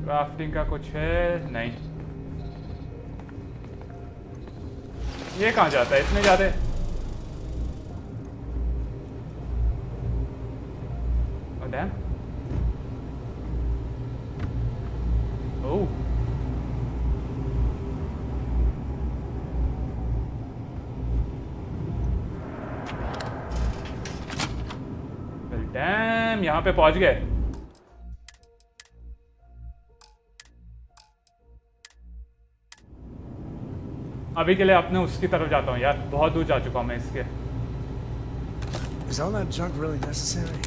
Crafting का कुछ है? नहीं। ये कहाँ जाता है? इसमें जाते हैं। Oh damn. Oh. Well damn, यहाँ पे पहुँच गए। अभी के लिए अपने उसकी तरफ जाता हूँ यार, बहुत दूर जा चुका हूँ मैं इसके। Is all that junk really necessary?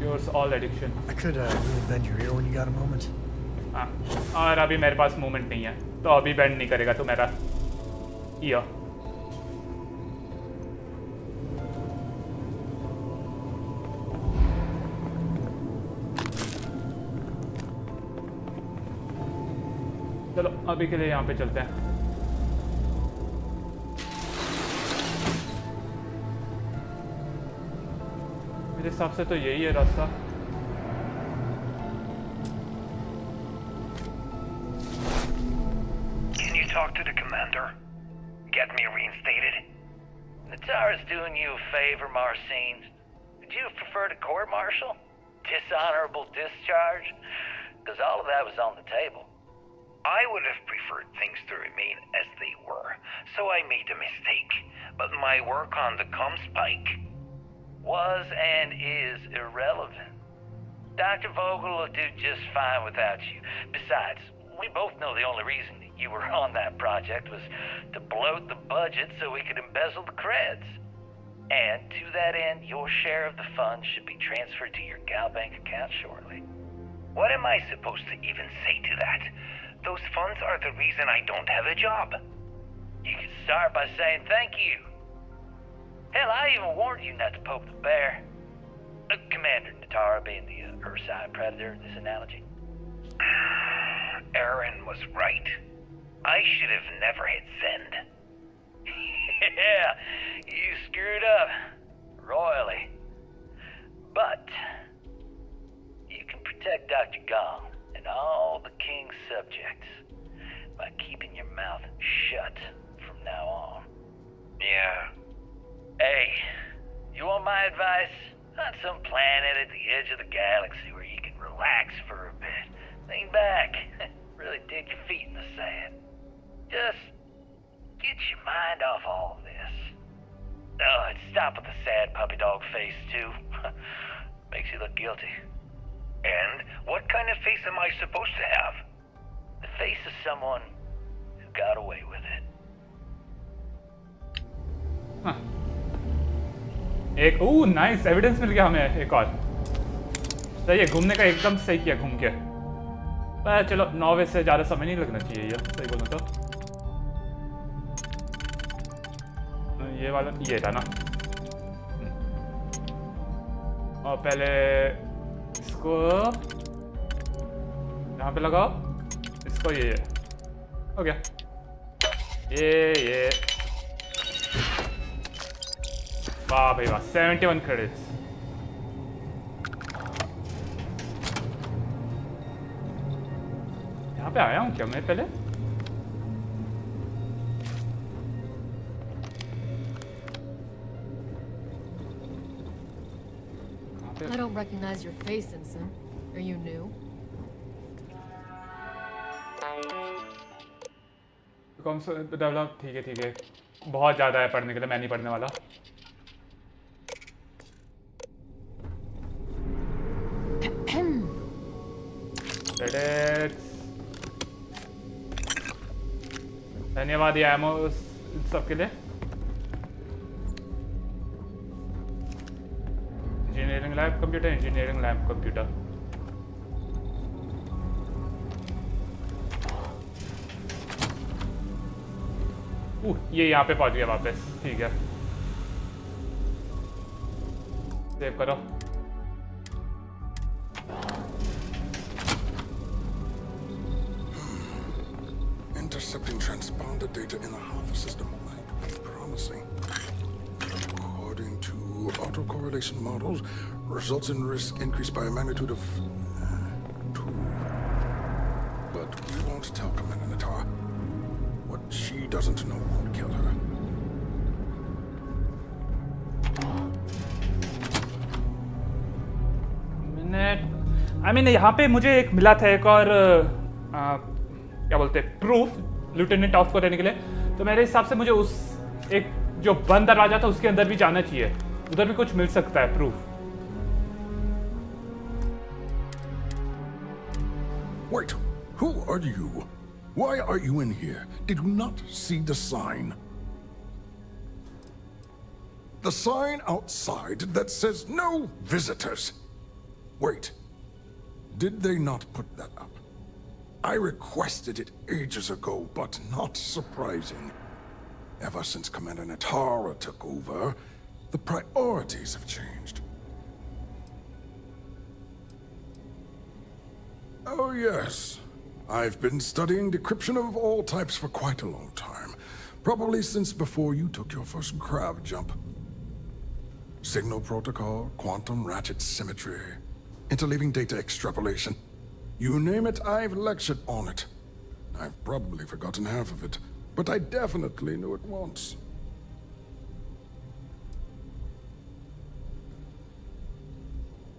Yours all addiction. I could really bend your ear when you got a moment. हाँ, और अभी मेरे पास मूवमेंट नहीं है, तो अभी बेंड नहीं करेगा तो मेरा ईयर। चलो अभी के लिए यहाँ पे चलते हैं। मेरे हिसाब से तो यही है रास्ता। Can you talk to the commander? Get me reinstated? Natara's doing you a favor, Marcine. Would you prefer to court-martial? Dishonorable discharge? Because all of that was on the table. I would have preferred things to remain as they were, so I made a mistake. But my work on the Comspike was and is irrelevant. Dr. Vogel will do just fine without you. Besides, we both know the only reason you were on that project was to bloat the budget so we could embezzle the creds. And to that end, your share of the funds should be transferred to your Gal Bank account shortly. What am I supposed to even say to that? Those funds are the reason I don't have a job. You can start by saying thank you. Hell, I even warned you not to poke the bear. Commander Natara being the Ursine predator in this analogy. Aaron was right. I should have never hit send. Yeah, you screwed up. Royally. But you can protect Dr. Gong and all the King's subjects by keeping your mouth shut from now on. Yeah. Hey, you want my advice? On some planet at the edge of the galaxy where you can relax for a bit. Lean back. Really dig your feet in the sand. Just get your mind off all this. Oh, and stop with the sad puppy dog face, too. Makes you look guilty. And what kind of face am I supposed to have? The face of someone who got away with it. हाँ एक nice evidence मिल गया हमें एक और सही है घूमने का एकदम सही किया घूम के पर चलो 9 बजे से ज़्यादा समय नहीं लगना चाहिए ये सही बोलूँ तो ये वाला ये था ना और पहले इसको यहाँ पे लगाओ इसको ये हो गया ये वाह भाई वाह 71 क्रेडिट्स यहाँ पे आया हूँ क्या मैं पहले I don't recognize your face, Ensign. Are you new? कौन सा डेवलप ठीक है बहुत ज़्यादा है पढ़ने के लिए मैं नहीं पढ़ने वाला धन्यवाद ये एमो सब के लिए इंजीनियरिंग लैब कंप्यूटर ये यहाँ पे पहुँच गया वापस ठीक है सेव करो Intercepting transponder data in the Alpha system might be promising. According to autocorrelation models, results in risk increased by a magnitude of 2. But we won't tell Commander Natara. What she doesn't know won't kill her. यहाँ पे मुझे एक मिला था एक और क्या बोलते हैं प्रूफ लेफ्टिनेंट ऑफ को देने के लिए तो मेरे हिसाब से मुझे उस एक जो बंद दरवाजा था उसके अंदर भी जाना चाहिए उधर भी कुछ मिल सकता है proof Wait, who are you? Why are you in here? Did you not see the sign? The sign outside that says no visitors. Wait, did they not put that up? I requested it ages ago, but not surprising. Ever since Commander Natara took over, the priorities have changed. Oh yes, I've been studying decryption of all types for quite a long time. Probably since before you took your first crab jump. Signal protocol, quantum ratchet symmetry, interleaving data extrapolation. You name it, I've lectured on it. I've probably forgotten half of it, but I definitely knew it once.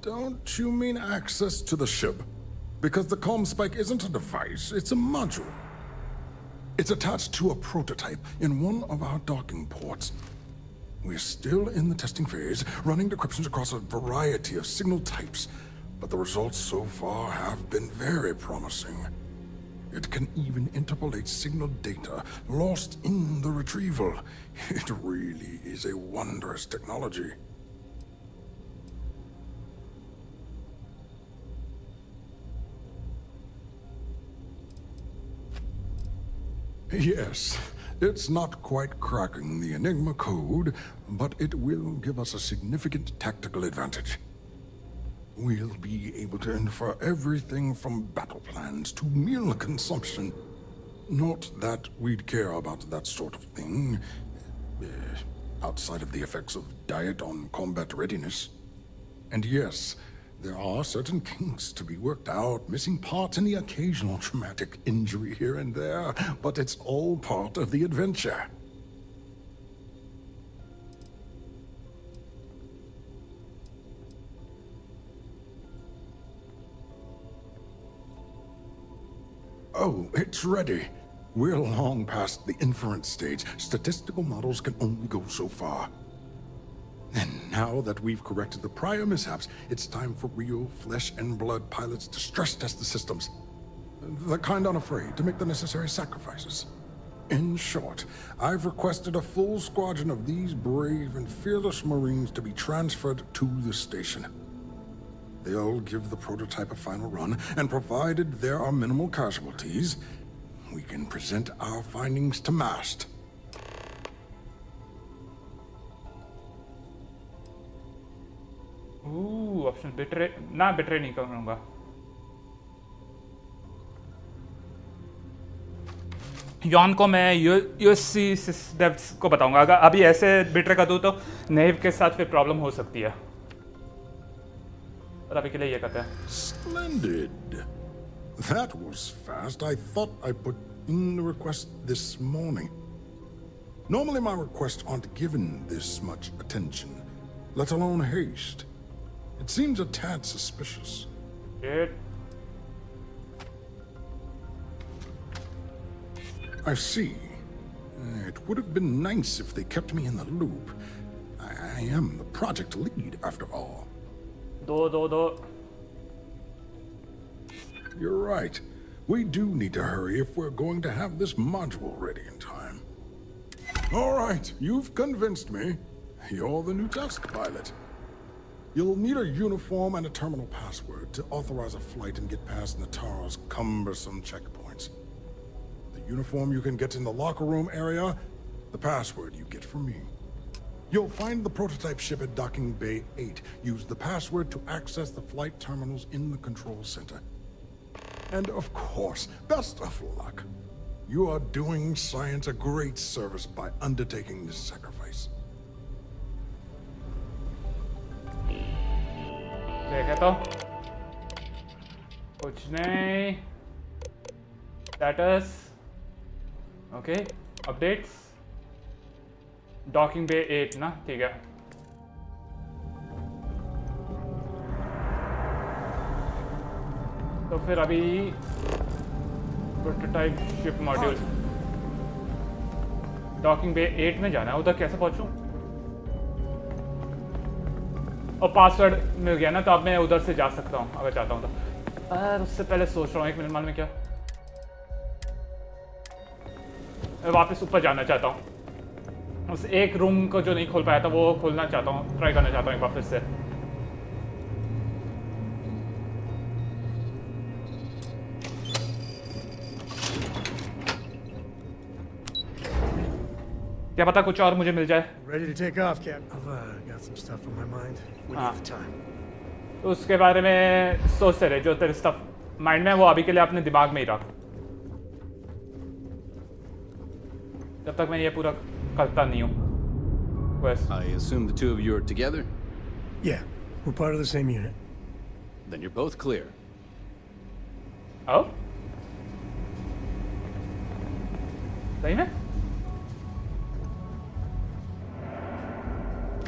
Don't you mean access to the ship? Because the comm spike isn't a device, it's a module. It's attached to a prototype in one of our docking ports. We're still in the testing phase, running decryptions across a variety of signal types. But the results so far have been very promising. It can even interpolate signal data lost in the retrieval. It really is a wondrous technology. Yes, It's not quite cracking the Enigma code, but it will give us a significant tactical advantage. We'll be able to infer everything from battle plans to meal consumption. Not that we'd care about that sort of thing, outside of the effects of diet on combat readiness. And yes, there are certain kinks to be worked out, missing parts and the occasional traumatic injury here and there, but it's all part of the adventure. Oh, it's ready. We're long past the inference stage. Statistical models can only go so far. And now that we've corrected the prior mishaps, it's time for real flesh and blood pilots to stress test the systems. The kind unafraid to make the necessary sacrifices. In short, I've requested a full squadron of these brave and fearless Marines to be transferred to the station. They'll give the prototype a final run, and provided there are minimal casualties, we can present our findings to MAST. Option betray ना betray नहीं करूंगा. Yon को मैं USC डेव्स को बताऊंगा. अगर अभी ऐसे बिट्रे कर दूं तो नेव के साथ फिर प्रॉब्लम हो सकती है. और अभी के लिए ये करते हैं. Splendid. That was fast. I thought I put in the request this morning. Normally my requests aren't given this much attention, let alone haste. It seems a tad suspicious. Shit. I see. It would have been nice if they kept me in the loop. I am the project lead, after all. Do. You're right. We do need to hurry if we're going to have this module ready in time. All right, you've convinced me. You're the new test pilot. You'll need a uniform and a terminal password to authorize a flight and get past Natara's cumbersome checkpoints. The uniform you can get in the locker room area, the password you get from me. You'll find the prototype ship at Docking Bay 8. Use the password to access the flight terminals in the control center. And of course, best of luck. You are doing science a great service by undertaking this sacrifice. देखे तो कुछ नहीं. Status. Okay. Updates. Docking Bay 8 ना. ठीक है. तो फिर अभी प्रोटोटाइप शिप मॉड्यूल डॉकिंग बे 8 में जाना है. उधर कैसे पहुंचूं? और पासवर्ड मिल गया ना, तो अब मैं उधर से जा सकता हूं अगर चाहता हूं तो. पर उससे पहले सोच रहा हूं 1 मिनट मान में क्या मैं वापस ऊपर जाना चाहता हूं. उस एक रूम को जो नहीं खोल पाया था वो खोलना चाहता हूं, ट्राई करना चाहता हूं एक बार फिर से. क्या पता कुछ और मुझे मिल जाए. Ready to take off, Captain? I've got some stuff on my mind. We need the time. तो उसके बारे में सोचते रहे. जो तेरे स्टफ माइंड में है वो अभी के लिए अपने दिमाग में ही रख, जब तक मैं ये पूरा करता नहीं हूँ. बस. I assume the two of you are together? Yeah, we're part of the same unit. Then you're both clear. Oh? सही में?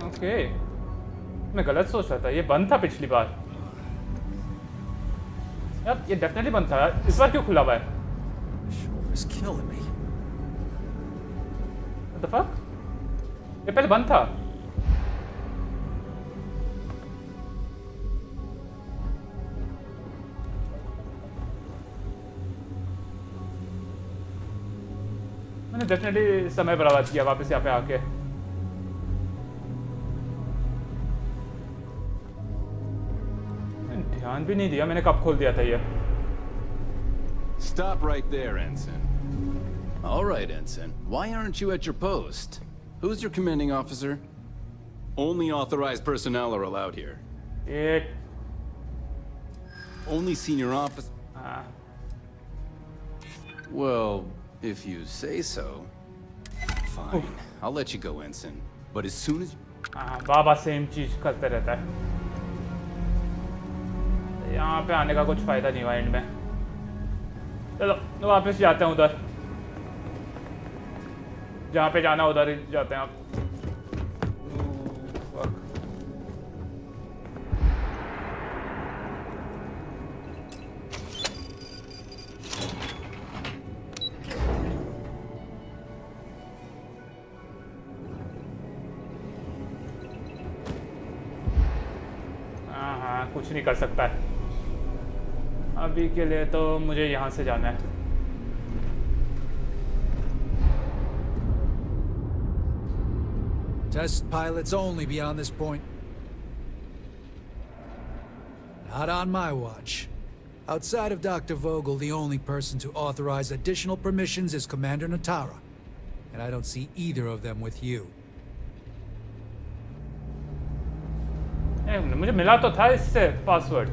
ओके. मैं गलत सोच रहा था. ये बंद था पिछली बार. यार ये डेफिनेटली बंद था. इस बार क्यों खुला हुआ है? Shoulder's killing me. What the fuck? ये पहले बंद था. मैंने डेफिनेटली समय बर्बाद किया वापस यहाँ पे आके. ध्यान भी नहीं दिया मैंने कब खोल दिया था ये. Stop right there, Ensign. All right, Ensign. Why aren't you at your post? Who's your commanding officer? Only authorized personnel are allowed here. Only senior officer. Well, if you say so. Fine. I'll let you go, Ensign. But as soon as Baba same चीज करते रहता है। यहाँ पे आने का कुछ फायदा नहीं हुआ एंड में। चलो वापस जाते हैं उधर, जहाँ पे जाना उधर ही जाते हैं आप। हाँ, कुछ नहीं कर सकता है अभी के लिए, तो मुझे यहाँ से जाना है। Test pilots only beyond this point. Not on my watch. Outside of Dr. Vogel, the only person to authorize additional permissions is Commander Natara. And I don't see either of them with you. मुझे मिला तो था इससे password.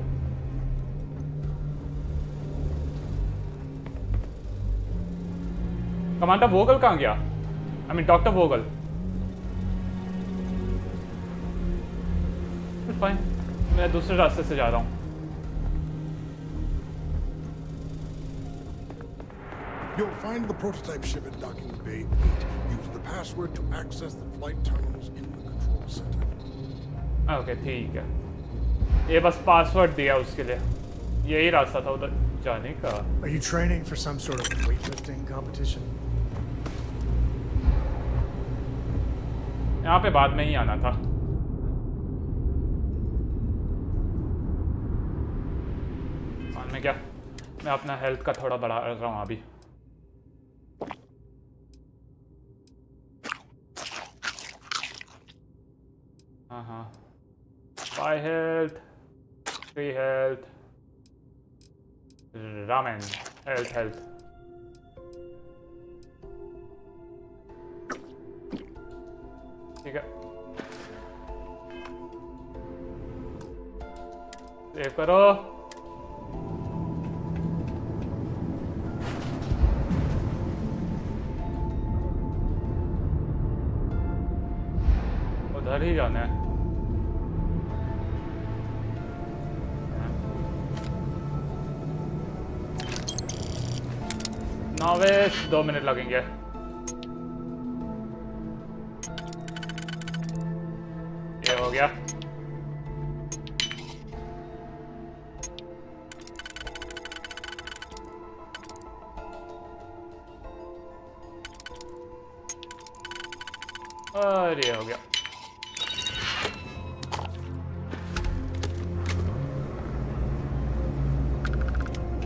Commander Vogel कहाँ गया? I mean doctor Vogel. Fine, मैं दूसरे रास्ते से जा रहा हूँ। You'll find the prototype ship in docking bay 8. Use the password to access the flight terminals in the control center. Okay ठीक है, ये बस पासवर्ड दिया उसके लिए, यही रास्ता था उधर जाने का। Are you training for some sort of weightlifting competition? यहाँ पे बाद में ही आना था। और मैं क्या, मैं अपना हेल्थ का थोड़ा बढ़ा रहा हूँ अभी। हाँ, 5 health, 3 health, ramen, health. ठीक है, सेव करो। उधर ही जाना है। नॉवेस 2 मिनट लगेंगे। ये हो गया। और ये हो गया।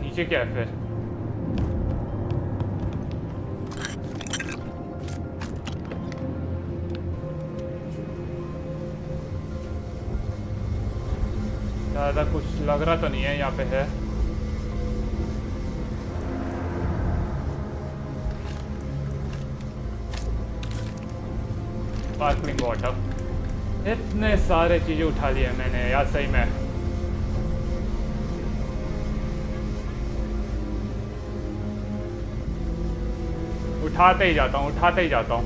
नीचे क्या है फिर? ज़्यादा कुछ लग रहा तो नहीं है, यहाँ पे है। Sparkling water. इतने सारे चीजें उठा लिए मैंने यार, सही में। उठाते ही जाता हूँ, उठाते ही जाता हूँ।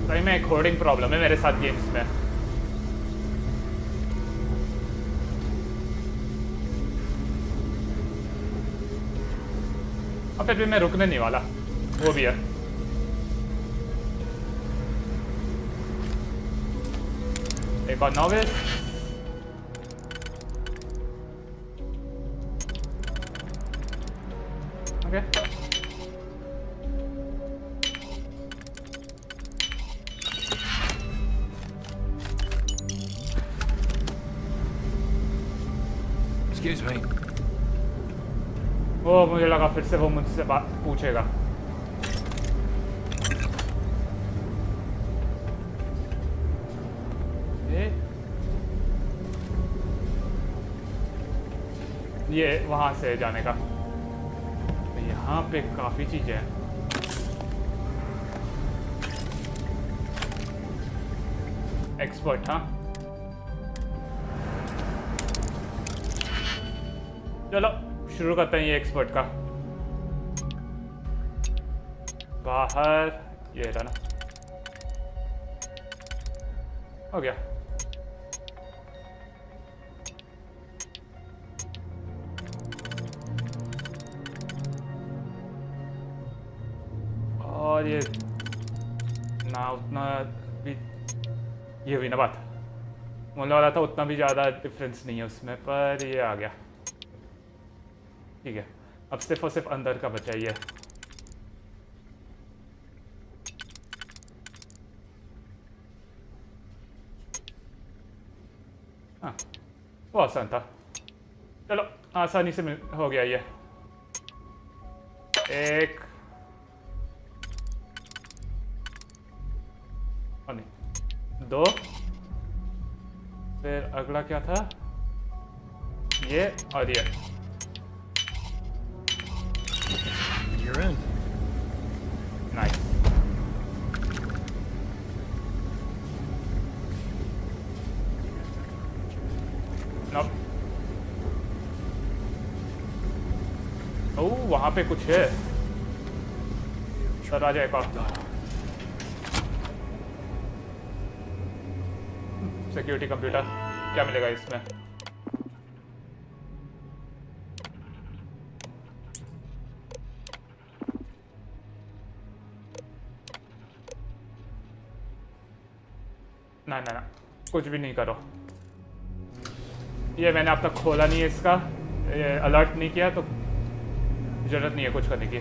सही में एक होर्डिंग प्रॉब्लम है मेरे साथ गेम्स में। और फिर भी मैं रुकने नहीं वाला, वो भी है। एक और नॉवेल। Okay, Excuse me. वो मुझे लगा फिर से वो मुझसे बात पूछेगा। ये वहां से जाने का। तो यहाँ यहाँ पे काफ़ी चीज़ें हैं। एक्सपर्ट, हाँ। चलो शुरू करते हैं ये एक्सपर्ट का। बाहर ये रहा ना, हो गया। और ये ना उतना भी, ये हुई ना बात, बोलने वाला था उतना भी ज़्यादा डिफरेंस नहीं है उसमें, पर ये आ गया। ठीक है, अब सिर्फ और सिर्फ अंदर का बचा ही है। हाँ, वो आसान था। चलो आसानी से हो गया ये। एक और नहीं, दो, फिर अगला क्या था, ये और ये। You're in. Nice. Nope. ओह, वहाँ पे कुछ है। दरवाजा एक और। सिक्योरिटी कंप्यूटर, क्या मिलेगा इसमें? ना ना ना, कुछ भी नहीं करो। ये मैंने अब तक खोला नहीं है इसका, ये अलर्ट नहीं किया, तो जरूरत नहीं है कुछ करने की।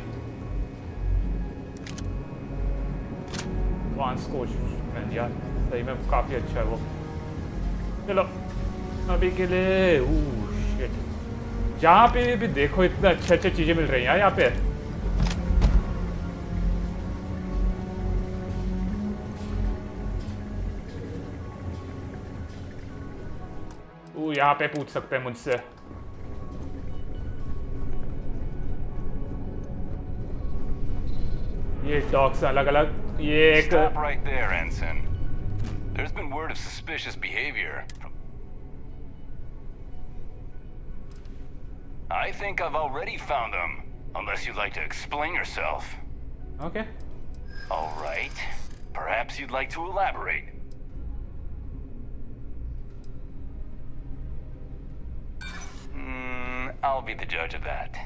एडवांस कोच यार, सही में काफ़ी अच्छा है वो। चलो अभी के लिए शिट, जहाँ पे भी देखो इतने अच्छे अच्छे चीज़ें मिल रही हैं यहाँ पे। यहाँ पे पूछ सकते हैं मुझसे। ये डॉग्स अलग अलग, ये एक Stop right there, Ensign. There's been word of suspicious behavior. I think I've already found them, unless you'd like to explain yourself. Okay. All right. Perhaps you'd like to elaborate. I'll be the judge of that.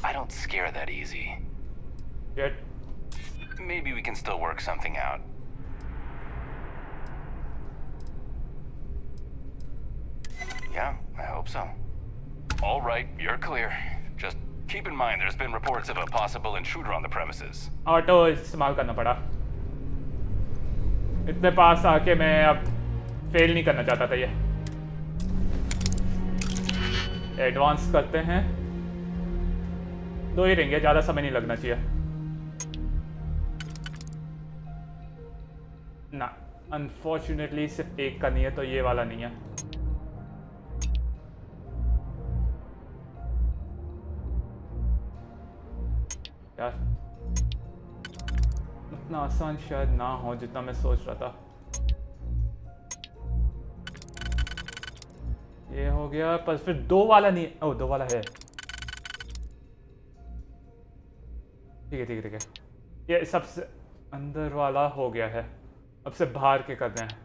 I don't scare that easy. Yet. Maybe we can still work something out. Yeah, I hope so. All right, you're clear. Just keep in mind there's been reports of a possible intruder on the premises. Auto इस्तेमाल करना पड़ा। इतने पास आके मैं अब fail नहीं करना चाहता था ये। एडवांस करते हैं, दो ही रहेंगे, ज़्यादा समय नहीं लगना चाहिए। ना, अनफॉर्चुनेटली सिर्फ एक का नहीं है, तो ये वाला नहीं है। यार उतना आसान शायद ना हो जितना मैं सोच रहा था। ये हो गया, पर फिर दो वाला नहीं। ओह, दो वाला है। ठीक है ठीक है ठीक है, ये सबसे अंदर वाला हो गया है। अब से बाहर के करते हैं।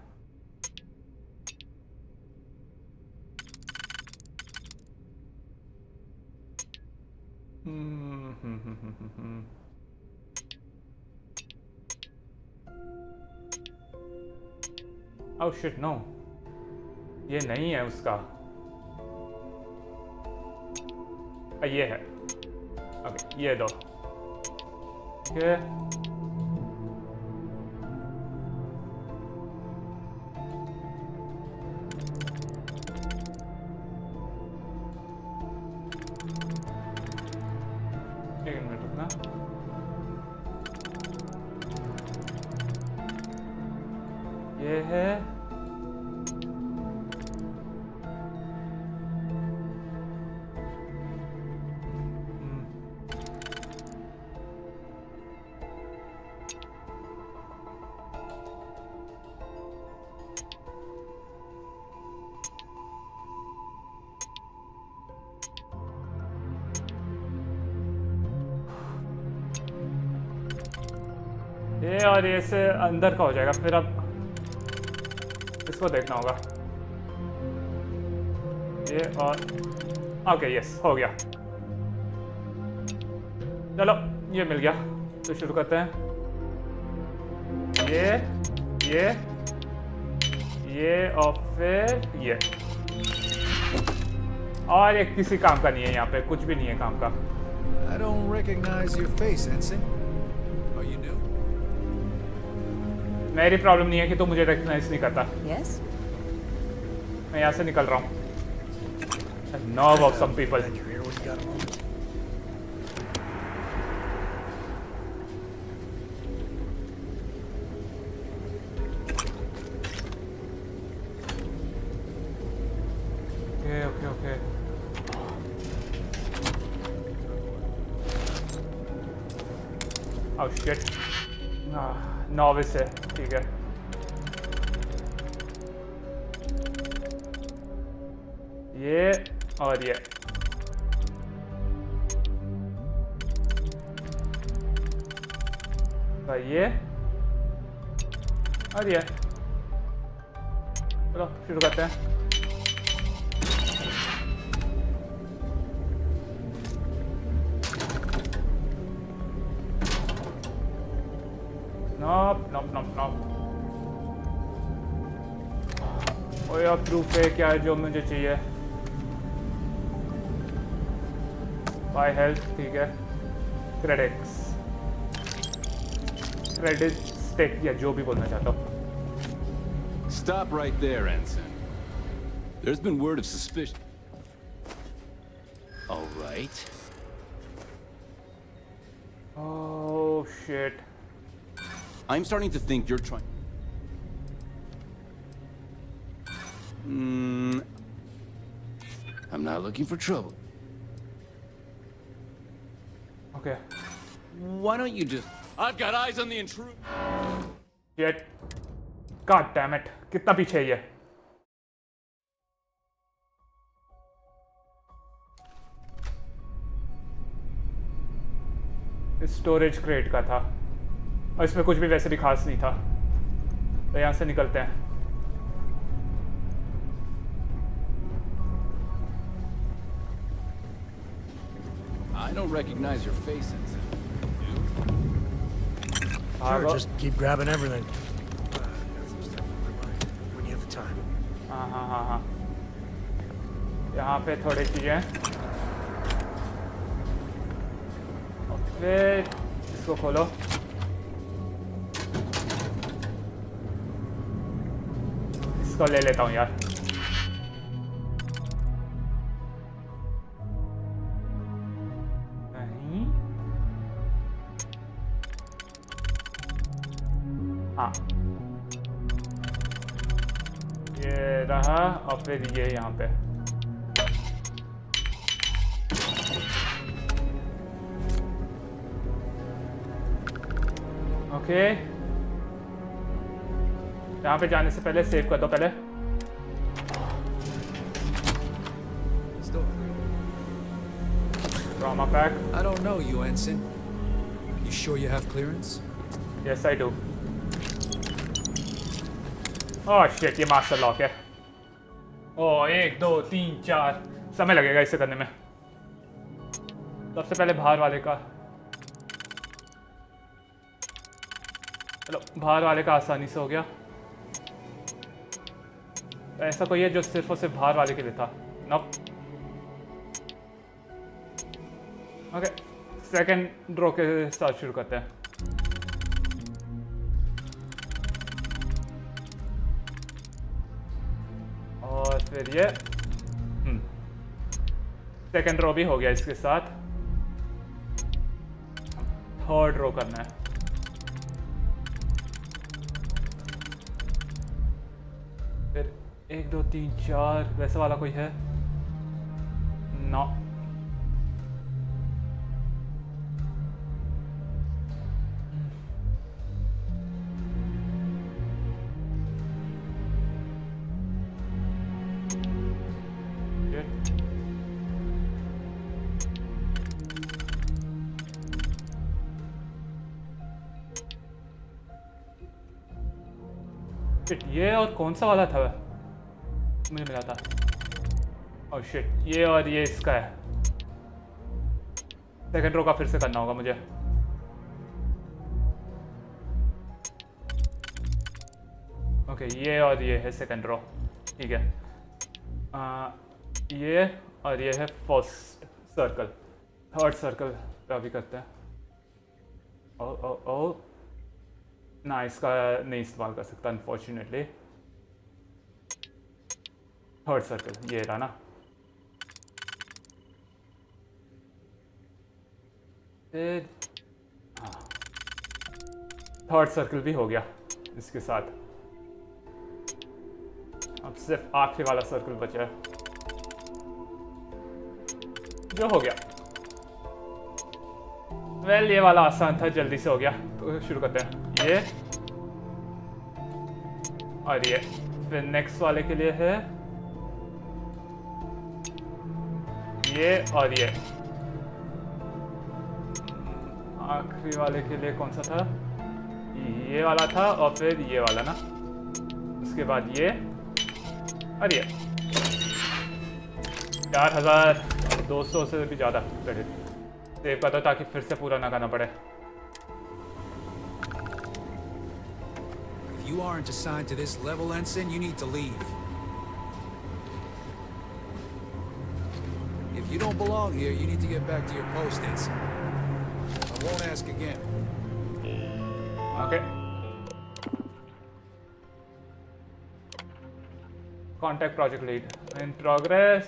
ओह शिट, नो, ये नहीं है उसका, ये है। ओके, ये दो। ठीक है, एक मिनट रुकना। ये है, ये और ये से अंदर का हो जाएगा, फिर अब इसको देखना होगा। ये और ओके यस हो गया। चलो ये मिल गया, तो शुरू करते हैं। ये और फिर ये, और एक किसी काम का नहीं है यहाँ पे, कुछ भी नहीं है काम का। I don't recognize your face, Ensign. Are you new? मेरी प्रॉब्लम नहीं है कि तू मुझे रिकग्नाइज नहीं करता। Yes? मैं यहाँ से निकल रहा हूँ। Nerve of some people. Okay. Oh shit. Novice है, ठीक है। ये और ये। तो ये और ये। चलो शुरू करते हैं। नॉप। और यार प्रूफ है क्या है जो मुझे चाहिए। बाय हेल्थ, ठीक है। क्रेडिट स्टेक या जो भी बोलना चाहता हूँ। Stop right there, Ensign. There's been word of suspicion. All right. Oh shit. I'm starting to think you're trying. I'm not looking for trouble. Okay. Why don't you just... I've got eyes on the intruder. Shit. God damn it. कितना पीछे है ये? Storage crate का था और इसमें कुछ भी वैसे भी खास नहीं था, तो यहाँ से निकलते हैं। I don't recognize your face, Ensign. Sure, just keep grabbing everything. Got some stuff on my mind when you have the time. हाँ। यहाँ पे थोड़ी चीजें और फिर इसको खोलो। इसको ले लेता हूँ यार। नहीं, हाँ ये रहा और फिर ये यहाँ पे। ओके, यहाँ पे जाने से पहले सेव कर दो पहले। Trauma pack. I don't know you, Ensign. You sure you have clearance? Yes, I do. Oh shit, ये मास्टर लॉक है। ओह 1 2 3 4 समय लगेगा इसे करने में। सबसे पहले बाहर वाले का, चलो बाहर वाले का आसानी से हो गया। ऐसा कोई है जो सिर्फ और सिर्फ बाहर वाले के लिए था? नॉप। ओके, सेकंड ड्रॉ के साथ शुरू करते हैं। और फिर ये सेकंड रो भी हो गया इसके साथ। थर्ड रो करना है। फिर 1 2 3 4 वैसा वाला कोई है? नो। शिट, ये और कौन सा वाला था मुझे मिला था? ओह शिट, ये और ये इसका है। सेकंड रो का फिर से करना होगा मुझे। ओके, ये और ये है सेकंड रो, ठीक है। ये और ये है फर्स्ट सर्कल। थर्ड सर्कल का भी करते हैं। ओ ना, इसका नहीं इस्तेमाल कर सकता अनफॉर्चुनेटली। थर्ड सर्कल ये रहा ना। फिर हाँ, थर्ड सर्कल भी हो गया इसके साथ। अब सिर्फ आखिरी वाला सर्कल बचा है, जो हो गया। वेल, ये वाला आसान था, जल्दी से हो गया। तो शुरू करते हैं। ये और ये। फिर नेक्स्ट वाले के लिए है ये और ये। आखिरी वाले के लिए कौन सा था? ये वाला था और फिर ये वाला ना। उसके बाद ये और ये। 4200 से भी ज़्यादा क्रेडिट सेव कर दो ताकि फिर से पूरा ना करना पड़े। If you aren't assigned to this level, Ensign, you need to leave. If you don't belong here, you need to get back to your post, Ensign. I won't ask again. Okay. Contact project lead. In progress.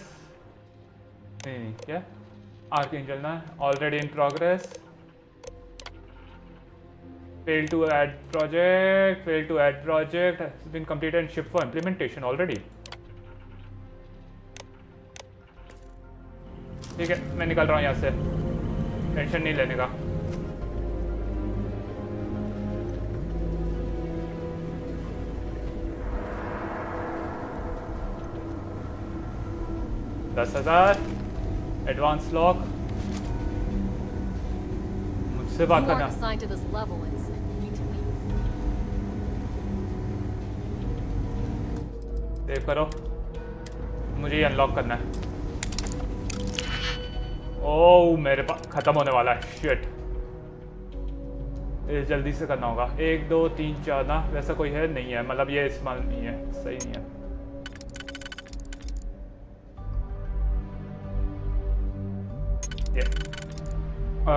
नहीं, क्या? Archangel ना? Already in progress. Failed to add project. Failed to add project. Has been completed and shipped for implementation already. ठीक है, मैं निकल रहा हूँ यहाँ से। टेंशन नहीं लेने का। $10,000 एडवांस लॉक। मुझसे बात करना। सेव करो, मुझे ये अनलॉक करना है। ओह, मेरे पास खत्म होने वाला है। शिट, ये जल्दी से करना होगा। 1 2 3 4 ना, वैसा कोई है नहीं है, मतलब ये इस्तेमाल नहीं है, सही नहीं है।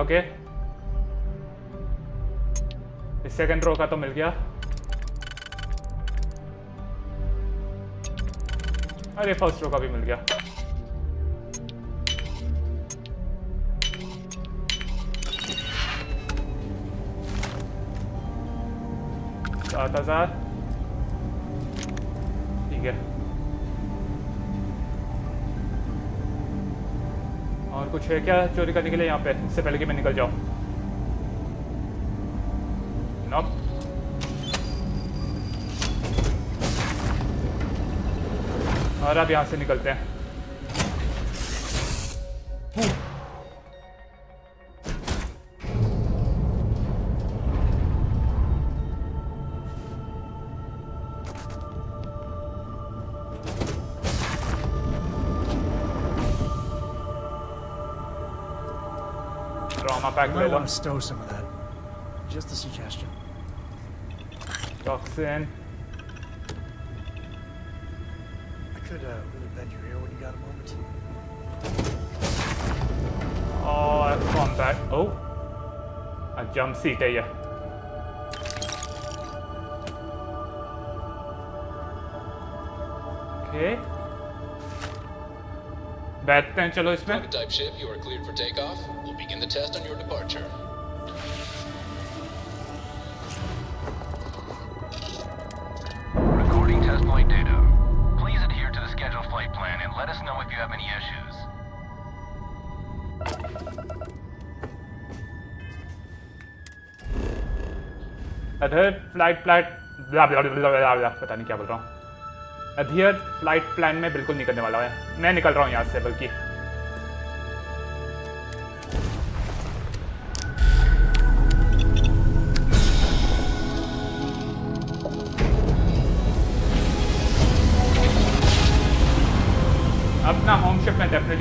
ओके, सेकंड रो का तो मिल गया। अरे फर्स्ट रो का भी मिल गया। $7,000, ठीक है। और कुछ है क्या चोरी करने के लिए यहाँ पे, इससे पहले कि मैं निकल जाऊँ? नॉप। और अब यहाँ से निकलते हैं। I might want to stow some of that. Just a suggestion. Toxin. I could really bend your ear when you got a moment. Oh, I've gone back. Oh, a jump seat है ये. Okay. बैठते हैं चलो इसमें. Type ship, you are cleared for takeoff. We'll begin the test on your departure. Recording test flight data. Please adhere to the scheduled flight plan and let us know if you have any issues. Adhere flight plan. blah blah blah blah blah. पता नहीं क्या बोल रहा हूँ. Adhere flight plan में बिल्कुल नहीं करने वाला है. मैं निकल रहा हूँ यहाँ से बल्कि.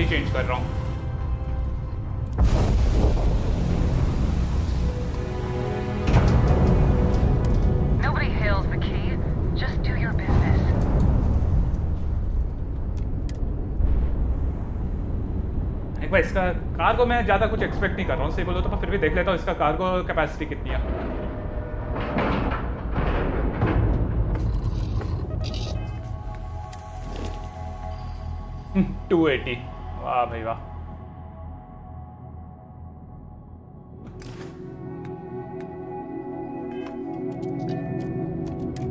नहीं चेंज कर रहा हूँ। Nobody hails the key. Just do your business. एक बार इसका कार्गो मैं ज़्यादा कुछ एक्सपेक्ट नहीं कर रहा हूँ, सही बोलो तो, पर फिर भी देख लेता हूँ इसका कार्गो कैपेसिटी कितनी है। 280। वाह भाई वाह।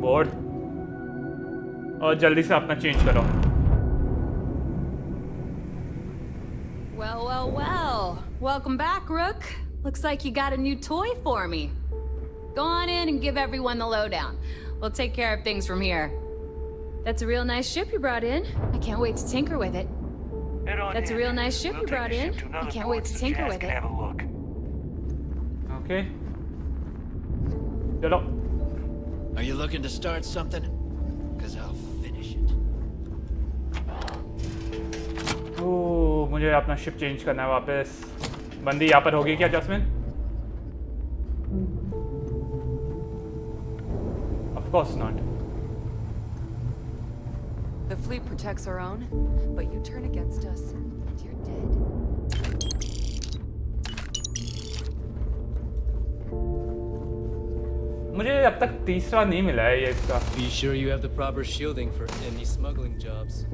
बोर्ड और जल्दी से अपना चेंज करो। Well. Welcome back, Rook. Looks like you got a new toy for me. Go on in and give everyone the lowdown. We'll take care of things from here. That's a real nice ship you brought in. I can't wait to tinker with it. That's a real nice ship you brought in. I can't wait to tinker with it. Okay. Chalo. Are you looking to start something? Because I'll finish it. ओह, मुझे अपना ship change करना है वापस। बंदी यहाँ पर होगी क्या jasmine? Of course not. The fleet protects our own, but you turn against us, and you're dead. मुझे अब तक तीसरा नहीं मिला है ये इसका। Be sure you have the proper shielding for any smuggling jobs.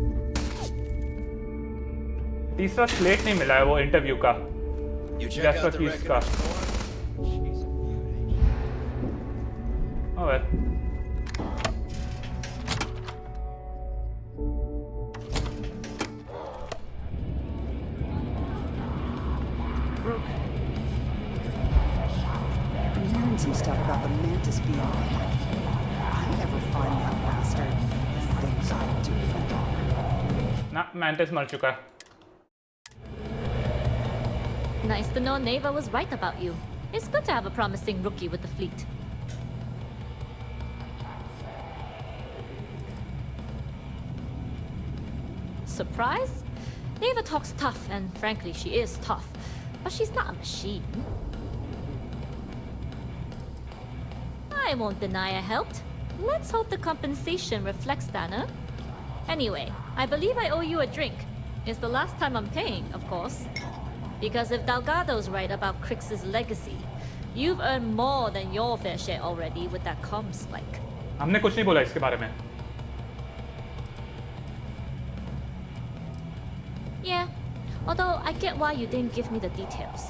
तीसरा स्लेट नहीं मिला है वो इंटरव्यू का। जैस्पर कीज का। Oh well. I'm hearing some stuff about the Mantis beyond. If I ever find that bastard, things I do for dog. ना mantis मर चुका है। Nice to know Neva was right about you. It's good to have a promising rookie with the fleet. Surprise? Neva talks tough, and frankly, she is tough. But she's not a machine. I won't deny I helped. Let's hope the compensation reflects that, huh? Anyway, I believe I owe you a drink. It's the last time I'm paying, of course. Because if Delgado's right about Crix's legacy, you've earned more than your fair share already with that comm spike. हमने कुछ नहीं बोला इसके बारे में। Yeah, although I get why you didn't give me the details.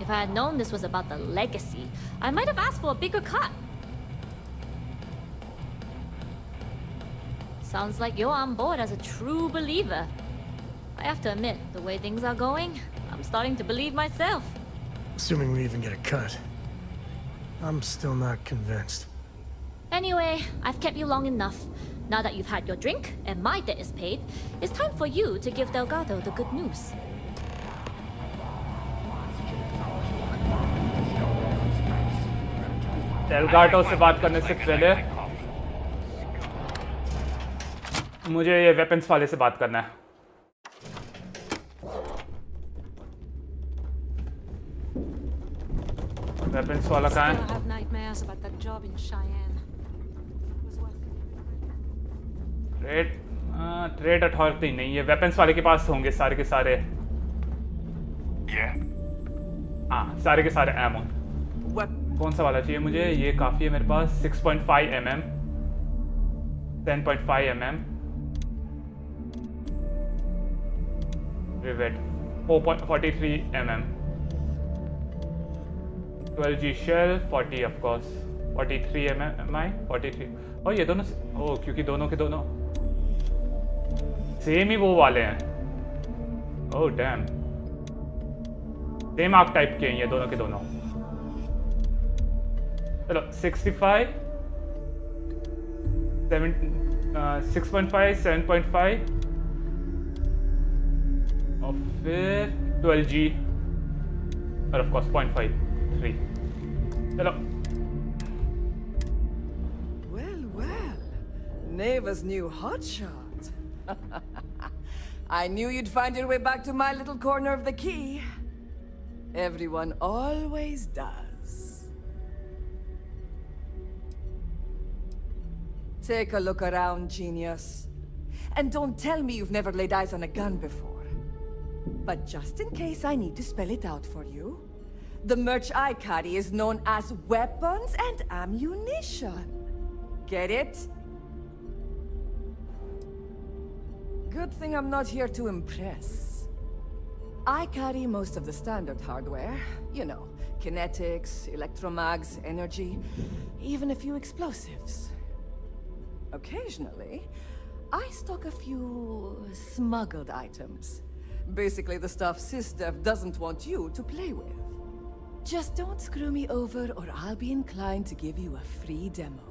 If I had known this was about the legacy, I might have asked for a bigger cut. Sounds like you're on board as a true believer. I have to admit, the way things are going, I'm starting to believe myself. Assuming we even get a cut. I'm still not convinced. Anyway, I've kept you long enough. Now that you've had your drink and my debt is paid, it's time for you to give Delgado the good news. Delgado से बात करने से पहले मुझे ये weapons वाले से बात करना है। वेपन्स वाला कहाँ है? ट्रेड अथॉरिटी नहीं है, वेपन्स वाले के पास होंगे सारे के सारे। हाँ, सारे के सारे एमो। कौन सा वाला चाहिए मुझे? ये काफ़ी है मेरे पास। 6.5 mm, 10.5 mm, rivet, 4.43 mm, 12G shell, 40 of course, 43 mm, 43। और ये दोनों, ओ क्योंकि दोनों के दोनों सेम ही वो वाले हैं। Oh damn, same arc type के हैं ये दोनों के दोनों। चलो 65, 6.5, 7.5 और फिर 12G और ऑफ कोर्स 0.53। चलो। Well, Neva's new hotshot. I knew you'd find your way back to my little corner of the key. Everyone always does. Take a look around, genius. And don't tell me you've never laid eyes on a gun before. But just in case I need to spell it out for you, the merch I carry is known as weapons and ammunition. Get it? Good thing I'm not here to impress. I carry most of the standard hardware. You know, kinetics, electromags, energy, even a few explosives. Occasionally, I stock a few smuggled items. Basically the stuff SysDev doesn't want you to play with. Just don't screw me over or I'll be inclined to give you a free demo.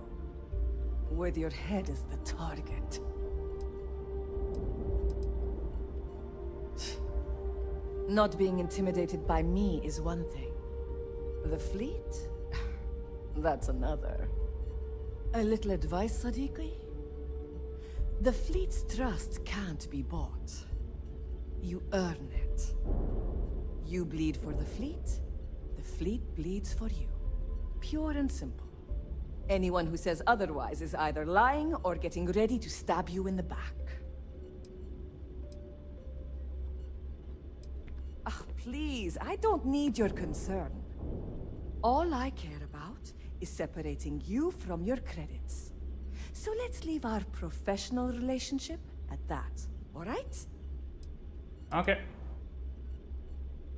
With your head as the target. Not being intimidated by me is one thing. The fleet? That's another. A little advice, Sadiqi? The fleet's trust can't be bought. You earn it. You bleed for the fleet bleeds for you. Pure and simple. Anyone who says otherwise is either lying or getting ready to stab you in the back. Ah, please, I don't need your concern. All I care about is separating you from your credits. So let's leave our professional relationship at that, all right? Okay.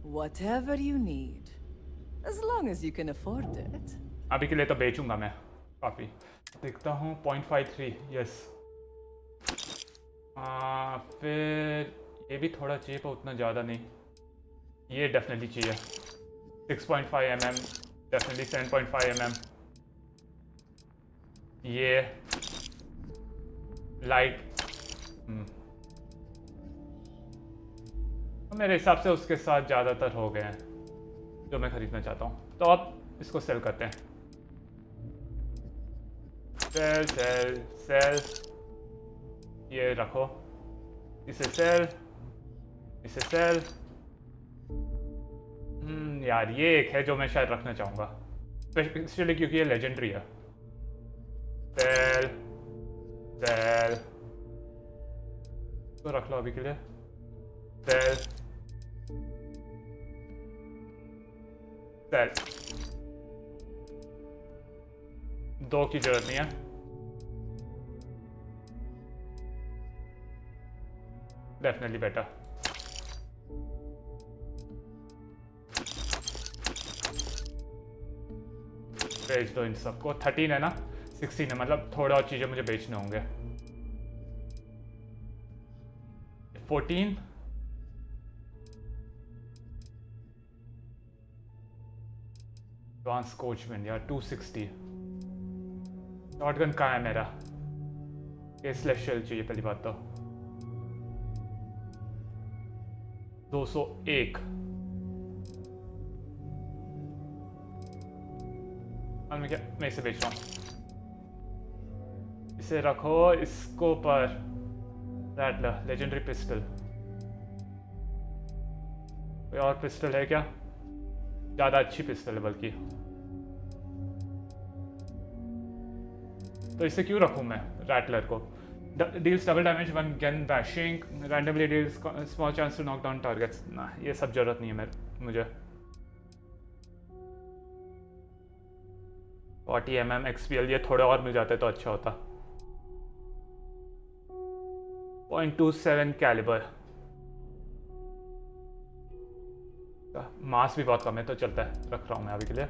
Whatever you need, as long as you can afford it. अभी के लिए तो बेचूंगा मैं काफ़ी देखता हूँ 0.53 yes फिर ये भी थोड़ा चाहिए पर उतना ज़्यादा नहीं ये डेफिनेटली चाहिए 6.5 mm डेफिनेटली 7.5 mm ये लाइट मेरे हिसाब से उसके साथ ज़्यादातर हो गए हैं जो मैं ख़रीदना चाहता हूँ तो अब इसको सेल करते हैं सेल सेल सेल ये रखो इसे सेल यार ये एक है जो मैं शायद रखना चाहूँगा स्पेशली क्योंकि ये लेजेंडरी है सेल सेल तो रख लो अभी के लिए सेल सेल 2 की जरूरत नहीं है डेफिनेटली बेटर बेच दो इन सबको 13 है ना 16 है मतलब थोड़ा और चीज़ें मुझे बेचने होंगे 14 एडवांस कोचमैन यार 260 शॉटगन कहाँ है मेरा केसलेस शेल चाहिए पहली बात तो 201 मैं इसे बेच रहा हूँ इसे रखो इसको पर रैटलर लेजेंडरी पिस्टल कोई और पिस्टल है क्या ज़्यादा अच्छी पिस्टल है बल्कि तो इसे क्यों रखूँ मैं रैटलर को deals double damage one gun bashing randomly deals small chance to knock down targets ना ये सब जरूरत नहीं है मुझे 40 mm XPL ये थोड़े और मिल जाते तो अच्छा होता 0.27 कैलिबर मास भी बहुत कम है तो चलता है रख रहा हूँ मैं अभी के लिए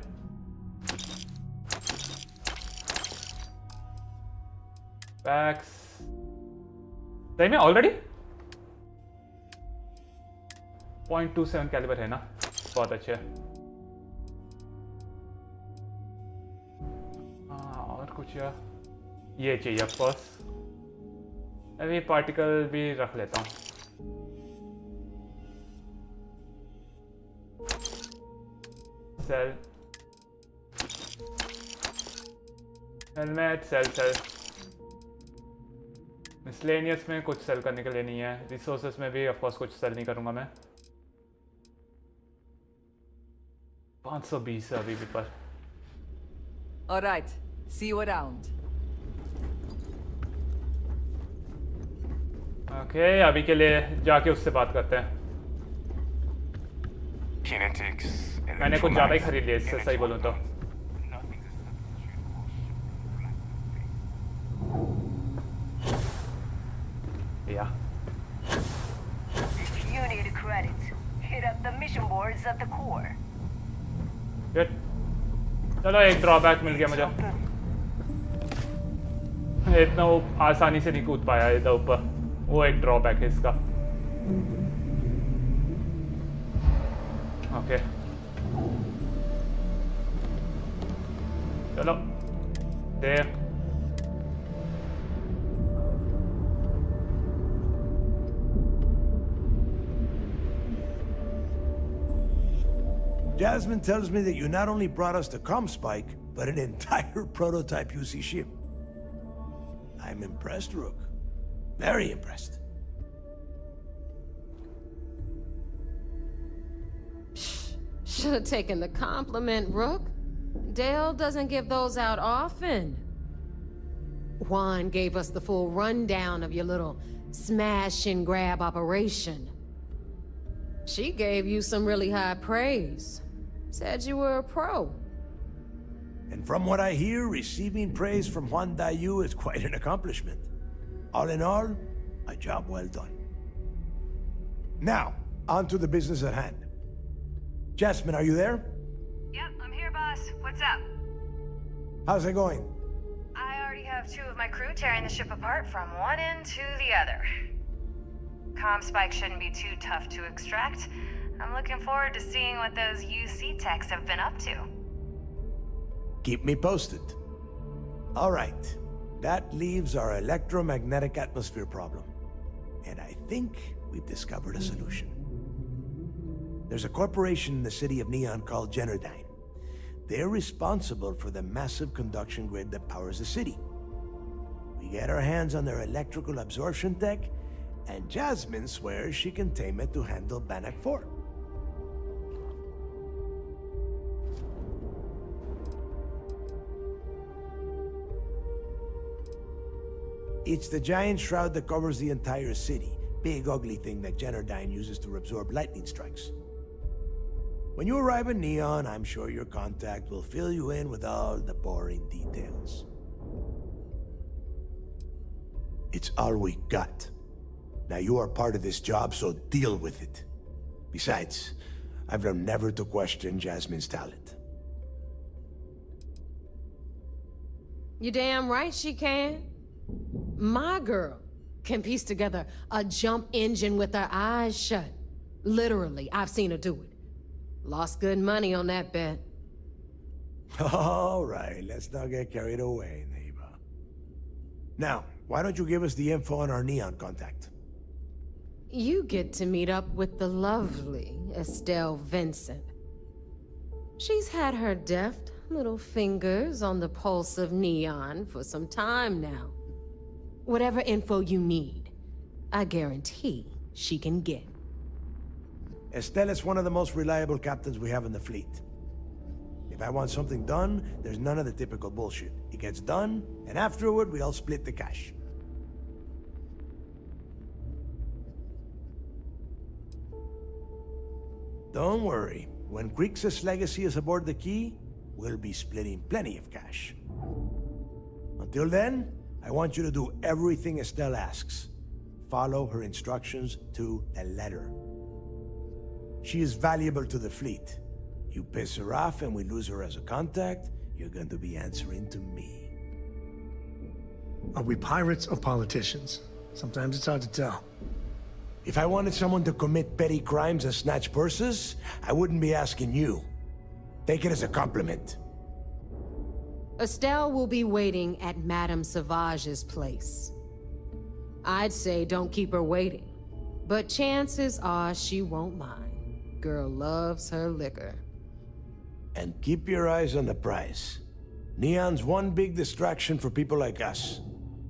पैक्स सही में ऑलरेडी 0.27 कैलिबर है ना बहुत अच्छे और कुछ या ये चाहिए ऑफकोर्स अभी पार्टिकल भी रख लेता हूँ सेल हेलमेट सेल मिसलेनियस में कुछ सेल करने के लिए नहीं है, रिसोर्सेस में भी ऑफ कोर्स कुछ सेल नहीं करूंगा मैं। 520 है अभी भी पर। All right, see you around. Okay, अभी के लिए जाके उससे बात करते हैं। मैंने कुछ ज़्यादा ही खरीद लिया इससे, सही बोलूँ तो। या If you need credit, hit up the mission boards at the core. Good, चलो एक ड्रॉबैक मिल गया मुझे। इतना वो आसानी से नहीं कूद पाया इधर ऊपर, वो एक ड्रॉबैक है इसका। ओके चलो दे। Jasmine tells me that you not only brought us the comm spike, but an entire prototype UC ship. I'm impressed, Rook. Very impressed. Should have taken the compliment, Rook. Dale doesn't give those out often. Juan gave us the full rundown of your little smash and grab operation. She gave you some really high praise. Said you were a pro. And from what I hear, receiving praise from Juan Dayu is quite an accomplishment. All in all, a job well done. Now, on to the business at hand. Jasmine, are you there? Yep, I'm here, boss. What's up? How's it going? I already have 2 of my crew tearing the ship apart from one end to the other. Comm spike shouldn't be too tough to extract. I'm looking forward to seeing what those UC techs have been up to. Keep me posted. All right. That leaves our electromagnetic atmosphere problem. And I think we've discovered a solution. There's a corporation in the city of Neon called Generdyne. They're responsible for the massive conduction grid that powers the city. We get our hands on their electrical absorption tech, and Jasmine swears she can tame it to handle Bannock 4. It's the giant shroud that covers the entire city. Big ugly thing that Generdyne uses to absorb lightning strikes. When you arrive in Neon, I'm sure your contact will fill you in with all the boring details. It's all we got. Now you are part of this job, so deal with it. Besides, I've learned never to question Jasmine's talent. You damn right she can. My girl can piece together a jump engine with her eyes shut. Literally, I've seen her do it. Lost good money on that bet. All right, let's not get carried away, neighbor. Now, why don't you give us the info on our Neon contact? You get to meet up with the lovely Estelle Vincent. She's had her deft little fingers on the pulse of Neon for some time now. Whatever info you need, I guarantee she can get. Estelle is one of the most reliable captains we have in the fleet. If I want something done, there's none of the typical bullshit. It gets done, and afterward, we all split the cash. Don't worry. When Creeks' legacy is aboard the Key, we'll be splitting plenty of cash. Until then, I want you to do everything Estelle asks. Follow her instructions to the letter. She is valuable to the fleet. You piss her off and we lose her as a contact, you're going to be answering to me. Are we pirates or politicians? Sometimes it's hard to tell. If I wanted someone to commit petty crimes and snatch purses, I wouldn't be asking you. Take it as a compliment. Estelle will be waiting at Madame Savage's place. I'd say don't keep her waiting, but chances are she won't mind. Girl loves her liquor. And keep your eyes on the prize. Neon's one big distraction for people like us,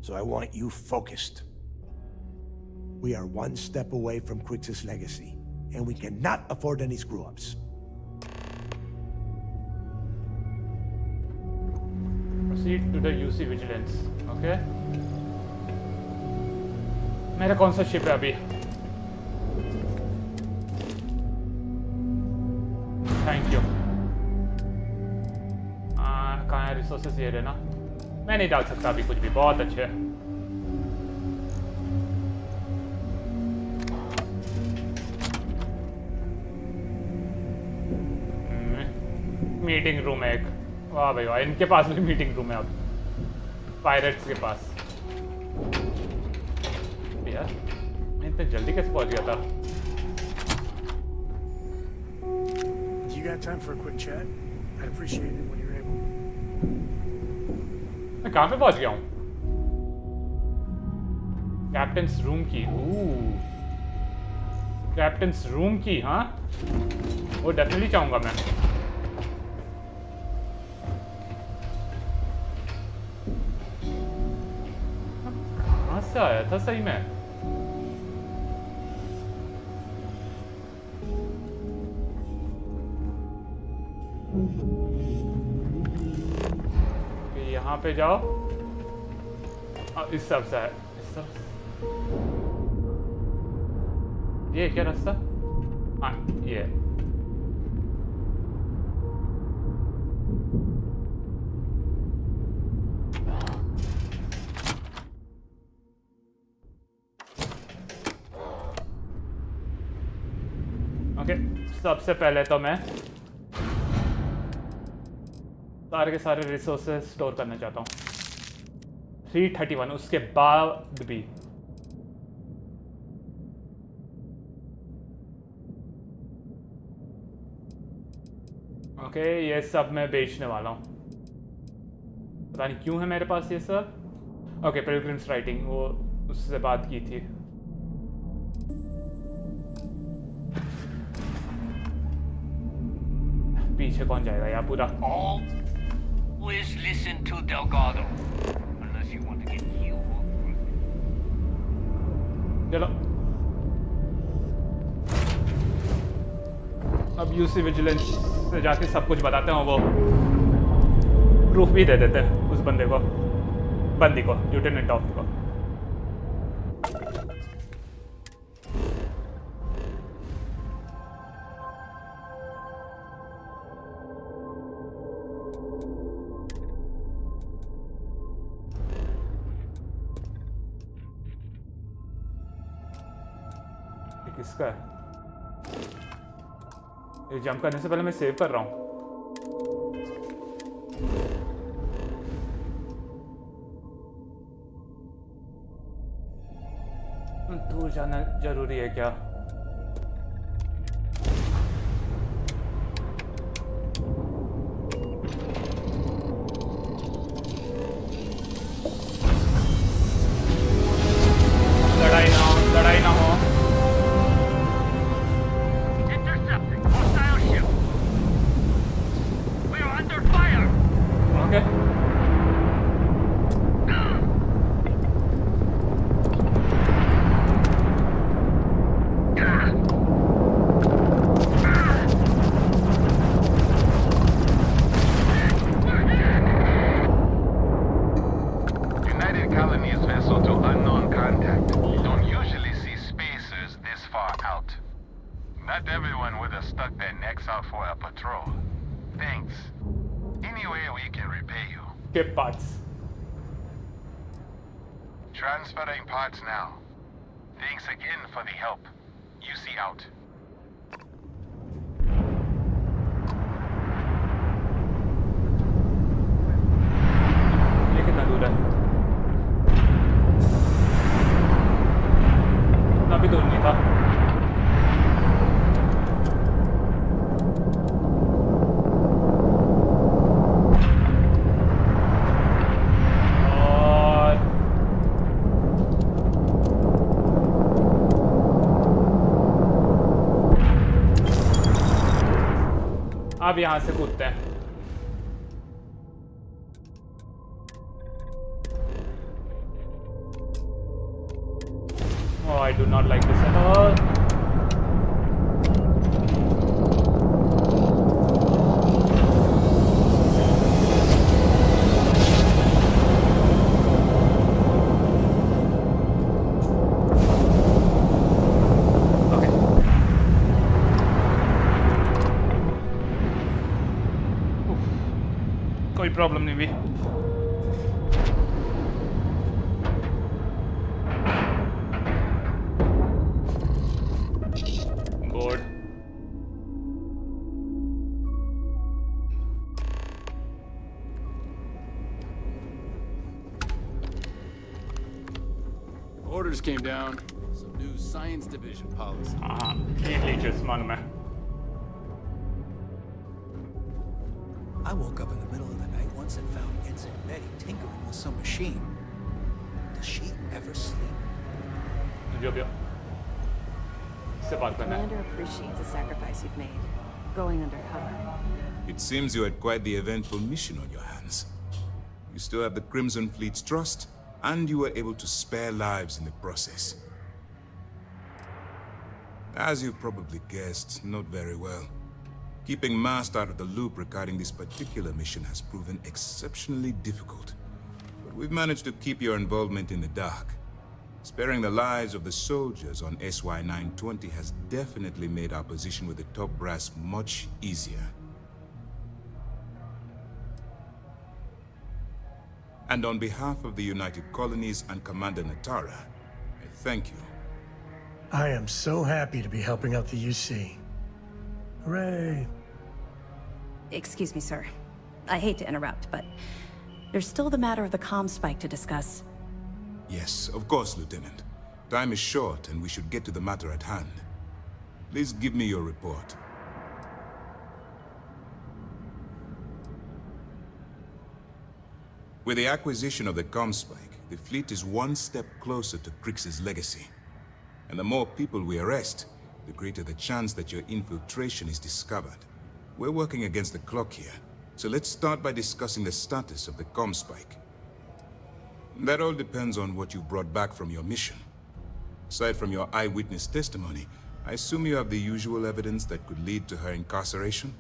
so I want you focused. We are one step away from Quix's legacy, and we cannot afford any screw-ups. Proceed to the UC Vigilance. Okay. मेरा कौन सा ship है अभी? Thank you. कहाँ है resources? ये रहना। मैं नहीं डाल सकता अभी कुछ भी। बहुत अच्छे। मीटिंग रूम है एक। वाह भाई वाह, इनके पास भी मीटिंग रूम है अब, पायरेट्स के पास। यार मैं इतने जल्दी कैसे पहुंच गया था? You got time for a quick chat? I'd appreciate it when you're able. मैं कहाँ पे पहुंच गया हूँ? कैप्टन्स रूम की। कैप्टन्स रूम की। हाँ वो डेफिनेटली चाहूंगा मैं। कहाँ से आया था सही में? यहाँ पे जाओ। इस तरफ से है। इस तरफ ये क्या रास्ता? हाँ ये। ओके, सबसे पहले तो मैं सारे के सारे रिसोर्सेज स्टोर करना चाहता हूँ। 331। उसके बाद भी ओके, ये सब मैं बेचने वाला हूँ। पता नहीं क्यों है मेरे पास ये सब। ओके, पिलग्रिम्स राइटिंग, वो उससे बात की थी। पीछे कौन जाएगा यार पूरा? Always listen to Delgado, unless you want to get killed. चलो अब यूसी विजिलेंस से जाके सब कुछ बताते हैं। वो प्रूफ भी दे देते हैं उस बंदी को, लिeutenant ऑफ को। किसका है? ये जंप करने से पहले मैं सेव कर रहा हूँ। दूर जाना जरूरी है क्या? लड़ाई ना हो। Transferring parts now. Thanks again for the help. You see out. ये कितना दूर है? इतना भी दूर नहीं था। अब यहाँ से कूदते हैं। I do not like this at all. कोई प्रॉब्लम नहीं भी good Orders came down. Some new science division policy. Eat leeches, मालूम है I woke up in the middle of the night once and found Ensign Betty tinkering with some machine. Does she ever sleep? जो भी हो इससे बात करना है Commander appreciates the sacrifice you've made, going undercover. It seems you had quite the eventful mission on your hands. You still have the Crimson Fleet's trust, and you were able to spare lives in the process. As you've probably guessed, not very well. Keeping Mast out of the loop regarding this particular mission has proven exceptionally difficult. But we've managed to keep your involvement in the dark. Sparing the lives of the soldiers on SY-920 has definitely made our position with the top brass much easier. And on behalf of the United Colonies and Commander Natara, I thank you. I am so happy to be helping out the UC. Hooray! Excuse me, sir. I hate to interrupt, but there's still the matter of the comm spike to discuss. Yes, of course, Lieutenant. Time is short, and we should get to the matter at hand. Please give me your report. With the acquisition of the comm spike, the fleet is one step closer to Krix's legacy. And the more people we arrest, the greater the chance that your infiltration is discovered. We're working against the clock here, so let's start by discussing the status of the comm spike. That all depends on what you brought back from your mission. Aside from your eyewitness testimony, I assume you have the usual evidence that could lead to her incarceration?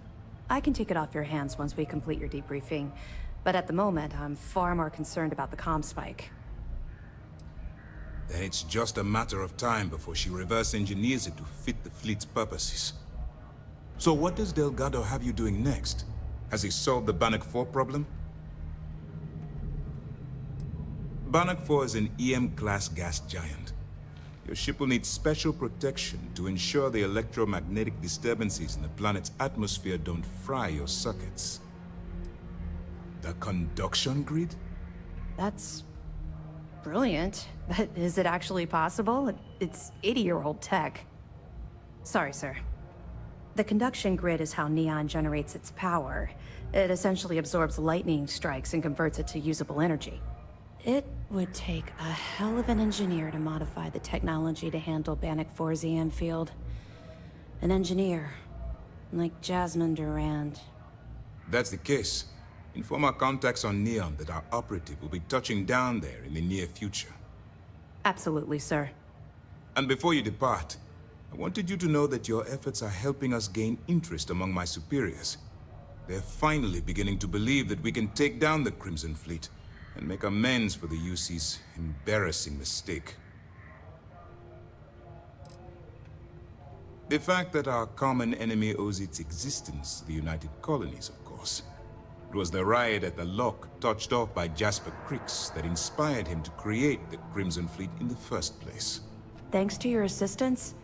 I can take it off your hands once we complete your debriefing, but at the moment, I'm far more concerned about the comm spike. Then it's just a matter of time before she reverse engineers it to fit the fleet's purposes. So what does Delgado have you doing next? Has he solved the Bannock 4 problem? Bannock 4 is an EM-class gas giant. Your ship will need special protection to ensure the electromagnetic disturbances in the planet's atmosphere don't fry your circuits. The conduction grid? That's brilliant, but is it actually possible? It's 80-year-old tech. Sorry, sir. The conduction grid is how Neon generates its power. It essentially absorbs lightning strikes and converts it to usable energy. It would take a hell of an engineer to modify the technology to handle Bannock 4's EM field. An engineer, like Jasmine Durand. That's the case. Inform our contacts on Neon that our operative will be touching down there in the near future. Absolutely, sir. And before you depart, I wanted you to know that your efforts are helping us gain interest among my superiors. They're finally beginning to believe that we can take down the Crimson Fleet and make amends for the UC's embarrassing mistake. The fact that our common enemy owes its existence to the United Colonies, of course. It was the riot at the lock, touched off by Jasper Krix, that inspired him to create the Crimson Fleet in the first place. Thanks to your assistance,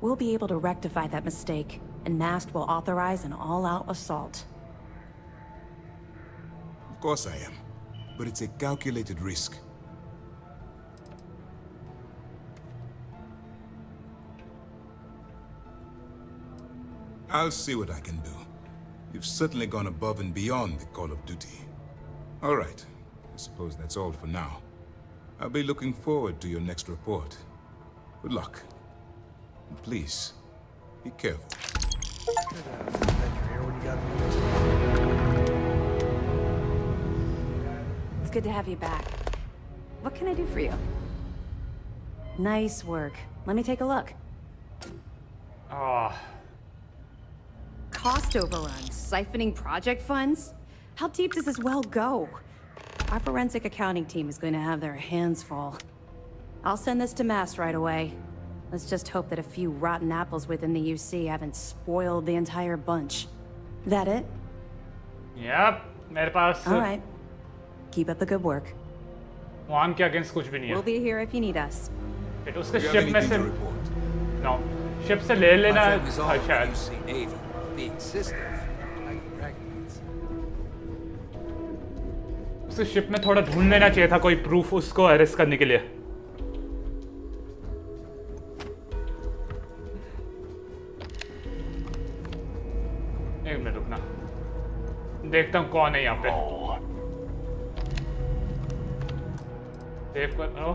we'll be able to rectify that mistake, and Mast will authorize an all-out assault. Of course I am, but it's a calculated risk. I'll see what I can do. You've certainly gone above and beyond the call of duty. All right, I suppose that's all for now. I'll be looking forward to your next report. Good luck. And please, be careful. It's good to have you back. What can I do for you? Nice work. Let me take a look. Cost overruns, siphoning project funds? How deep does this well go? Our forensic accounting team is going to have their hands full. I'll send this to Mass right away. Let's just hope that a few rotten apples within the UC haven't spoiled the entire bunch. That it? Yep, मेरे पास All right. Keep up the good work. वहां के against कुछ भी नहीं है. We'll be here if you need us. फिर उसके ship में से no शिप से ले लेना था शायद. उसके शिप में थोड़ा ढूंढ लेना चाहिए था कोई प्रूफ उसको अरेस्ट करने के लिए. एक मिनट रुकना, देखता हूँ कौन है यहाँ पे. सेव करो.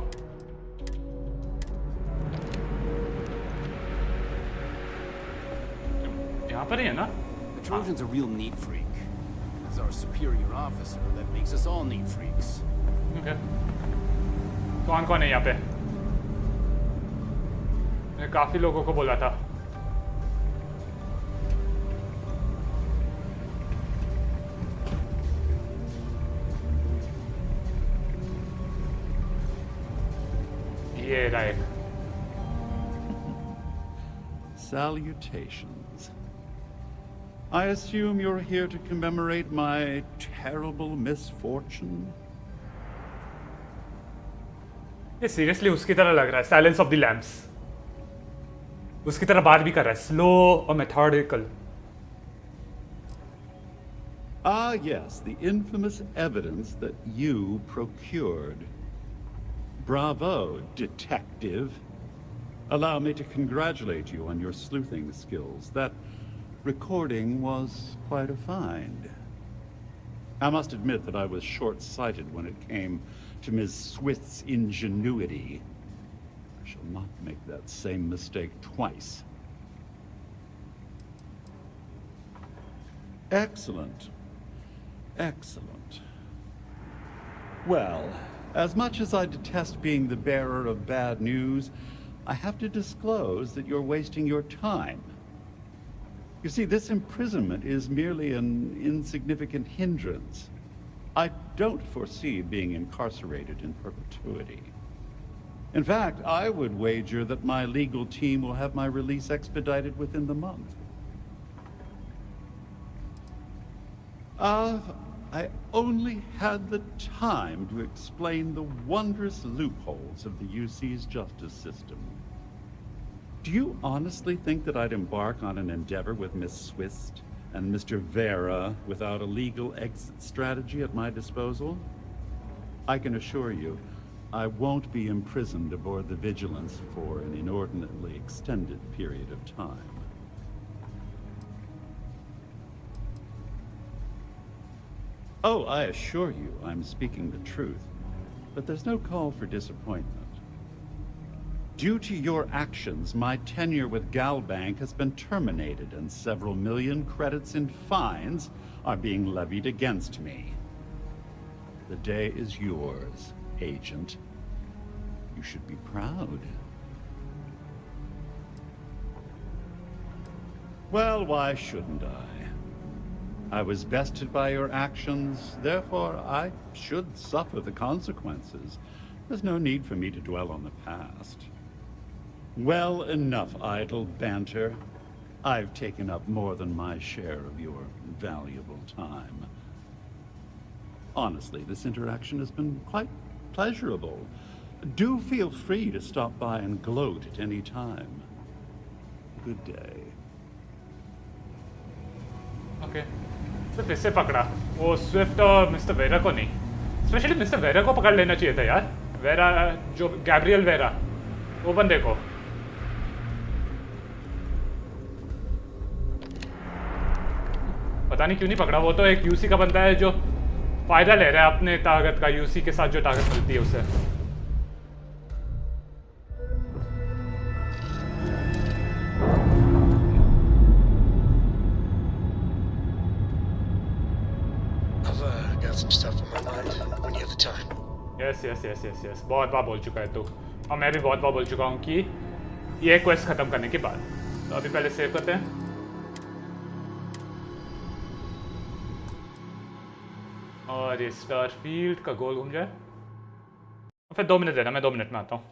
यहाँ पर ही है ना? The Trojan's a real neat freak. As our superior officer, that makes us all neat freaks. Okay. कौन है यहाँ पे? मैं काफी लोगों को बोला था. ये रहा एक. Salutations. I assume you're here to commemorate my terrible misfortune? ये सीरियसली उसकी तरह लग रहा है. साइलेंस ऑफ द लैम्प्स उसकी तरह बात भी कर रहा है. स्लो और methodical. Ah, yes, the infamous evidence that you procured. Bravo, detective. Allow me to congratulate you on your sleuthing skills. That recording was quite a find. I must admit that I was short-sighted when it came to Ms. Swift's ingenuity. I shall not make that same mistake twice. Excellent. Excellent. Well, as much as I detest being the bearer of bad news, I have to disclose that you're wasting your time. You see, this imprisonment is merely an insignificant hindrance. I don't foresee being incarcerated in perpetuity. In fact, I would wager that my legal team will have my release expedited within the month. I only had the time to explain the wondrous loopholes of the UC's justice system. Do you honestly think that I'd embark on an endeavor with Miss Swift and Mr. Vera without a legal exit strategy at my disposal? I can assure you, I won't be imprisoned aboard the Vigilance for an inordinately extended period of time. Oh, I assure you I'm speaking the truth, but there's no call for disappointment. Due to your actions, my tenure with Galbank has been terminated and several million credits in fines are being levied against me. The day is yours, Agent. You should be proud. Well, why shouldn't I? I was bested by your actions, therefore I should suffer the consequences. There's no need for me to dwell on the past. Well, enough idle banter. I've taken up more than my share of your valuable time. Honestly, this interaction has been quite pleasurable. Do feel free to stop by and gloat at any time. Good day. Okay. सिर्फ इससे पकड़ा, वो Swift और mister vera को नहीं. Specially mister vera को पकड़ लेना चाहिए था यार. वेरा जो गैब्रियल वेरा, वो बंदे को. पता नहीं क्यों नहीं पकड़ा. वो तो एक यूसी का बंदा है जो फायदा ले रहा है अपने ताकत का, यूसी के साथ जो ताकत मिलती है उसे. Some stuff on my mind when you have the time. Yes. बहुत बार बोल चुका है तू, और मैं भी बहुत बार बोल चुका हूँ कि ये क्वेस्ट खत्म करने के बाद। तो अभी पहले सेव करते हैं। और ये स्टारफील्ड का गोल घूम जाए। फिर 2 मिनट देना, मैं 2 मिनट में आता हूँ।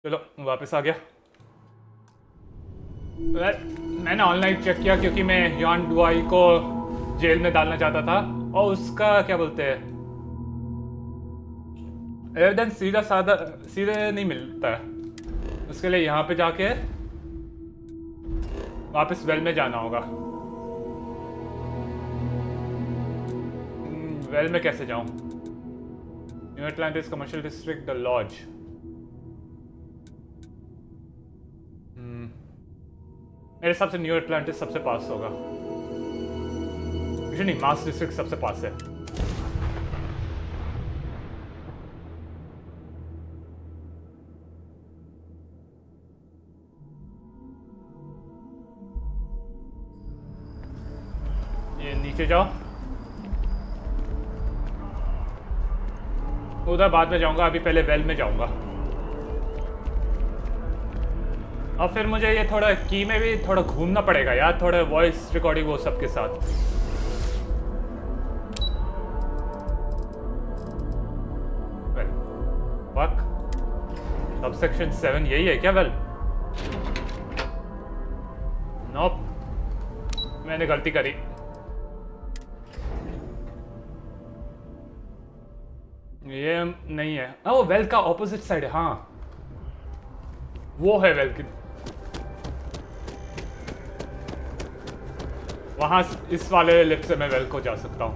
चलो वापस आ गया। मैंने ऑनलाइन चेक किया क्योंकि मैं यॉन डुआई को जेल में डालना चाहता था और उसका क्या बोलते हैं एविडेंस सीधे नहीं मिलता है। उसके लिए यहाँ पे जाके वापस वेल में जाना होगा। वेल में कैसे जाऊँ? New Atlantis commercial district the lodge. मेरे हिसाब से न्यू एटलांटिस सबसे पास होगा। मुझे नहीं, मास डिस्ट्रिक्ट सबसे पास है। ये नीचे जाओ, उधर बाद में जाऊंगा, अभी पहले वेल में जाऊंगा। और फिर मुझे ये थोड़ा की में भी थोड़ा घूमना पड़ेगा यार, थोड़ा वॉइस रिकॉर्डिंग वो सब के साथ। फक, सबसेक्शन 7 यही है क्या? वेल नोप, मैंने गलती करी। ये नहीं है। वो वेल का ऑपोजिट साइड है। हाँ वो है वेल की। वहां इस वाले लिफ्ट से मैं वेल को जा सकता हूँ।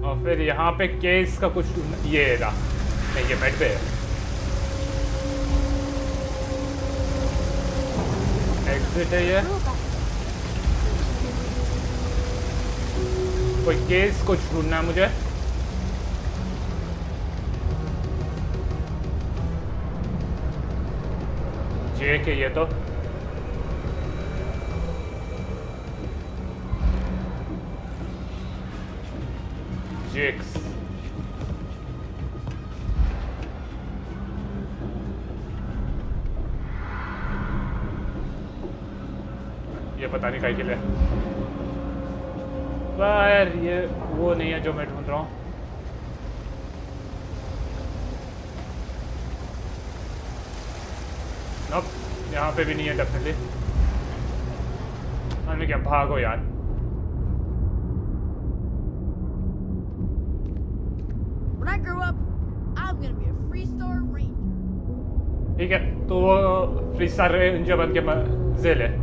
और फिर यहाँ पे केस का कुछ ये रहा नहीं, ये बेड पे है। एग्जिट है ये। कोई केस कुछ ढूंढना है मुझे। जे के ये तो जेक्स। ये पता नहीं काहे के लिए। यार ये वो नहीं है जो मैं ढूंढ रहा हूँ। नॉप, यहाँ पे भी नहीं है डेफिनेटली। हमने क्या, भागो यार। When I grow up, I'm gonna be a three-star ranger. ठीक है, तो वो 3 स्टार रेंजर बन के मजे ले।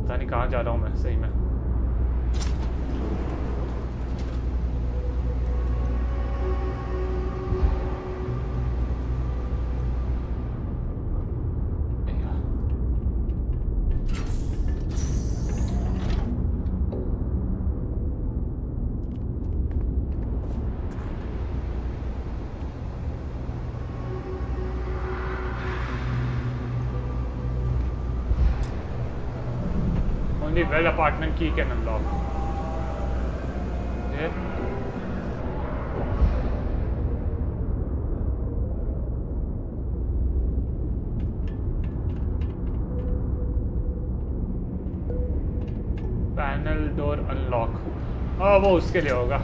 पता नहीं कहाँ जा रहा हूँ मैं सही में। Only well apartment key can unlock. Yeah. Panel door unlock. वो उसके लिए होगा,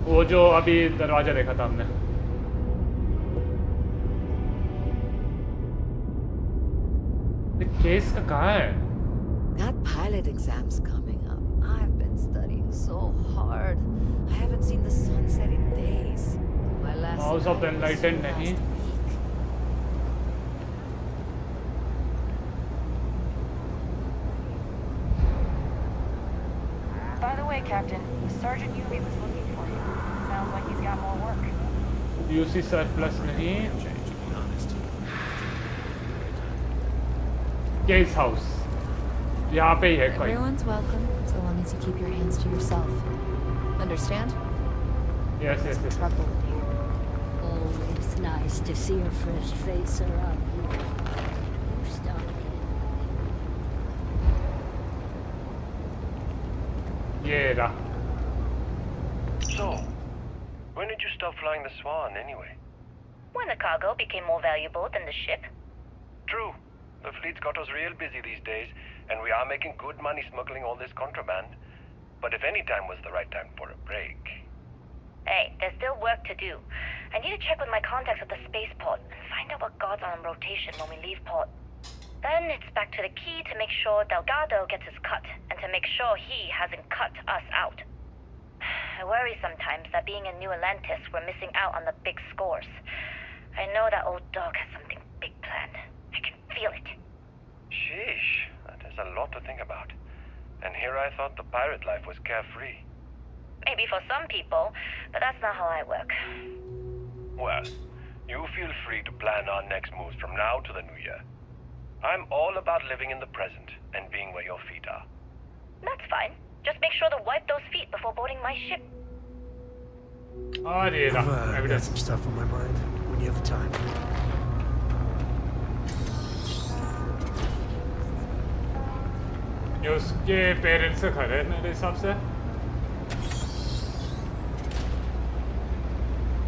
वो जो अभी दरवाजा देखा था हमने। केस का कहाँ है? That pilot exam's coming up. I've been studying so hard. I haven't seen the sunset in days. My last House of the Enlightened नहीं। By the way, Captain, Sergeant Yubi was looking for you. Sounds like he's got more work. UC surplus नहीं। Case house यहाँ पे ही है कोई। Everyone's welcome, so long as you keep your hands to yourself. Understand? Yes, yes, yes. Trouble in here. Always nice to see a fresh face around here. ये रहा। So stop flying the Swan anyway? When the cargo became more valuable than the ship. True. The fleet's got us real busy these days, and we are making good money smuggling all this contraband. But if any time was the right time for a break... Hey, there's still work to do. I need to check with my contacts at the spaceport and find out what guards are on rotation when we leave port. Then it's back to the key to make sure Delgado gets his cut, and to make sure he hasn't cut us out. I worry sometimes that being in New Atlantis, we're missing out on the big scores. I know that old dog has something big planned. I can feel it. Sheesh, that is a lot to think about. And here I thought the pirate life was carefree. Maybe for some people, but that's not how I work. Well, you feel free to plan our next moves from now to the new year. I'm all about living in the present and being where your feet are. That's fine. Just make sure to wipe those feet before boarding my ship. I've got some stuff on my mind when you have the time. ये उसके parents से खड़े हैं मेरे हिसाब से।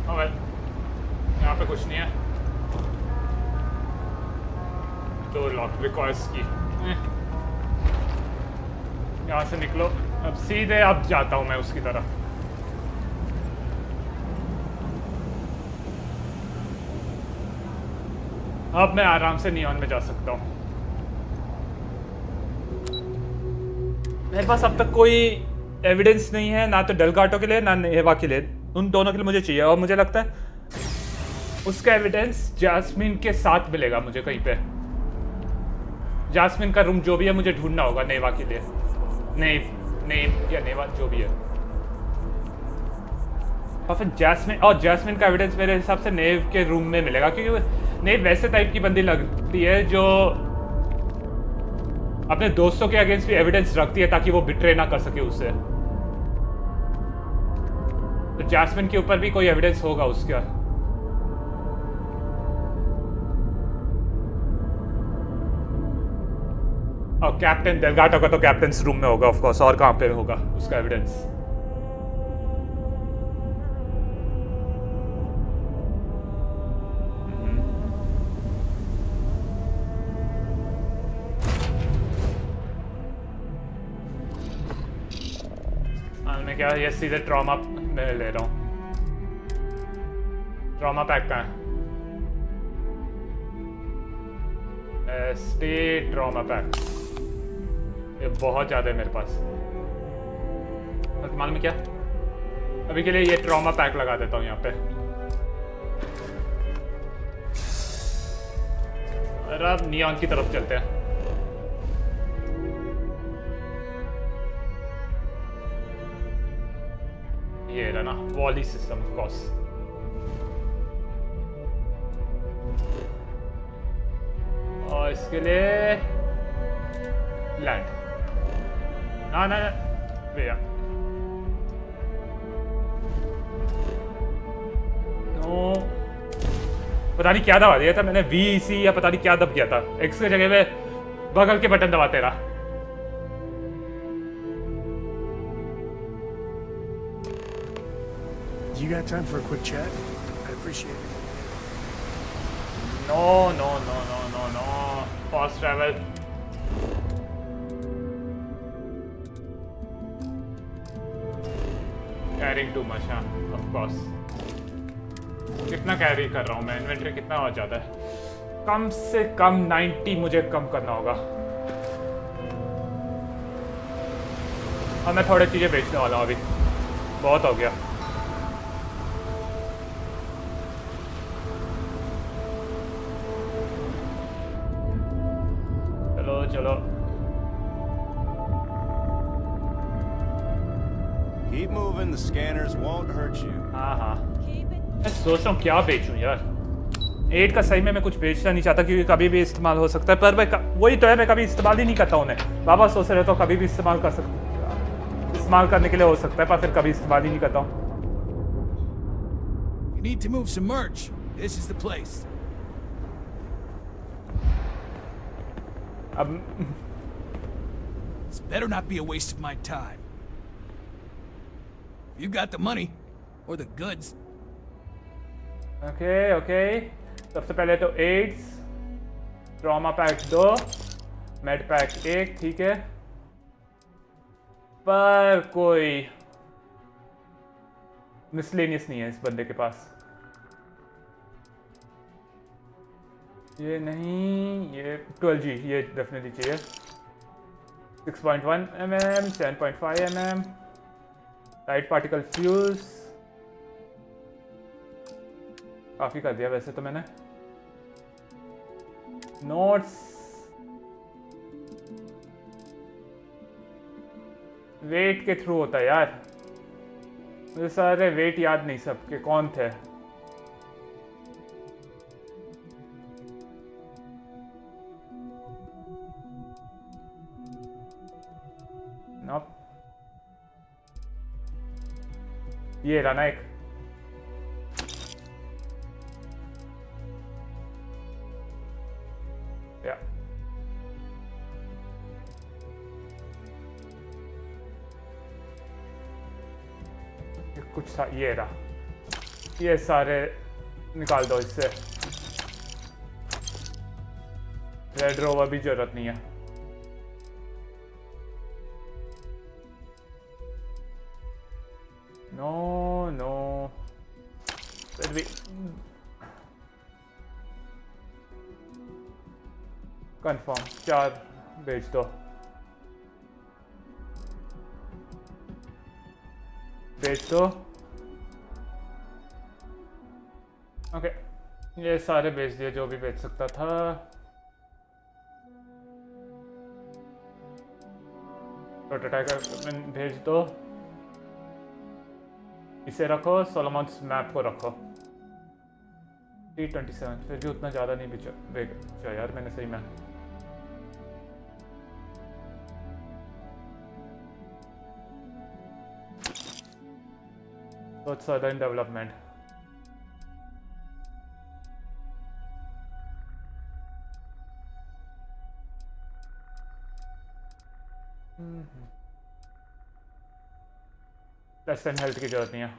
Oh well, यहाँ पे कुछ नहीं है। तो लॉक रिक्वायर्स की यहाँ से निकलो। अब सीधे अब जाता हूँ मैं उसकी तरफ। अब मैं आराम से नियॉन में जा सकता हूँ। मेरे पास अब तक कोई एविडेंस नहीं है, ना तो डेलगाटो के लिए ना नेवा के लिए। उन दोनों के लिए मुझे चाहिए, और मुझे लगता है उसका एविडेंस जैस्मिन के साथ मिलेगा मुझे कहीं पे। जैस्मिन का रूम जो भी है मुझे ढूंढना होगा नेवा के लिए। नेव या नेवा जो भी है। और फिर जैस्मिन का एविडेंस मेरे हिसाब से नेव के रूम में मिलेगा, क्योंकि नेव वैसे टाइप की बंदी लगती है जो अपने दोस्तों के अगेंस्ट भी एविडेंस रखती है ताकि वो बिट्रे ना कर सके उससे। तो जैस्मिन के ऊपर भी कोई एविडेंस होगा उसका। और कैप्टन डेलगाटो का तो कैप्टन्स रूम में होगा ऑफ कोर्स, और कहाँ पे होगा उसका एविडेंस। मैं क्या ये सीधे ट्रॉमा में ले रहा हूँ। ट्रॉमा पैक का है स्टे ट्रॉमा पैक। ये बहुत ज़्यादा है मेरे पास। मालूम है क्या, अभी के लिए ये ट्रॉमा पैक लगा देता हूँ यहाँ पे। और अब नियॉन की तरफ चलते हैं। ये रहा ना वॉली सिस्टम ऑफ कोर्स। और इसके लिए लैंड ना भैया नो, पता नहीं क्या दबा दिया था मैंने, VC या पता नहीं क्या दब गया था। X की जगह पे बगल के बटन दबाते रहा। You got time for a quick chat? I appreciate it. No. Fast travel. Carrying too much, हाँ, of course. कितना कैरी कर रहा हूँ मैं? इन्वेंटरी कितना और ज़्यादा है? कम से कम 90 मुझे कम करना होगा। और मैं थोड़ी चीज़ें बेचने वाला हूँ अभी, बहुत हो गया। चलो Keep moving, the scanners won't hurt you. हाँ मैं सोच रहा हूँ क्या बेचूं यार। 8 का सही में मैं कुछ बेचना नहीं चाहता क्योंकि कभी भी इस्तेमाल हो सकता है, पर मैं वही तो है, मैं कभी इस्तेमाल ही नहीं करता उन्हें। बाबा सोच रहे तो कभी भी इस्तेमाल करने के लिए हो सकता है, पर फिर कभी इस्तेमाल ही नहीं करता हूँ। You need to move some merch. This is the place. This better not be a waste of my time. You got the money, or the goods. Okay सबसे पहले तो aids, trauma pack 2, med pack 1, ठीक है। पर कोई miscellaneous नहीं है इस बंदे के पास। ये नहीं, ये 12G, ये डेफिनेटली चाहिए। 6.1 mm, 10.5 mm, light particle fuse. काफी कर दिया वैसे तो मैंने। नोट्स, वेट के थ्रू होता है यार, मुझे सारे वेट याद नहीं सबके कौन थे। नॉप, ये रहा ना एक। या कुछ था, ये रहा, ये सारे निकाल दो इससे। रेड रोवर भी जरूरत नहीं है। नो फिर भी कंफर्म 4 भेज दो। ओके, ये सारे भेज दिए जो भी भेज सकता था। प्रोटोटाइप भेज दो, इसे रखो, सोलोमॉन्स मैप को रखो। 327 फिर भी उतना ज़्यादा नहीं बेचा यार मैंने सही में। So it's further in development. Less than health की जरूरत नहीं है।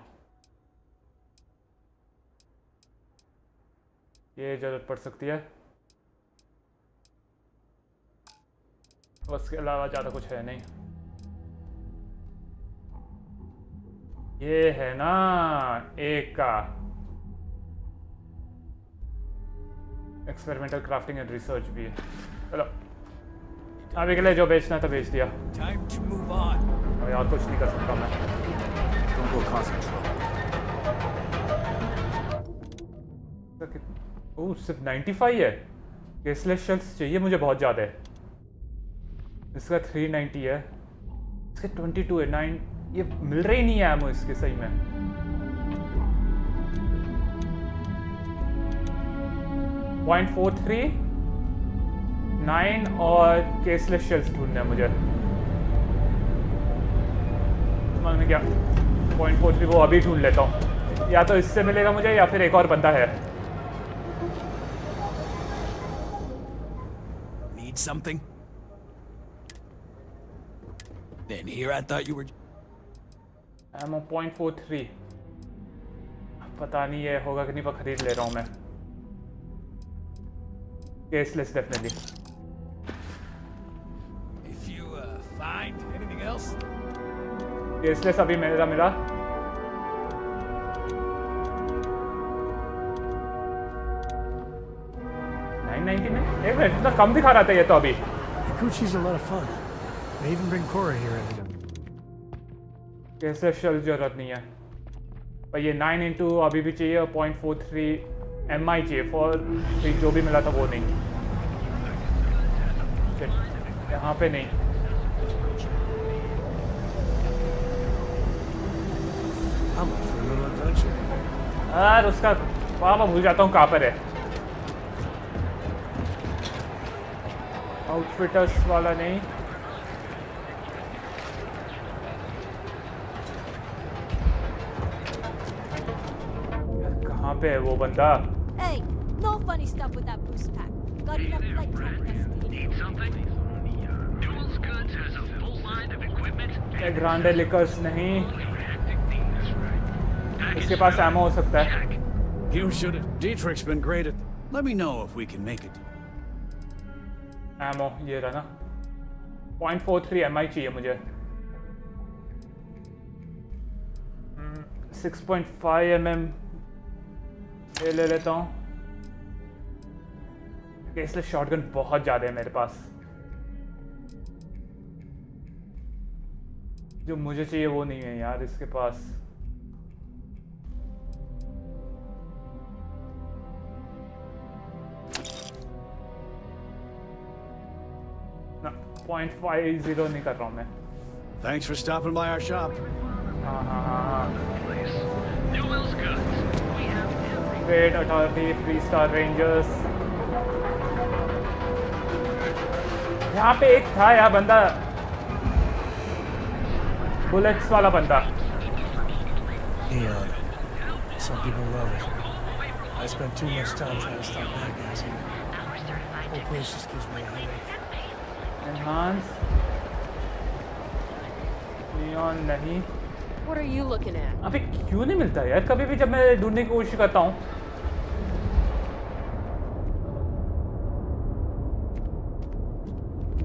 ये जरूरत पड़ सकती है, उसके अलावा ज़्यादा कुछ है नहीं। ये है ना एक का एक्सपेरिमेंटल क्राफ्टिंग एंड रिसर्च भी है। चलो अभी के लिए जो बेचना था बेच दिया, अभी और कुछ नहीं कर सकता मैं। ओह सिर्फ 95 है। केसलेस शेल्स चाहिए मुझे बहुत ज़्यादा है। इसका 390 है, इसके 22 है। 9 ये मिल रही नहीं है एमो इसके सही में। .43 9 और केसलेस शेल्स ढूंढने हैं मुझे। मैंने क्या 0.43 वो अभी ढूंढ लेता हूँ, या तो इससे मिलेगा मुझे या फिर एक और बंदा है। Need something? Then here I thought you were. Ammo 0.43 पता नहीं ये होगा कि नहीं, पर खरीद ले रहा हूँ मैं। Caseless definitely. If you find anything else? Caseless अभी मेरा मिला। $9.90 में एक मिनट, इतना कम दिखा रहा था ये तो अभी। Kuchi's a lot of fun. They even bring Cora here every day. कैसे शल जरूरत नहीं है, पर ये 9x अभी भी चाहिए और 0.43 MI चाहिए। 4 जो भी मिला था वो नहीं, यहाँ पे नहीं। यार उसका पापा भूल जाता हूँ कहाँ पर है। आउटफिटर्स वाला नहीं, कहाँ पे है वो बंदा? Hey, no funny stuff with that boost pack. Got enough flight time. Need something? Tools Goods has a full line of equipment. Grande liquors नहीं, इसके पास एमो हो सकता है। You should have. Dietrich's been great at. Let me know if we can make it. Ammo ये रहा ना 0.43 MI चाहिए मुझे 6.5 mm ये ले लेता हूँ इसलिए शॉटगन बहुत ज़्यादा है मेरे पास जो मुझे चाहिए वो नहीं है यार इसके पास ना 0.50 नहीं कर रहा हूँ मैं Thanks for stopping by our shop. हाँ Great Authority, 3-star Rangers यहाँ पे एक था यार बंदा बुलेट्स वाला बंदा Neon. Some people love it. I spent too much time trying to stop bad guys here. Whole place just gives me a headache. Enhance Neon नहीं What are you looking at? अबे क्यों नहीं मिलता यार कभी भी जब मैं ढूंढने की कोशिश करता हूँ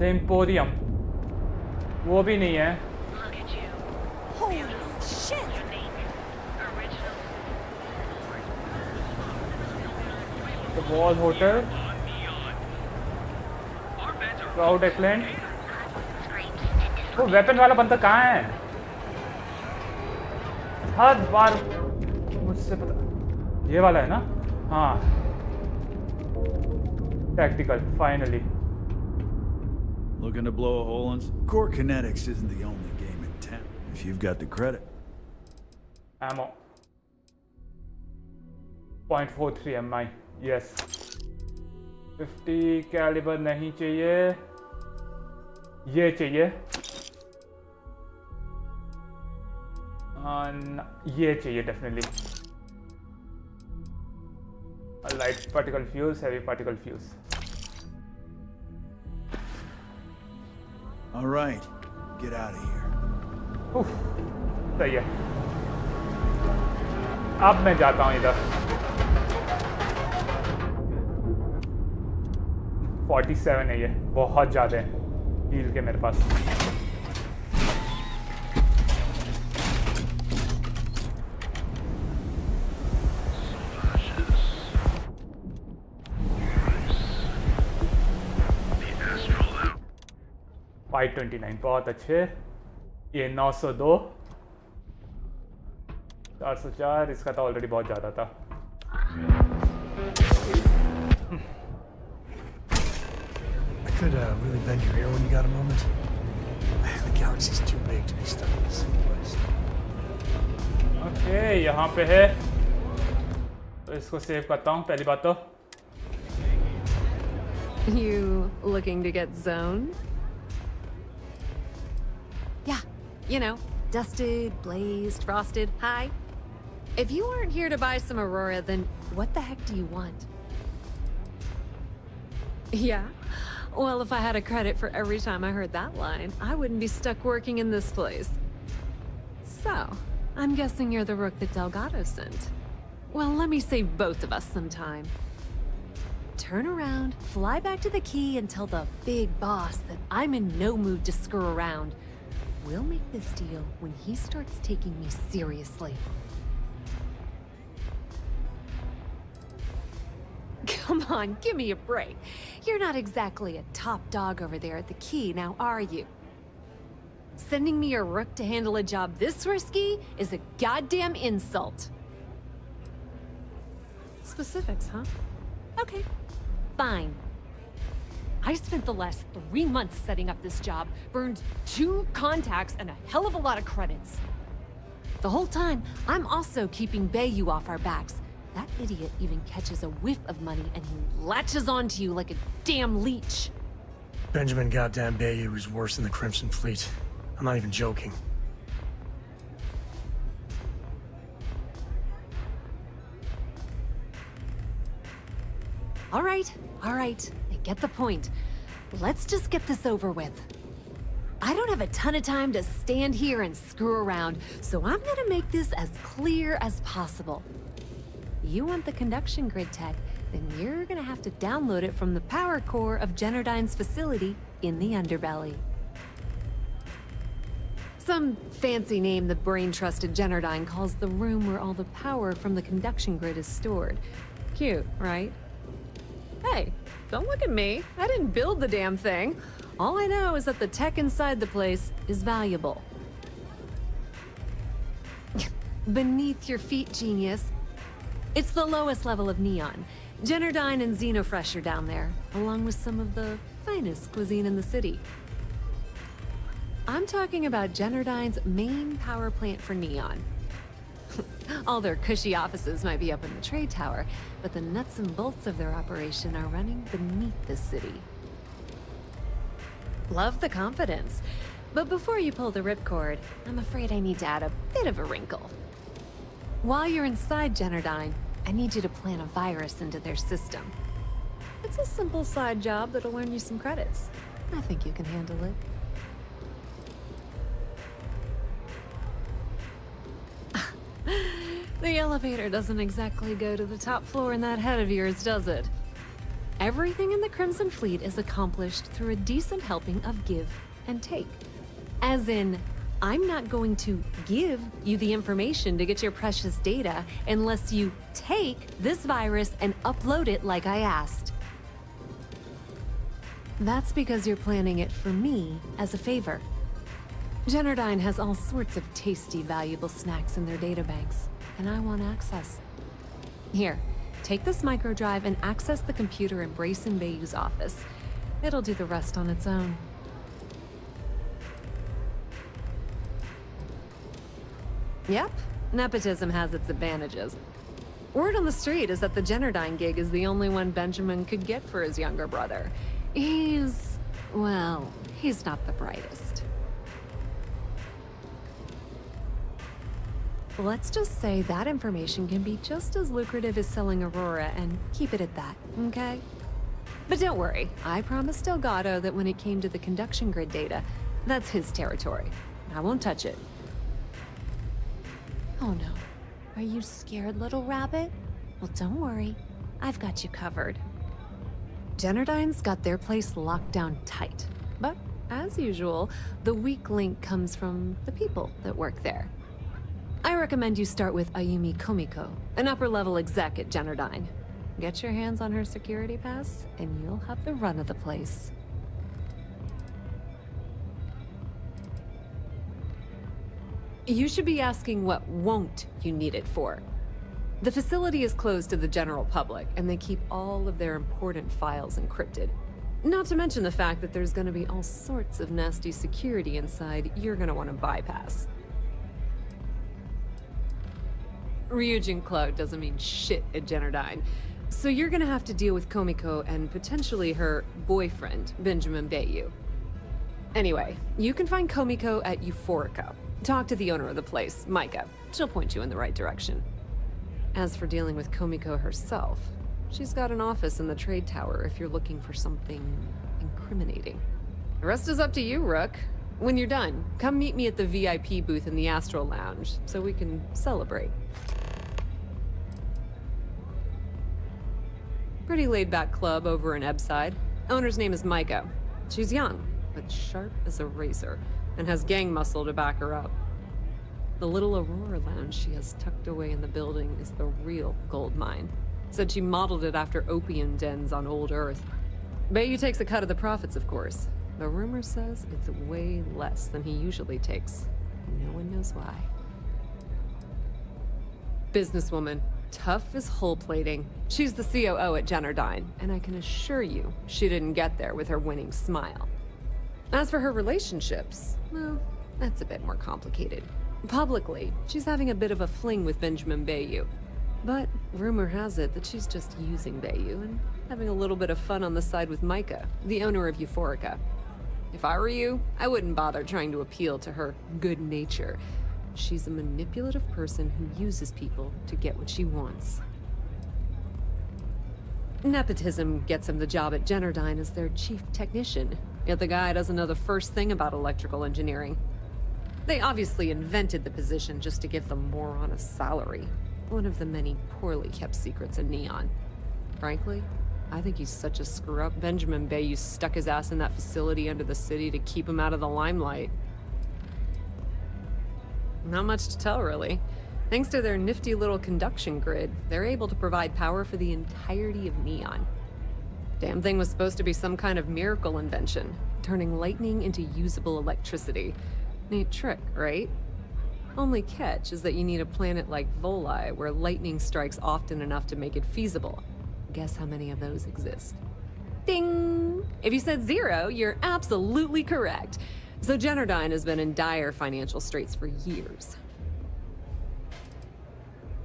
The Emporium वो भी नहीं है Holy shit! The Wall Hotel Proud Excellent वो वेपन वाला बंदा कहाँ है हर बार मुझसे पता ये वाला है ना हाँ Tactical finally Looking to blow a hole in. Core Kinetics isn't the only game in town. If you've got the credit. Ammo 0.43 MI yes 50 caliber नहीं चाहिए ये चाहिए ये चाहिए definitely a light particle fuse heavy particle fuse All right, get out of here. सही है अब मैं जाता हूँ इधर 47 है ये बहुत ज़्यादा है हील के मेरे पास $529 बहुत अच्छे ये 902 404 इसका तो ऑलरेडी बहुत ज़्यादा था I could really bend your ear when you got a moment. The galaxy's too big to be stuck in the same place. Okay यहाँ पे है तो इसको सेव करता हूँ पहली बात तो You looking to get zoned? Yeah, you know, dusted, blazed, frosted, high. If you aren't here to buy some Aurora, then what the heck do you want? Yeah? Well, if I had a credit for every time I heard that line, I wouldn't be stuck working in this place. So, I'm guessing you're the rook that Delgado sent. Well, let me save both of us some time. Turn around, fly back to the key, and tell the big boss that I'm in no mood to screw around. We'll make this deal when he starts taking me seriously. Come on, give me a break. You're not exactly a top dog over there at the key, now are you? Sending me a rook to handle a job this risky is a goddamn insult. Specifics, huh? Okay, fine. I spent the last 3 months setting up this job, burned 2 contacts and a hell of a lot of credits. The whole time, I'm also keeping Bayou off our backs. That idiot even catches a whiff of money and he latches onto you like a damn leech. Benjamin goddamn Bayou is worse than the Crimson Fleet. I'm not even joking. All right. I get the point. Let's just get this over with. I don't have a ton of time to stand here and screw around, so I'm gonna make this as clear as possible. you want the conduction grid tech, then you're gonna have to download it from the power core of Generdyne's facility in the underbelly. Some fancy name the brain-trusted Generdyne calls the room where all the power from the conduction grid is stored. Cute, right? Hey, don't look at me. I didn't build the damn thing. All I know is that the tech inside the place is valuable. Beneath your feet, genius. It's the lowest level of Neon. Generdyne and Xenofresh are down there, along with some of the finest cuisine in the city. I'm talking about Generdyne's main power plant for Neon. All their cushy offices might be up in the trade tower, but the nuts and bolts of their operation are running beneath the city. Love the confidence. But before you pull the ripcord, I'm afraid I need to add a bit of a wrinkle. While you're inside Generdyne, I need you to plant a virus into their system. It's a simple side job that'll earn you some credits. I think you can handle it. The elevator doesn't exactly go to the top floor in that head of yours, does it? Everything in the Crimson Fleet is accomplished through a decent helping of give and take. As in, I'm not going to give you the information to get your precious data unless you take this virus and upload it like I asked. That's because you're planning it for me as a favor. Generdyne has all sorts of tasty, valuable snacks in their databanks, and I want access. Here, take this microdrive and access the computer in Brayson Bayou's office. It'll do the rest on its own. Yep, nepotism has its advantages. Word on the street is that the Generdyne gig is the only one Benjamin could get for his younger brother. He's not the brightest. Let's just say that information can be just as lucrative as selling Aurora and keep it at that, okay? But don't worry, I promised Delgado that when it came to the conduction grid data, that's his territory. I won't touch it. Oh no. Are you scared, little rabbit? Well, don't worry. I've got you covered. Generdyne's got their place locked down tight. But, as usual, the weak link comes from the people that work there. I recommend you start with Ayumi Komiko, an upper-level exec at Generdyne. Get your hands on her security pass, and you'll have the run of the place. You should be asking what won't you need it for. The facility is closed to the general public, and they keep all of their important files encrypted. Not to mention the fact that there's gonna be all sorts of nasty security inside you're gonna want to bypass. Ryujin Cloud doesn't mean shit at Generdyne, so you're gonna have to deal with Komiko and potentially her boyfriend, Benjamin Bayou. Anyway, you can find Komiko at Euphorica. Talk to the owner of the place, Micah. She'll point you in the right direction. As for dealing with Komiko herself, she's got an office in the trade tower if you're looking for something incriminating. The rest is up to you, Rook. When you're done, come meet me at the VIP booth in the Astral Lounge so we can celebrate. Pretty laid-back club over in Ebside. Owner's name is Micah. She's young, but sharp as a razor, and has gang muscle to back her up. The little Aurora Lounge she has tucked away in the building is the real gold mine. Said she modeled it after opium dens on old Earth. Bayou takes a cut of the profits, of course. The rumor says it's way less than he usually takes. No one knows why. Businesswoman. Tough as hull plating. She's the COO at Generdyne, and I can assure you she didn't get there with her winning smile. As for her relationships, well, that's a bit more complicated. Publicly, she's having a bit of a fling with Benjamin Bayou. But rumor has it that she's just using Bayou and having a little bit of fun on the side with Micah, the owner of Euphorica. If I were you, I wouldn't bother trying to appeal to her good nature. She's a manipulative person who uses people to get what she wants. Nepotism gets him the job at Generdyne as their chief technician, yet the guy doesn't know the first thing about electrical engineering. They obviously invented the position just to give them more on a salary. One of the many poorly kept secrets in Neon. Frankly, I think he's such a screw-up. Benjamin Bayou stuck his ass in that facility under the city to keep him out of the limelight. Not much to tell, really. Thanks to their nifty little conduction grid, they're able to provide power for the entirety of Neon. Damn thing was supposed to be some kind of miracle invention, turning lightning into usable electricity. Neat trick, right? Only catch is that you need a planet like Voli, where lightning strikes often enough to make it feasible. Guess how many of those exist? Ding! If you said 0, you're absolutely correct. So Generdyne has been in dire financial straits for years.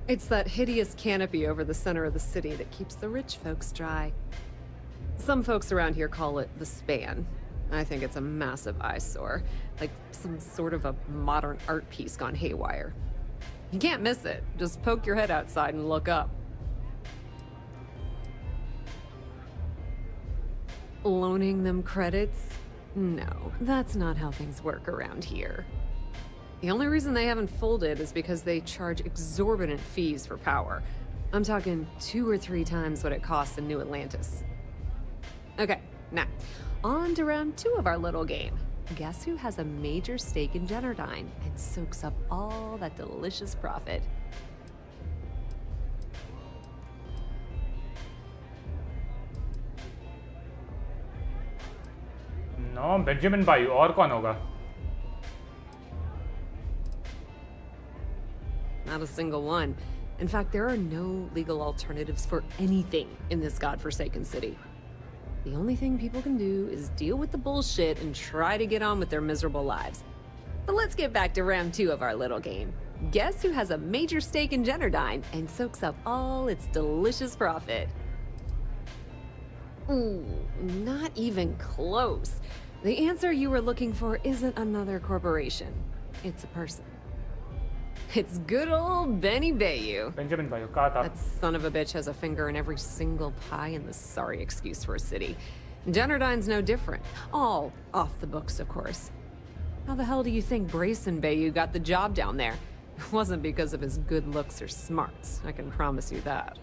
It's that hideous canopy over the center of the city that keeps the rich folks dry. Some folks around here call it the Span. I think it's a massive eyesore, like some sort of a modern art piece gone haywire. You can't miss it. Just poke your head outside and look up. Loaning them credits? No, that's not how things work around here. The only reason they haven't folded is because they charge exorbitant fees for power. I'm talking 2 or 3 times what it costs in New Atlantis. Okay, now, on to round 2 of our little game. Guess who has a major stake in Generdyne and soaks up all that delicious profit? No, Benjamin Bayou. और कौन होगा? Not a single one. In fact, there are no legal alternatives for anything in this godforsaken city. The only thing people can do is deal with the bullshit and try to get on with their miserable lives. But let's get back to round 2 of our little game. Guess who has a major stake in Generdyne and soaks up all its delicious profit? Ooh, not even close. The answer you were looking for isn't another corporation. It's a person. It's good old Benny Bayou. Benjamin Bayou, कहा था? That son of a bitch has a finger in every single pie in the sorry excuse for a city. Generdyne's no different. All off the books, of course. How the hell do you think Brayson Bayou got the job down there? It wasn't because of his good looks or smarts, I can promise you that.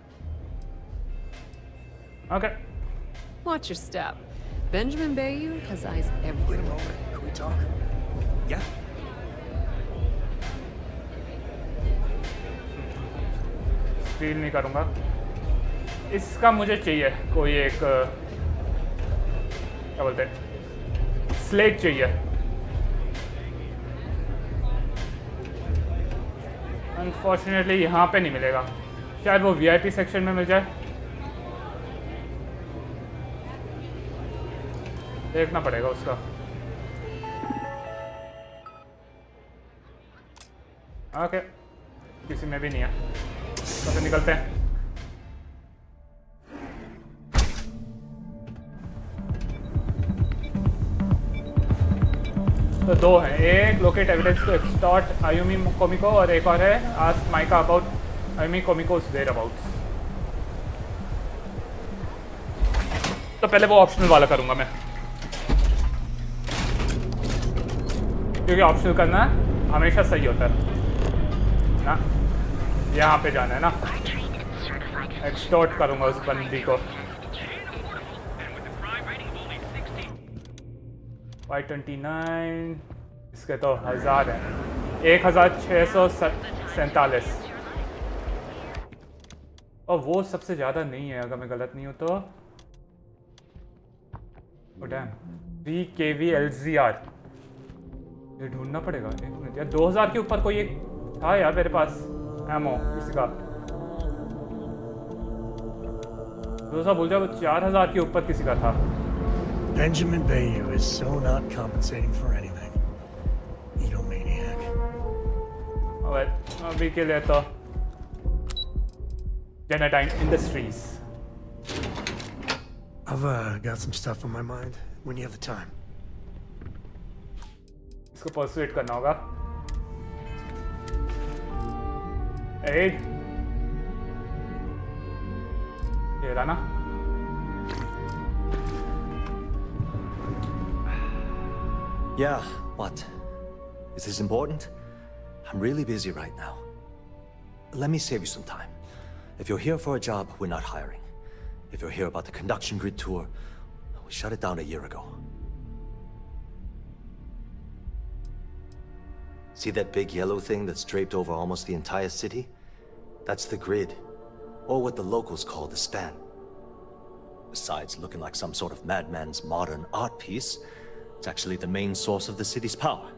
Okay. Watch your step. Benjamin Bayou has eyes everywhere. Can we talk? Yeah. Feel नहीं करूँगा. इसका मुझे चाहिए कोई एक क्या बोलते हैं स्लेट चाहिए. अनफॉर्चुनेटली यहाँ पे नहीं मिलेगा. शायद वो VIP सेक्शन में मिल जाए. देखना पड़ेगा उसका. ओके, किसी में भी नहीं है. तो फिर निकलते हैं. तो 2 हैं. एक लोकेट एविडेंस टू एक्सटॉर्ट आयुमी कोमिको और एक और है आस्क माइका अबाउट आयुमी कोमिको's whereabouts. तो पहले वो ऑप्शनल वाला करूंगा मैं, क्योंकि ऑप्शनल करना हमेशा सही होता है ना. यहाँ पे जाना है ना. एक्सटॉर्ट करूंगा उस बंदी को. 529. इसके तो 1000 है. 1647. और वो सबसे ज़्यादा नहीं है अगर मैं गलत नहीं हूँ तो. Oh damn. 3 kV LZR. ये ढूंढना पड़ेगा. 1 मिनट यार. 2000 के ऊपर कोई एक था यार मेरे पास एमो किसी का. 2000 बोल जाओ. 4000 के ऊपर किसी का था. Benjamin Bayou is so not compensating for anything. Egomaniac. अभी के लिए तो Generdyne Industries. I've got some stuff on my mind when you have the time. इसको परसुएट करना होगा. एड ये रहा ना. Yeah, what? Is this important? I'm really busy right now. let me save you some time. If you're here for a job, we're not hiring. If you're here about the conduction grid tour, we shut it down a year ago. See that big yellow thing that's draped over almost the entire city? That's the grid, or what the locals call the span. Besides looking like some sort of madman's modern art piece, it's actually the main source of the city's power.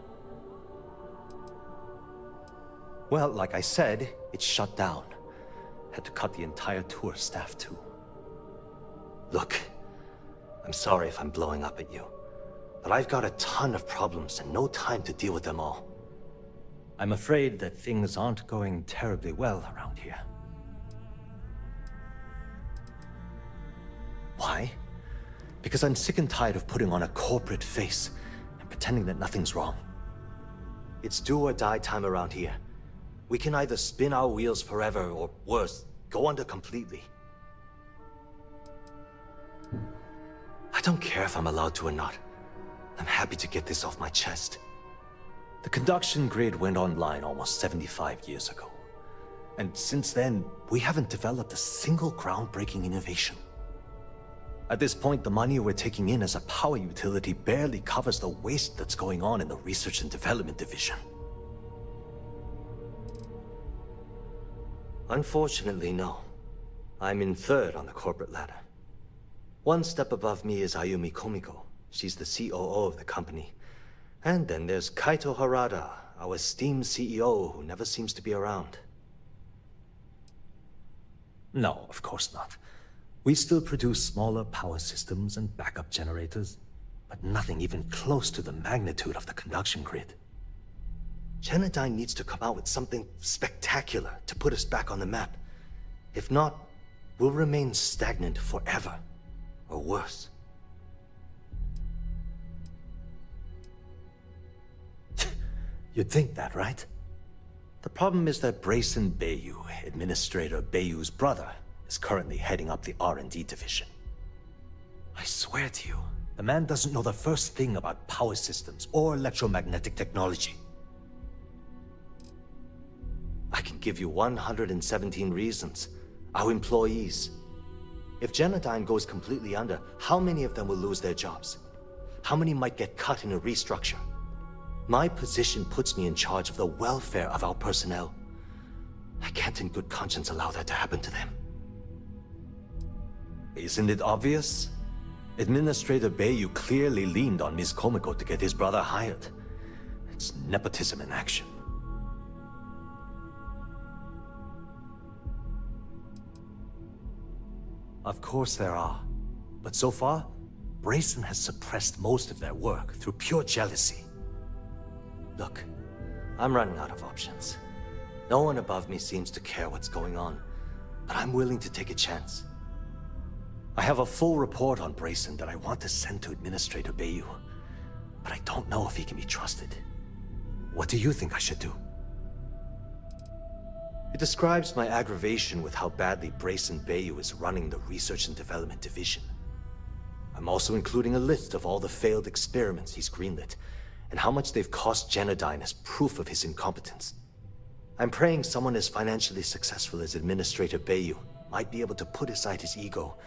Well, like I said, it's shut down. Had to cut the entire tour staff too. Look, I'm sorry if I'm blowing up at you, but I've got a ton of problems and no time to deal with them all. I'm afraid that things aren't going terribly well around here. Why? Because I'm sick and tired of putting on a corporate face and pretending that nothing's wrong. It's do or die time around here. We can either spin our wheels forever or worse, go under completely. I don't care if I'm allowed to or not. I'm happy to get this off my chest. The conduction grid went online almost 75 years ago. And since then, we haven't developed a single groundbreaking innovation. At this point, the money we're taking in as a power utility barely covers the waste that's going on in the research and development division. Unfortunately, no. I'm in third on the corporate ladder. One step above me is Ayumi Komiko. She's the COO of the company. And then there's Kaito Harada, our esteemed CEO who never seems to be around. No, of course not. We still produce smaller power systems and backup generators, but nothing even close to the magnitude of the conduction grid. Genodyne needs to come out with something spectacular to put us back on the map. If not, we'll remain stagnant forever, or worse. You'd think that, right? The problem is that Brayson Bayou, Administrator Bayou's brother, is currently heading up the R&D division. I swear to you, the man doesn't know the first thing about power systems or electromagnetic technology. I can give you 117 reasons. Our employees. If Genodyne goes completely under, how many of them will lose their jobs? How many might get cut in a restructure? My position puts me in charge of the welfare of our personnel. I can't in good conscience allow that to happen to them. Isn't it obvious? Administrator Bayou clearly leaned on Ms. Komiko to get his brother hired. It's nepotism in action. Of course there are. But so far, Brayson has suppressed most of their work through pure jealousy. Look, I'm running out of options. No one above me seems to care what's going on, but I'm willing to take a chance. I have a full report on Brayson that I want to send to Administrator Bayou, but I don't know if he can be trusted. What do you think I should do? It describes my aggravation with how badly Brayson Bayou is running the Research and Development Division. I'm also including a list of all the failed experiments he's greenlit, and how much they've cost Genodyne as proof of his incompetence. I'm praying someone as financially successful as Administrator Bayou might be able to put aside his ego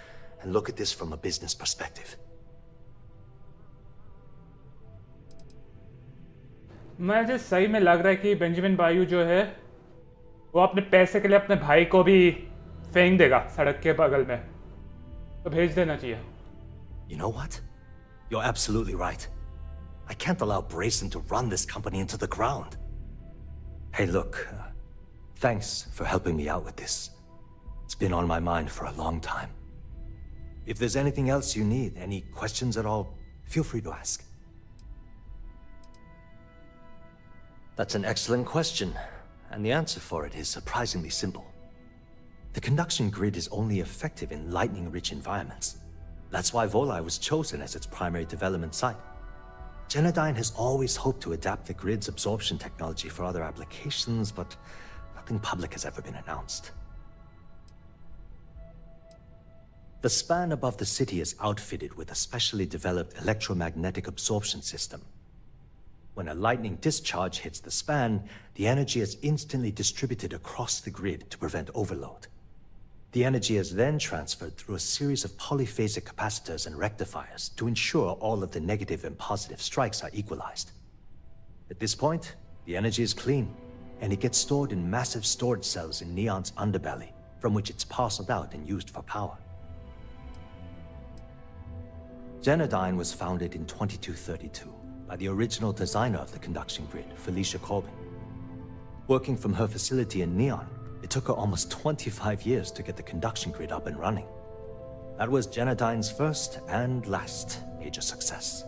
and look at this from a business perspective. मुझे सही में लग रहा है कि Benjamin बायू जो है वो अपने पैसे के लिए अपने भाई को भी फेंक देगा सड़क के बगल में, तो भेज देना चाहिए. You know what? You're absolutely right. I can't allow Brayson to run this company into the ground. Hey, look, thanks for helping me out with this. It's been on my mind for a long time. If there's anything else you need, any questions at all, feel free to ask. That's an excellent question, and the answer for it is surprisingly simple. The conduction grid is only effective in lightning-rich environments. That's why Volai was chosen as its primary development site. Genodyne has always hoped to adapt the grid's absorption technology for other applications, but nothing public has ever been announced. The span above the city is outfitted with a specially developed electromagnetic absorption system. When a lightning discharge hits the span, the energy is instantly distributed across the grid to prevent overload. The energy is then transferred through a series of polyphasic capacitors and rectifiers to ensure all of the negative and positive strikes are equalized. At this point, the energy is clean, and it gets stored in massive storage cells in Neon's underbelly, from which it's parceled out and used for power. Genodyne was founded in 2232 by the original designer of the conduction grid, Felicia Corbin. Working from her facility in Neon, it took her almost 25 years to get the conduction grid up and running. That was Genodyne's first and last major success.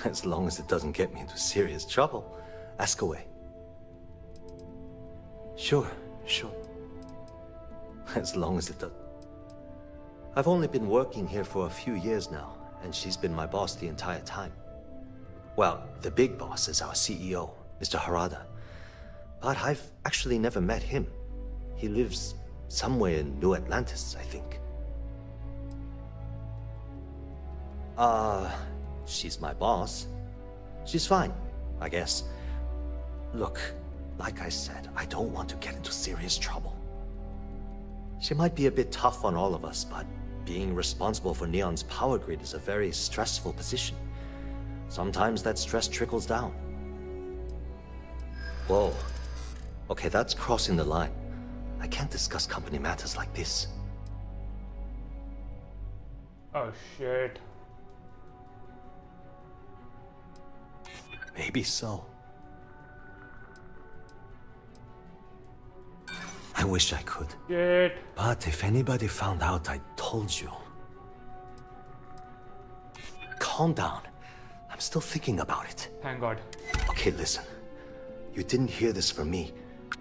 As long as it doesn't get me into serious trouble, ask away. Sure. As long as it does. I've only been working here for a few years now, and she's been my boss the entire time. Well, the big boss is our CEO, Mr. Harada. But I've actually never met him. He lives somewhere in New Atlantis, I think. She's my boss. She's fine, I guess. Look, like I said, I don't want to get into serious trouble. She might be a bit tough on all of us, but being responsible for Neon's power grid is a very stressful position. Sometimes that stress trickles down. Whoa. Okay, that's crossing the line. I can't discuss company matters like this. Oh shit. Maybe so. I wish I could. Shit. But if anybody found out I told you... Calm down. I'm still thinking about it. Thank God. Okay, listen. You didn't hear this from me,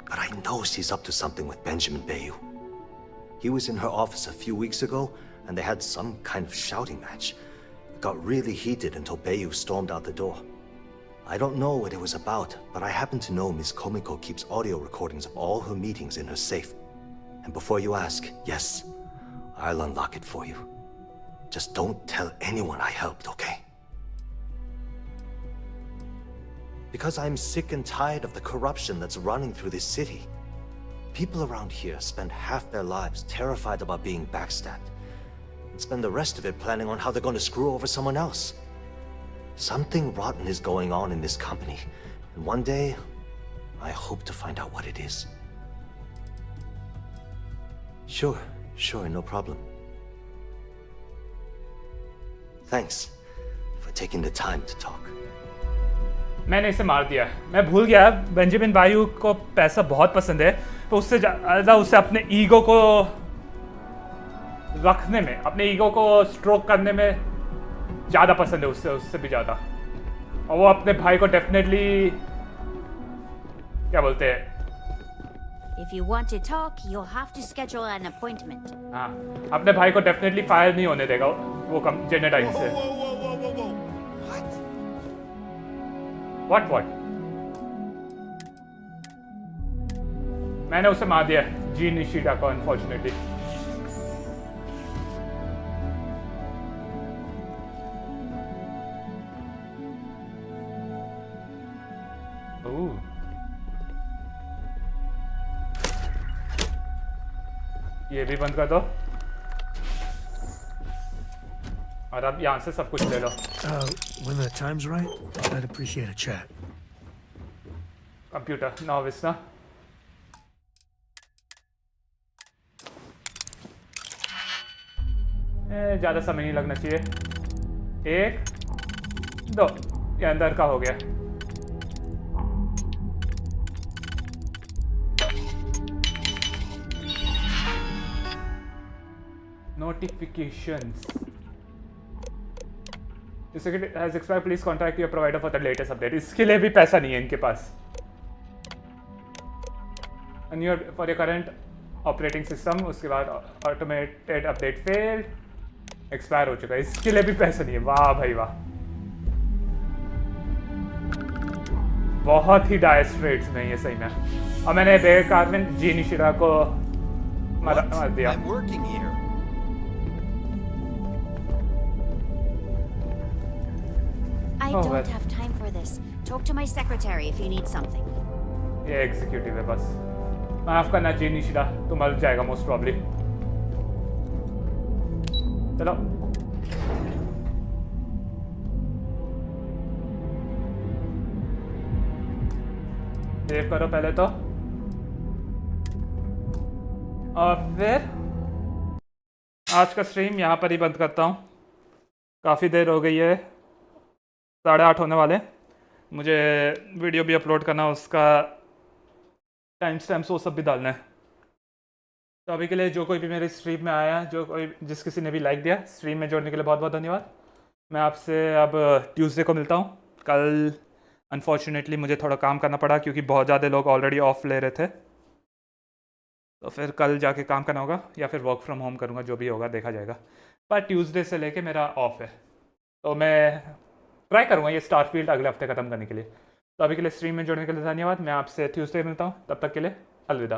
but I know she's up to something with Benjamin Bayou. He was in her office a few weeks ago, and they had some kind of shouting match. It got really heated until Bayou stormed out the door. I don't know what it was about, but I happen to know Miss Komiko keeps audio recordings of all her meetings in her safe. And before you ask, yes, I'll unlock it for you. Just don't tell anyone I helped, okay? Because I'm sick and tired of the corruption that's running through this city. People around here spend half their lives terrified about being backstabbed, and spend the rest of it planning on how they're going to screw over someone else. Something rotten is going on in this company, and one day, I hope to find out what it is. Sure, no problem. Thanks for taking the time to talk. मैंने इसे मार दिया. मैं भूल गया Benjamin बायू को पैसा बहुत पसंद है, तो उससे ज़्यादा उसे अपने ईगो को रखने में, अपने ईगो को स्ट्रोक करने में ज़्यादा पसंद है, उससे भी ज़्यादा. और वो अपने भाई को डेफिनेटली क्या बोलते हैं? If you want to talk, you'll have to schedule an appointment. हाँ, अपने भाई को डेफिनेटली फायर नहीं होने देगा वो कम जेनेडाइन से. What? मैंने उसे मार दिया, जी निशिदा को, अनफॉर्चुनेटली. ये भी बंद कर दो और अब यहाँ से सब कुछ ले लो. When the time's right, I'd appreciate a chat. Computer novice ना. ज़्यादा समय नहीं लगना चाहिए. 1 2 ये अंदर का हो गया. Notifications. The secret has expired. Please contact your provider for the latest update. इसके लिए भी पैसा नहीं है इनके पास. And for your current operating system, उसके बाद automated update failed. Expire हो चुका है. इसके लिए भी पैसा नहीं है. वाह भाई वाह. बहुत ही dire straits में ये सही में. और मैंने बेकार में जी निशिदा को मार दिया. I'm working here. don't well. have time for this. Talk to my secretary if you need something. ये एग्जीक्यूटिव है बस। माफ करना चाहिए निशिदा, तू मर जाएगा मोस्ट प्रॉब्ली। चलो सेव करो पहले तो, और फिर आज का स्ट्रीम यहाँ पर ही बंद करता हूँ। काफ़ी देर हो गई है, 8:30 होने वाले। मुझे वीडियो भी अपलोड करना, उसका टाइम स्टैम्प्स वो सब भी डालना है। तो अभी के लिए जो कोई भी मेरे स्ट्रीम में आया, जिस किसी ने भी लाइक दिया, स्ट्रीम में जोड़ने के लिए बहुत बहुत धन्यवाद। मैं आपसे अब ट्यूसडे को मिलता हूँ। कल अनफॉर्चुनेटली मुझे थोड़ा काम करना पड़ा क्योंकि बहुत ज़्यादा लोग ऑलरेडी ऑफ ले रहे थे, तो फिर कल जाके काम करना होगा या फिर वर्क फ्रॉम होम करूँगा, जो भी होगा देखा जाएगा। पर ट्यूसडे से लेके मेरा ऑफ है, तो मैं ट्राई करूँगा ये स्टारफील्ड अगले हफ्ते ख़त्म करने के लिए। तो अभी के लिए स्ट्रीम में जुड़ने के लिए धन्यवाद। मैं आपसे ट्यूसडे मिलता हूँ, तब तक के लिए अलविदा।